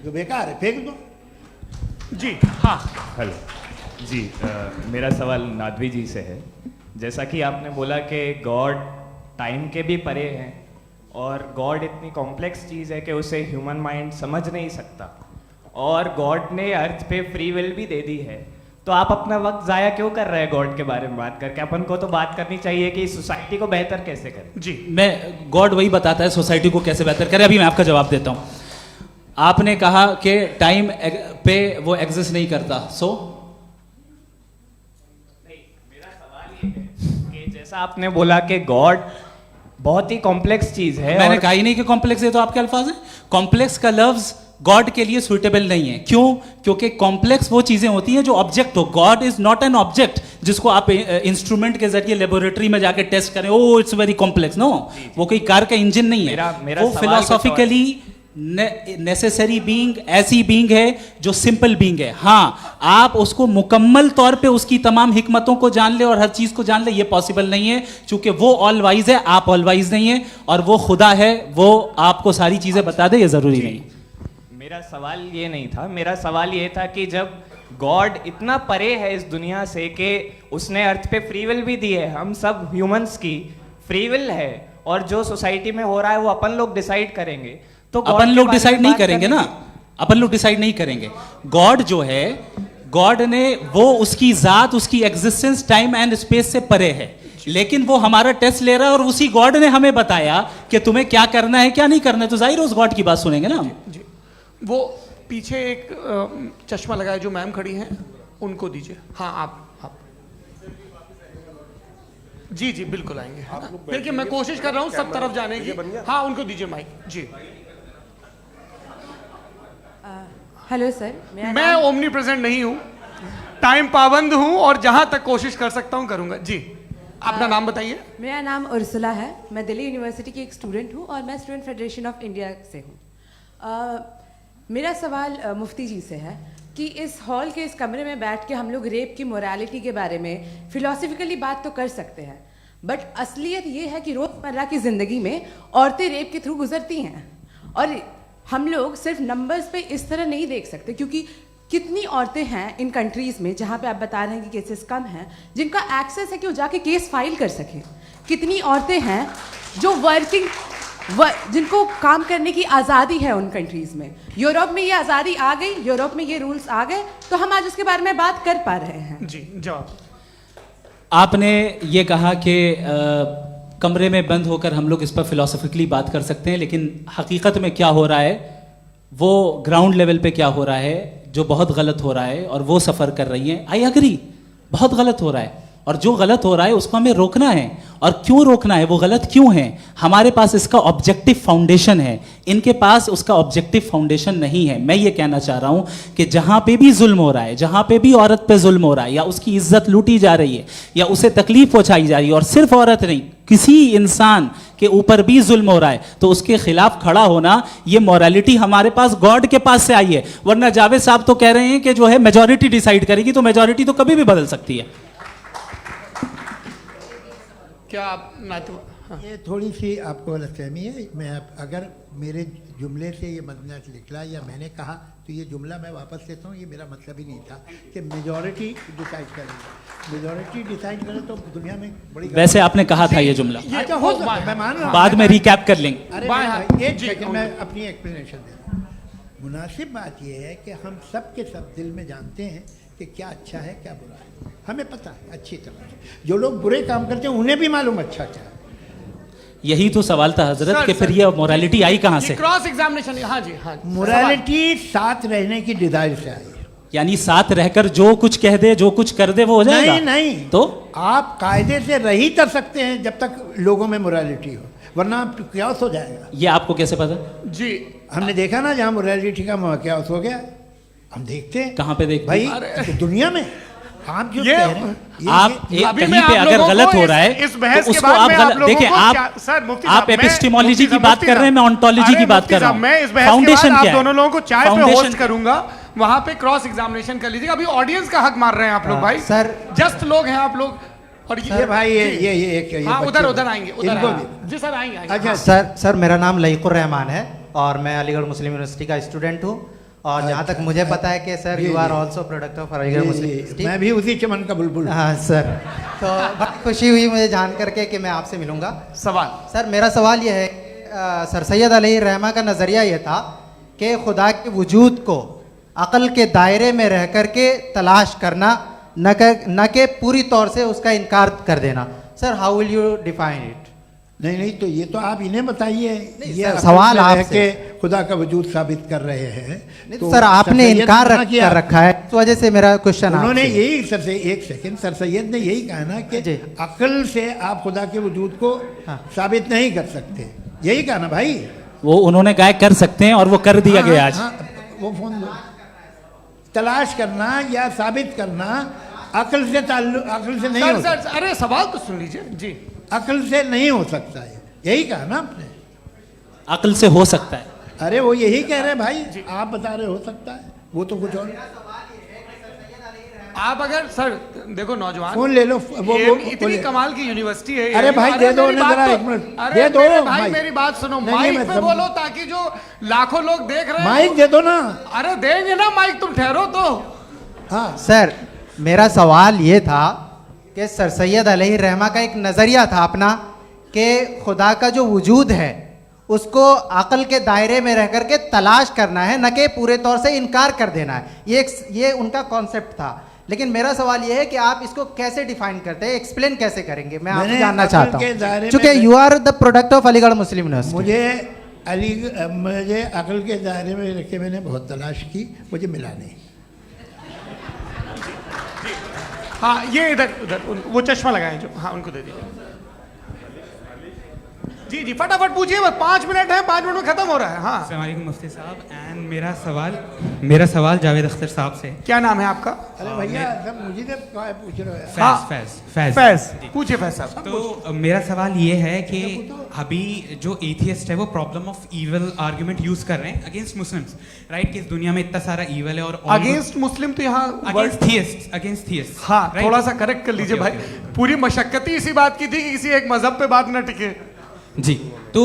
जो बेकार है फेंक दो। जी हाँ हेलो जी, मेरा सवाल नादवी जी से है। जैसा कि आपने बोला कि गॉड टाइम के भी परे हैं, और गॉड इतनी कॉम्प्लेक्स चीज़ है कि उसे ह्यूमन माइंड समझ नहीं सकता, और गॉड ने अर्थ पे फ्री विल भी दे दी है। तो आप अपना वक्त ज़ाया क्यों कर रहे हैं गॉड के बारे में बात करके? अपन को तो बात करनी चाहिए कि सोसाइटी को बेहतर कैसे करें। जी मैं गॉड वही बताता है सोसाइटी को कैसे बेहतर करे। अभी मैं आपका जवाब देता हूँ। आपने कहा कि टाइम पे वो एग्जिस्ट नहीं करता, सो मेरा सवाल ये है कि जैसा आपने बोला कि गॉड बहुत ही कॉम्प्लेक्स चीज है, मैंने और कहा ही नहीं कि कॉम्प्लेक्स है, तो आपके अल्फाज हैं। कॉम्प्लेक्स का लफ्ज गॉड के लिए सुइटेबल नहीं है। क्यों? क्योंकि कॉम्प्लेक्स वो चीजें होती हैं जो ऑब्जेक्ट हो। God is not an object जिसको आप इंस्ट्रूमेंट के जरिए लेबोरेटरी में जाके टेस्ट करें, oh it's very complex. No, वो कोई कार का इंजन नहीं है। मेरा वो सवाल फिलोसॉफिकली नेसेसरी बीइंग ऐसी बीइंग है जो सिंपल बीइंग है। हाँ, आप उसको मुकम्मल तौर पे उसकी तमाम हिकमतों को जान ले और हर चीज को जान ले, ये पॉसिबल नहीं है, क्योंकि वो ऑल वाइज है, आप ऑल वाइज नहीं है, और वो खुदा है, वो आपको सारी चीजें बता दे, ये जरूरी नहीं। मेरा सवाल ये नहीं था, मेरा सवाल ये था कि जब गॉड इतना परे है इस दुनिया से कि उसने अर्थ पे फ्री विल भी दी है, हम सब ह्यूमंस की फ्री विल है, और जो सोसाइटी में हो रहा है वो अपन लोग डिसाइड करेंगे, तो अपन लोग डिसाइड नहीं करेंगे ना, अपन लोग डिसाइड नहीं करेंगे। गॉड जो है, गॉड ने वो उसकी जात, उसकी एग्जिस्टेंस टाइम एंड स्पेस से परे है, लेकिन वो हमारा टेस्ट ले रहा है और उसी गॉड ने हमें बताया कि तुम्हें क्या करना है क्या नहीं करना है, तो जाहिर है उस गॉड की बात सुनेंगे ना हम। जी, वो पीछे एक चश्मा लगाए जो मैम खड़ी हैं, उनको दीजिए। हाँ, आप जी जी बिल्कुल आएंगे। देखिए मैं कोशिश कर रहा हूँ सब तरफ जाने की। हाँ, उनको दीजिए माइक। जी, हेलो सर, मैं ओमनी प्रेजेंट नहीं हूँ, टाइम पाबंद हूँ और जहाँ तक कोशिश कर सकता हूँ करूँगा। जी, अपना नाम बताइए। मेरा नाम उर्सुला है, मैं दिल्ली यूनिवर्सिटी की एक स्टूडेंट हूँ और मैं स्टूडेंट फेडरेशन ऑफ इंडिया से हूँ। मेरा सवाल मुफ्ती जी से है कि इस हॉल के इस कमरे में बैठ के हम लोग रेप की मोरालिटी के बारे में फिलोसफिकली बात तो कर सकते हैं, बट असलियत ये है कि रोज़मर्रा की ज़िंदगी में औरतें रेप के थ्रू गुजरती हैं, और हम लोग सिर्फ नंबर्स पे इस तरह नहीं देख सकते, क्योंकि कितनी औरतें हैं इन कंट्रीज़ में जहाँ पे आप बता रहे हैं कि केसेस कम हैं, जिनका एक्सेस है कि वो जाके केस फाइल कर सकें। कितनी औरतें हैं जो जिनको काम करने की आज़ादी है उन कंट्रीज़ में। यूरोप में ये आज़ादी आ गई, यूरोप में ये रूल्स आ गए, तो हम आज उसके बारे में बात कर पा रहे हैं। जी, जवाब। आपने ये कहा कि कमरे में बंद होकर हम लोग इस पर फिलोसफिकली बात कर सकते हैं, लेकिन हकीकत में क्या हो रहा है, वो ग्राउंड लेवल पे क्या हो रहा है जो बहुत गलत हो रहा है, और वो सफ़र कर रही हैं। आई अग्री, बहुत गलत हो रहा है, और जो गलत हो रहा है उसको हमें रोकना है। और क्यों रोकना है, वो गलत क्यों है, हमारे पास इसका ऑब्जेक्टिव फाउंडेशन है, इनके पास उसका ऑब्जेक्टिव फाउंडेशन नहीं है। मैं ये कहना चाह रहा हूँ कि जहाँ पे भी जुल्म हो रहा है, जहाँ पे भी औरत पे जुल्म हो रहा है, या उसकी इज्जत लूटी जा रही है, या उसे तकलीफ पहुँचाई जा रही है, और सिर्फ औरत नहीं, किसी इंसान के ऊपर भी जुल्म हो रहा है, तो उसके खिलाफ खड़ा होना, ये मॉरलिटी हमारे पास गॉड के पास से आई है। वरना जावेद साहब तो कह रहे हैं कि जो है मेजॉरिटी डिसाइड करेगी, तो मेजॉरिटी तो कभी भी बदल सकती है। क्या आप हाँ। ये थोड़ी सी आपको गलतफहमी है। मैं अगर मेरे जुमले से ये मजमूआ निकला या मैंने कहा, तो ये जुमला मैं वापस लेता हूँ, ये मेरा मतलब ही नहीं था कि मेजॉरिटी डिसाइड करेगी। मेजॉरिटी डिसाइड करे तो दुनिया में बड़ी, वैसे आपने कहा था ये जुमला। अच्छा, हो सकता है, मैं मान रहा हूँ, बाद में रिकैप कर लेंगे। अरे एक सेकंड, मैं अपनी एक्सप्लेनेशन दे रहा हूँ। मुनासिब बात यह है कि हम सब के सब दिल में जानते हैं कि क्या अच्छा है क्या बुरा है, हमें पता है अच्छी तरह से। जो लोग बुरे काम करते हैं उन्हें भी मालूम अच्छा क्या है। यही तो सवाल था हजरत, कि फिर ये मोरालिटी आई कहाँ से? Cross examination. हाँ जी, हाँ, मोरालिटी साथ रहने की डिजायर से आई, यानी साथ रहकर जो कुछ कह दे, जो कुछ कर दे, वो हो जाएगा। नहीं नहीं, तो आप कायदे से रह ही कर सकते हैं जब तक लोगों में मोरालिटी हो, वरना क्यास हो जाएगा। ये आपको कैसे पता? जी, हमने देखा ना, जहाँ मोरालिटी का क्यास हो गया, हम देखते हैं। कहाँ पे देखते भाई? तो दुनिया में। आप जो कह रहे हैं, आप कहीं पे अगर गलत हो रहा है तो उसको आप गलत देखिए। आप एपिस्टेमोलॉजी की बात कर रहे हैं, मैं ऑन्टोलॉजी की बात कर रहा हूँ। मैं इस बहस फाउंडेशन आप क्या है? दोनों लोगों को चाय पे होस्ट करूंगा, वहां पे क्रॉस एग्जामिनेशन कर लीजिएगा। अभी ऑडियंस का हक मार रहे हैं आप लोग भाई, सर जस्ट लोग हैं आप लोग। और ये भाई ये उधर आएंगे, जी सर आएंगे। अच्छा सर, मेरा नाम लईकुर रहमान है और मैं अलीगढ़ मुस्लिम यूनिवर्सिटी का स्टूडेंट हूँ, और जहाँ तक मुझे पता है कि sir you are also product of Aligarh Muslim University. मैं भी उसी चमन का बुलबुल। हाँ सर, तो बहुत खुशी हुई मुझे जान करके कि मैं आपसे मिलूंगा। सवाल सर, मेरा सवाल यह है, सर सैयद अलैहि रहमा का नज़रिया ये था कि खुदा के वजूद को अक़ल के दायरे में रह कर के तलाश करना, न कि पूरी तौर से उसका इनकार कर देना। Sir, how will you define it? नहीं, तो ये तो आप इन्हें बताइए। ये सवाल आपसे, खुदा का वजूद साबित कर रहे हैं। तो सर आपने इनकार कर रखा है, इस वजह से मेरा क्वेश्चन उन्होंने यही एक सेकंड, सर सैयद ने यही कहा ना कि अक्ल से आप खुदा के वजूद को साबित नहीं कर सकते, यही कहा ना भाई। वो उन्होंने कहा कर सकते हैं और वो कर दिया गया आज। वो फोन तलाश करना या साबित करना अक्ल से नहीं हो सकता। अरे सवाल तो सुन लीजिए जी। अक्ल से नहीं हो सकता है, यही कहा ना आपने। अक्ल से हो सकता है। अरे वो यही कह रहे हैं भाई, आप बता रहे हो सकता है, वो तो कुछ और। आप अगर सर देखो नौजवान फोन ले लो, वो इतनी कमाल की यूनिवर्सिटी है। अरे भाई दे दो मेरी ना बात जरा, तो- एक मिनट अरे दे दो मेरे भाई भाई। मेरी बात सुनो, नहीं, माइक मैं पे समझ- बोलो ताकि जो लाखों लोग देख रहे हैं माइक दे दो ना। अरे देंगे ना माइक, तुम ठहरो तो। हाँ सर मेरा सवाल ये था कि सर सैयद अलैहि रहमा का एक नज़रिया था अपना कि खुदा का जो वजूद है उसको अक़ल के दायरे में रह करके तलाश करना है, न कि पूरे तौर से इनकार कर देना है। ये उनका कॉन्सेप्ट था। लेकिन मेरा सवाल ये है कि आप इसको कैसे डिफाइन करते हैं, एक्सप्लेन कैसे करेंगे, मैं आपसे जानना चाहता हूँ, क्योंकि you are the product of Aligarh Muslim University. मुझे अकल के दायरे में रख के मैंने बहुत तलाश की, मुझे मिला नहीं। हाँ ये इधर वो चश्मा लगाए जो, हाँ उनको दे दीजिए। जी जी फटाफट पूछिए, बस 5 मिनट है, 5 मिनट में खत्म हो रहा है। हाँ अस्सलाम वालेकुम मुफ्ती साहब। एंड मेरा सवाल जावेद अख्तर साहब से। क्या नाम है आपका? अरे भैया सब मुझे पूछ रहे हो। फैज पूछिए फैज साहब। तो मेरा सवाल ये है कि अभी जो एथियस्ट है वो problem of evil argument use कर रहे हैं अगेंस्ट मुस्लिम्स, राइट? कि इस दुनिया में इतना सारा इविल है और अगेंस्ट मुस्लिम तो यहाँ अगेंस्ट थियस्ट। हाँ थोड़ा सा करेक्ट कर लीजिए भाई, पूरी मशक्कत इसी बात की थी कि किसी एक मजहब पे बात न टिके। जी तो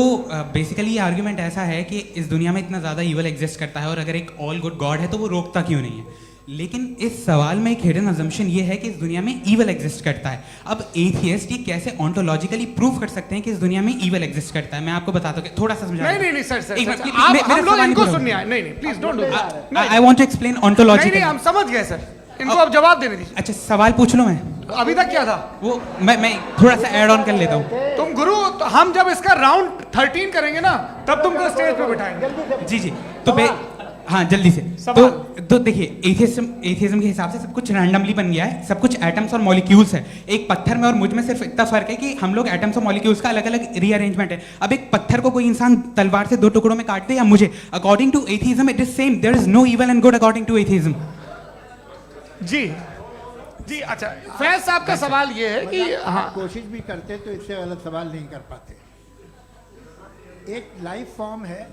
बेसिकली ये आर्ग्यूमेंट ऐसा है कि इस दुनिया में इतना ज़्यादा ईवल एग्जिस्ट करता है और अगर एक ऑल गुड गॉड है तो वो रोकता क्यों नहीं है? लेकिन इस सवाल में एक हिडन अजम्पशन ये है कि इस दुनिया में ईवल एग्जिस्ट करता है। अब एथियस्ट ये कैसे ऑन्टोलॉजिकली प्रूव कर सकते हैं कि इस दुनिया में ईवल एग्जिस्ट करता है? मैं आपको बताता हूँ, थोड़ा सा समझा। नहीं सर हम लोग इनको सुनिए। नहीं please don't do that. I want to explain ontologically. नहीं हम समझ गए सर, इनको अब जवाब देने दीजिए। अच्छा सवाल पूछ लो। मैं अभी तक क्या था वो मैं थोड़ा सा ऐड ऑन कर लेता हूँ। तुम गुरु, तो हम जब इसका राउंड 13 करेंगे ना तब तुमको स्टेज पे बिठाएंगे। जी तो हाँ जल्दी से। तो देखिए एथियज्म के हिसाब से सब कुछ रैंडमली बन गया है, सब कुछ एटम्स और मॉलिक्यूल्स है। एक पत्थर में और मुझ में सिर्फ इतना फर्क है कि हम लोग एटम्स और मॉलिक्यूल्स का अलग अलग रीअरेंजमेंट है। अब एक पत्थर को कोई इंसान तलवार से 2 टुकड़ों में काट दे या मुझे, according to atheism it is same. There is no evil and good according to atheism. जी अच्छा फैज साहब का सवाल ये है कि हाँ कोशिश भी करते तो इससे गलत सवाल नहीं कर पाते। एक लाइफ फॉर्म है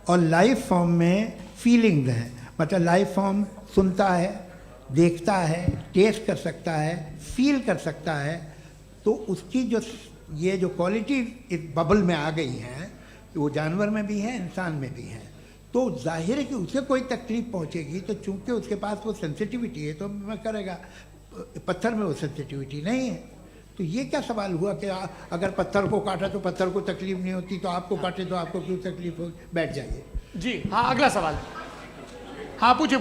और लाइफ फॉर्म में फीलिंग्स हैं, मतलब लाइफ फॉर्म सुनता है, देखता है, टेस्ट कर सकता है, फील कर सकता है। तो उसकी ये जो क्वालिटी इस बबल में आ गई हैं वो जानवर में भी है, इंसान में भी है। तो जाहिर है कि उसे कोई तकलीफ पहुंचेगी, तो चूंकि उसके पास वो सेंसिटिविटी है तो मैं करेगा। पत्थर में वो सेंसिटिविटी नहीं है। तो ये क्या सवाल हुआ कि अगर पत्थर को काटा तो पत्थर को तकलीफ नहीं होती, तो आपको काटे तो आपको क्यों तकलीफ हो? बैठ जाइए। जी हाँ अगला सवाल। हाँ पूछे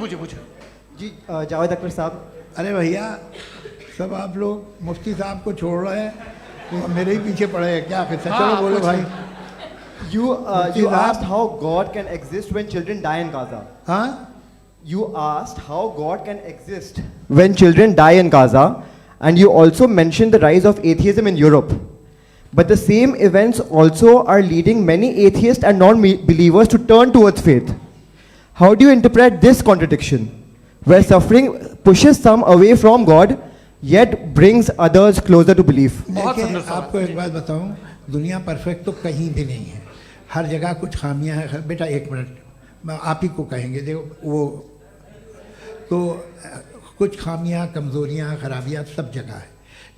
जी जावेद अख्तर साहब। अरे भैया सब आप लोग मुफ्ती साहब को छोड़ रहे हैं, मेरे ही पीछे पड़े हैं क्या? चलो बोलो भाई। You asked how God can exist when children die in Gaza. Huh? You asked how God can exist when children die in Gaza, and you also mentioned the rise of atheism in Europe. But the same events also are leading many atheists and non-believers to turn towards faith. How do you interpret this contradiction, where suffering pushes some away from God, yet brings others closer to belief? देखिए आपको एक बात बताऊं, दुनिया perfect तो कहीं भी नहीं है, हर जगह कुछ खामियां हैं। बेटा एक मिनट, मैं आप ही को कहेंगे, देखो वो तो कुछ खामियां, कमज़ोरियां, खराबियां सब जगह है।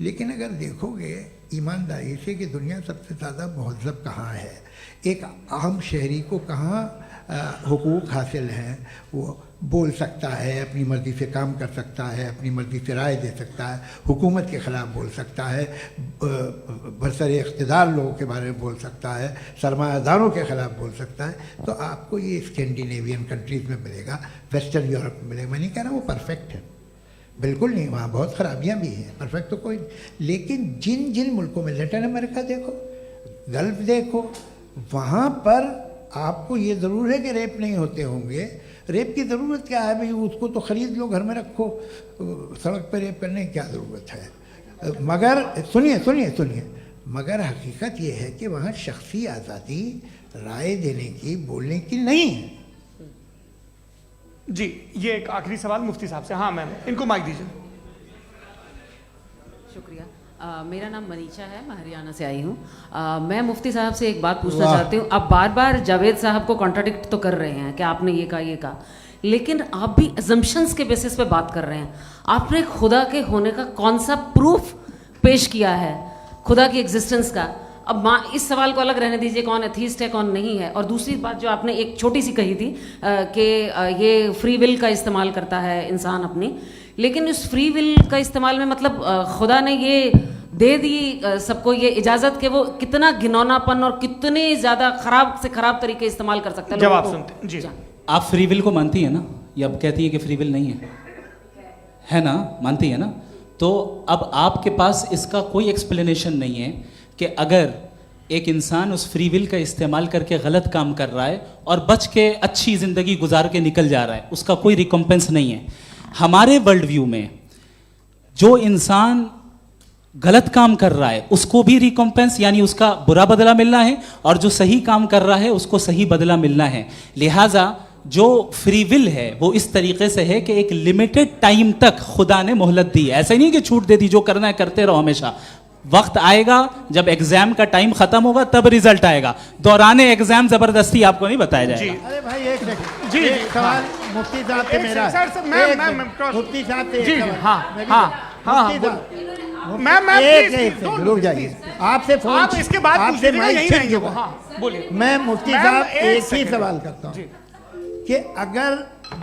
लेकिन अगर देखोगे ईमानदारी से कि दुनिया सबसे ज़्यादा महज़ब कहाँ है, एक आम शहरी को कहाँ हुकूक हासिल हैं, वो बोल सकता है, अपनी मर्ज़ी से काम कर सकता है, अपनी मर्ज़ी से राय दे सकता है, हुकूमत के ख़िलाफ़ बोल सकता है, बरसरे इक़्तिदार लोगों के बारे में बोल सकता है, सरमायादारों के ख़िलाफ़ बोल सकता है। तो आपको ये स्कैंडिनेवियन कंट्रीज़ में मिलेगा, वेस्टर्न यूरोप में मिलेगा। मैं नहीं कह रहा वो परफेक्ट है, बिल्कुल नहीं, वहाँ बहुत ख़राबियाँ भी हैं, परफेक्ट तो कोई नहीं। लेकिन जिन जिन मुल्कों में, लैटिन अमेरिका देखो, गल्फ़ देखो, वहाँ पर आपको ये ज़रूर है कि रेप नहीं होते होंगे। रेप की ज़रूरत क्या है भाई? उसको तो ख़रीद लो, घर में रखो, सड़क पर रेप करने की क्या ज़रूरत है? मगर सुनिए, मगर हकीकत ये है कि वहाँ शख्सी आज़ादी राय देने की, बोलने की नहीं है। जी ये एक आखिरी सवाल मुफ्ती साहब से। हाँ मैम, इनको माइक दीजिए। शुक्रिया। मेरा नाम मनीषा है, मैं हरियाणा से आई हूँ। मैं मुफ्ती साहब से एक बात पूछना चाहती हूँ। आप बार बार जावेद साहब को कॉन्ट्राडिक्ट तो कर रहे हैं कि आपने ये कहा, लेकिन आप भी अजम्पशंस के बेसिस पे बात कर रहे हैं। आपने खुदा के होने का कौन सा प्रूफ पेश किया है खुदा की एग्जिस्टेंस का? अब इस सवाल को अलग रहने दीजिए, कौन एथीस्ट है कौन नहीं है। और दूसरी बात जो आपने एक छोटी सी कही थी कि ये फ्री विल का इस्तेमाल करता है इंसान अपनी, लेकिन उस फ्री विल का इस्तेमाल में मतलब खुदा ने ये दे दी सबको ये इजाज़त कि वो कितना घिनौनापन और कितने ज़्यादा ख़राब से ख़राब तरीके इस्तेमाल कर सकता है। जवाब सुनते जी। आप फ्री विल को मानती है ना, या अब कहती है कि फ्री विल नहीं है ना, मानती है ना? तो अब आपके पास इसका कोई एक्सप्लेनेशन नहीं है कि अगर एक इंसान उस फ्री विल का इस्तेमाल करके गलत काम कर रहा है और बच के अच्छी ज़िंदगी गुजार के निकल जा रहा है, उसका कोई रिकम्पेंस नहीं है। हमारे वर्ल्ड व्यू में जो इंसान गलत काम कर रहा है उसको भी रिकम्पेंस यानी उसका बुरा बदला मिलना है, और जो सही काम कर रहा है उसको सही बदला मिलना है। लिहाजा जो फ्री विल है वो इस तरीके से है कि एक लिमिटेड टाइम तक खुदा ने मोहलत दी है। ऐसा नहीं कि छूट दे दी, जो करना है करते रहो हमेशा। वक्त आएगा जब एग्जाम का टाइम खत्म होगा तब रिजल्ट आएगा, दौराने एग्जाम जबरदस्ती आपको नहीं बताया जाएगा। अरे भाई एक सेकंड जी, सवाल मुफ्ती साहब से मेरा मुफ्ती साहब से जी, रुक जाइए, आपसे फोन आप इसके बाद आपसे यही रहेंगे वो। बोलिए। मैं मुफ्ती साहब एक ही सवाल करता हूँ कि अगर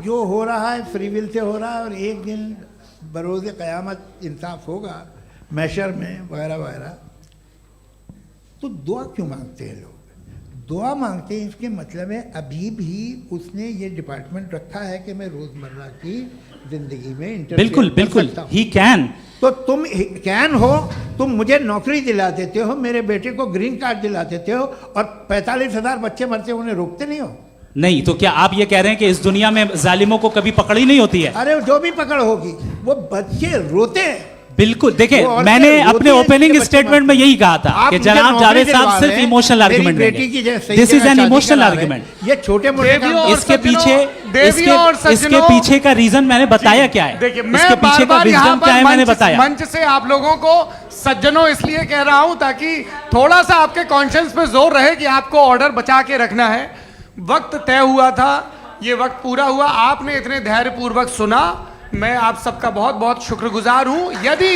जो हो रहा है फ्री विल से हो रहा है और एक दिन बरोज़ क़यामत इंसाफ होगा मैशर में वगैरह वगैरह, तो दुआ क्यों मांगते हैं लोग? दुआ मांगते हैं इसके मतलब है अभी भी उसने ये डिपार्टमेंट रखा है कि मैं रोज़मर्रा की ज़िंदगी में बिल्कुल बिल्कुल ही कैन। तो तुम कैन हो, तुम मुझे नौकरी दिला देते हो, मेरे बेटे को ग्रीन कार्ड दिला देते हो, और 45,000 बच्चे मरते उन्हें रोकते नहीं हो। नहीं तो क्या आप ये कह रहे हैं कि इस दुनिया में जालिमों को कभी पकड़ ही नहीं होती है? अरे जो भी पकड़ होगी वो बच्चे रोते हैं। बिल्कुल, देखिए मैंने अपने ओपनिंग स्टेटमेंट में यही कहा था कि जनाब जावेद साहब सिर्फ इमोशनल आर्गुमेंट देंगे। This is an emotional argument. ये छोटे मोटे इसके पीछे का रीजन मैंने बताया क्या है, इसके पीछे का विजडम क्या है मैंने बताया। मंच से आप लोगों को सज्जनों इसलिए कह रहा हूं ताकि थोड़ा सा आपके कॉन्शियंस पे जोर रहे कि आपको ऑर्डर बचा के रखना है। वक्त तय हुआ था, ये वक्त पूरा हुआ, आपने इतने धैर्यपूर्वक सुना, मैं आप सबका बहुत बहुत शुक्रगुजार हूं। यदि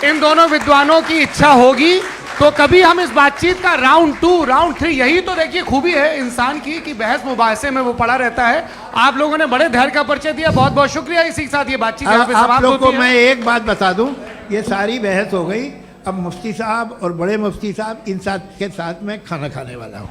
इन दोनों विद्वानों की इच्छा होगी तो कभी हम इस बातचीत का राउंड 2 राउंड 3, यही तो देखिए खूबी है इंसान की कि बहस मुबाहसे में वो पड़ा रहता है। आप लोगों ने बड़े धैर्य का परिचय दिया, बहुत बहुत शुक्रिया। इसी के साथ ये बातचीत यहाँ पे समाप्त होती है। आप लोग को मैं एक बात बता दूं, ये सारी बहस हो गई, अब मुफ्ती साहब और बड़े मुफ्ती साहब इन साथ के साथ मैं खाना खाने वाला हूँ।